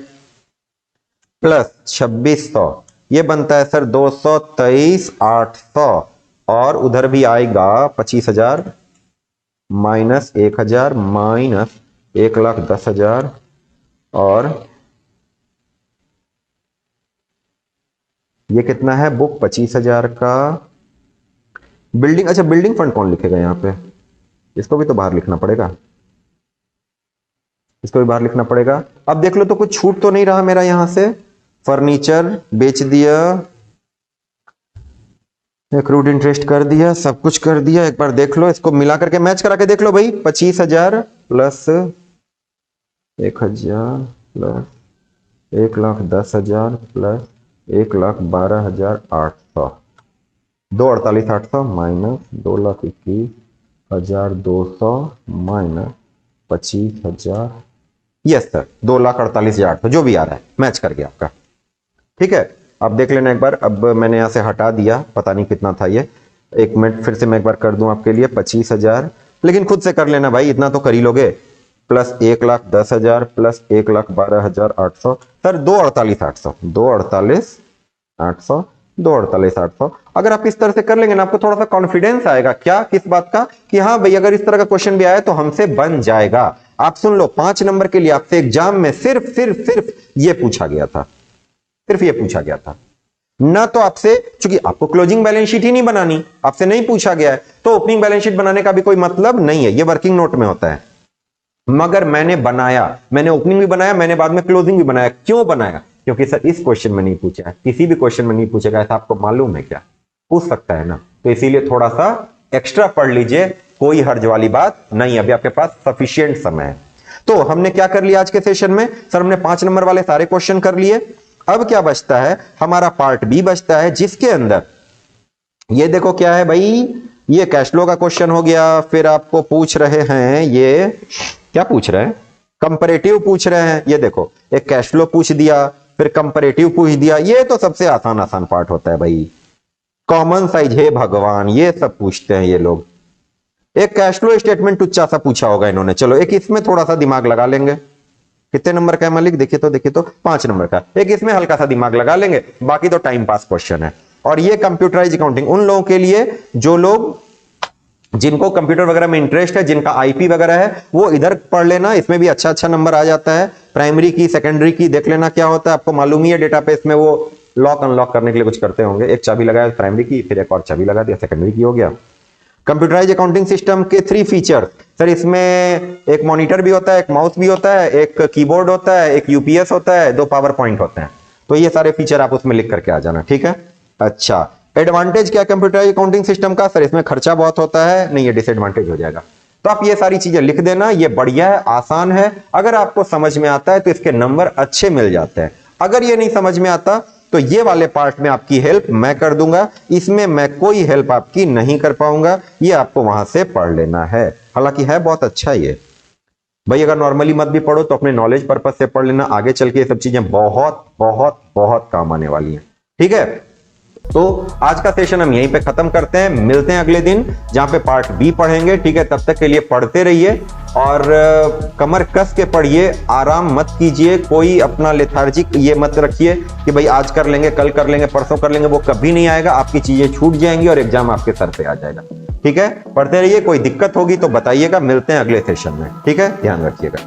प्लस 2,600, ये बनता है सर 223,800। और उधर भी आएगा 25,000 माइनस 1,000 माइनस 1,10,000 और ये कितना है? बुक 25,000 का। बिल्डिंग, अच्छा बिल्डिंग फंड कौन लिखेगा यहां पे? इसको भी तो बाहर लिखना पड़ेगा, इसको भी बाहर लिखना पड़ेगा। अब देख लो तो कुछ छूट तो नहीं रहा मेरा यहां से। फर्नीचर बेच दिया, एक्रूड इंटरेस्ट कर दिया, सब कुछ कर दिया। एक बार देख लो, इसको मिला करके मैच करा के देख लो भाई। 25,000 plus 1,000 plus 1,10,000 plus 1,12,800, 2,48,800 minus 2,21,200 minus 25,000। Yes sir 2,48,800 जो भी आ रहा है मैच कर गया आपका। ठीक है, अब देख लेना एक बार। अब मैंने यहाँ से हटा दिया, पता नहीं कितना था ये, 1 मिनट फिर से मैं एक बार कर दूं आपके लिए। 25,000, लेकिन खुद से कर लेना भाई, इतना तो कर ही लोगे। Plus 1,10,000 plus 1,12,800 sir 2,48,800। अगर आप इस तरह से कर लेंगे ना, आपको थोड़ा सा कॉन्फिडेंस आएगा। क्या, किस बात का? कि हाँ भाई अगर इस तरह का क्वेश्चन भी आया तो हमसे बन जाएगा। आप सुन लो, 5 नंबर के लिए आपसे एग्जाम में सिर्फ ये पूछा गया था, सिर्फ ये पूछा गया था ना। तो आपसे, चूंकि आपको क्लोजिंग बैलेंस शीट ही नहीं बनानी, आपसे नहीं पूछा गया है, तो ओपनिंग बैलेंस शीट बनाने का भी कोई मतलब नहीं है, ये वर्किंग नोट में होता है। मगर मैंने बनाया, मैंने ओपनिंग भी बनाया, मैंने बाद में क्लोजिंग भी बनाया। क्यों बनाया? क्योंकि सर इस क्वेश्चन में नहीं पूछा है, किसी भी क्वेश्चन में नहीं पूछा गया, ऐसा आपको मालूम है क्या? पूछ सकता है ना, तो इसीलिए थोड़ा सा एक्स्ट्रा पढ़ लीजिए, कोई हर्ज वाली बात नहीं। अभी आपके पास सफिशिएंट समय है। तो हमने क्या कर लिया आज के सेशन में? सर हमने 5 नंबर वाले सारे क्वेश्चन कर लिए। अब क्या बचता है? हमारा पार्ट बी बचता है, जिसके अंदर ये देखो क्या है भाई, ये कैश फ्लो का क्वेश्चन हो गया। फिर आपको पूछ रहे हैं, ये क्या पूछ रहे हैं? कंपैरेटिव पूछ रहे हैं। ये देखो, एक कैश फ्लो पूछ दिया, फिर कंपैरेटिव पूछ दिया। ये तो सबसे आसान पार्ट होता है भाई, कॉमन साइज है भगवान, ये सब पूछते हैं ये लोग। एक कैश फ्लो स्टेटमेंट टुच्चा सा पूछा होगा इन्होंने, चलो एक इसमें थोड़ा सा दिमाग लगा लेंगे। कितने नंबर का है मालिक? देखिए तो 5 नंबर का। एक इसमें हल्का सा दिमाग लगा लेंगे, बाकी तो टाइम पास क्वेश्चन है। और ये कंप्यूटराइज अकाउंटिंग उन लोगों के लिए जो लोग, जिनको कंप्यूटर वगैरह में इंटरेस्ट है, जिनका आईपी वगैरह है, वो इधर पढ़ लेना। इसमें भी अच्छा नंबर आ जाता है। प्राइमरी की, सेकेंडरी की देख लेना क्या होता है, आपको मालूम ही है। डेटाबेस में वो लॉक अनलॉक करने के लिए कुछ करते होंगे। एक चाबी लगाया प्राइमरी की, फिर एक और चाबी लगा दिया, सेकेंडरी की हो गया। कंप्यूटराइज अकाउंटिंग सिस्टम के 3 फीचर सर, इसमें एक मॉनिटर भी होता है, एक माउस भी होता है, एक कीबोर्ड होता है, एक यूपीएस होता है, 2 पावर पॉइंट होते हैं। तो ये सारे फीचर आप उसमें लिख करके आ जाना, ठीक है। अच्छा, एडवांटेज क्या कंप्यूटराइज अकाउंटिंग सिस्टम का? सर इसमें खर्चा बहुत होता है, नहीं ये डिसएडवांटेज हो जाएगा। तो आप ये सारी चीजें लिख देना, ये बढ़िया है, आसान है। अगर आपको समझ में आता है तो इसके नंबर अच्छे मिल जाते हैं। अगर ये नहीं समझ में आता तो ये वाले पार्ट में आपकी हेल्प मैं कर दूंगा, इसमें मैं कोई हेल्प आपकी नहीं कर पाऊंगा, ये आपको वहां से पढ़ लेना है। हालांकि है बहुत अच्छा ये भाई, अगर नॉर्मली मत भी पढ़ो तो अपने नॉलेज पर्पज से पढ़ लेना, आगे चल के ये सब चीजें बहुत बहुत बहुत काम आने वाली हैं, ठीक है। तो आज का सेशन हम यहीं पे खत्म करते हैं, मिलते हैं अगले दिन जहां पे पार्ट बी पढ़ेंगे, ठीक है। तब तक के लिए पढ़ते रहिए और कमर कस के पढ़िए, आराम मत कीजिए, कोई अपना लेथार्जिक ये मत रखिए कि भाई आज कर लेंगे, कल कर लेंगे, परसों कर लेंगे, वो कभी नहीं आएगा। आपकी चीजें छूट जाएंगी और एग्जाम आपके सर पे आ जाएगा, ठीक है। पढ़ते रहिए, कोई दिक्कत होगी तो बताइएगा, मिलते हैं अगले सेशन में, ठीक है, ध्यान रखिएगा।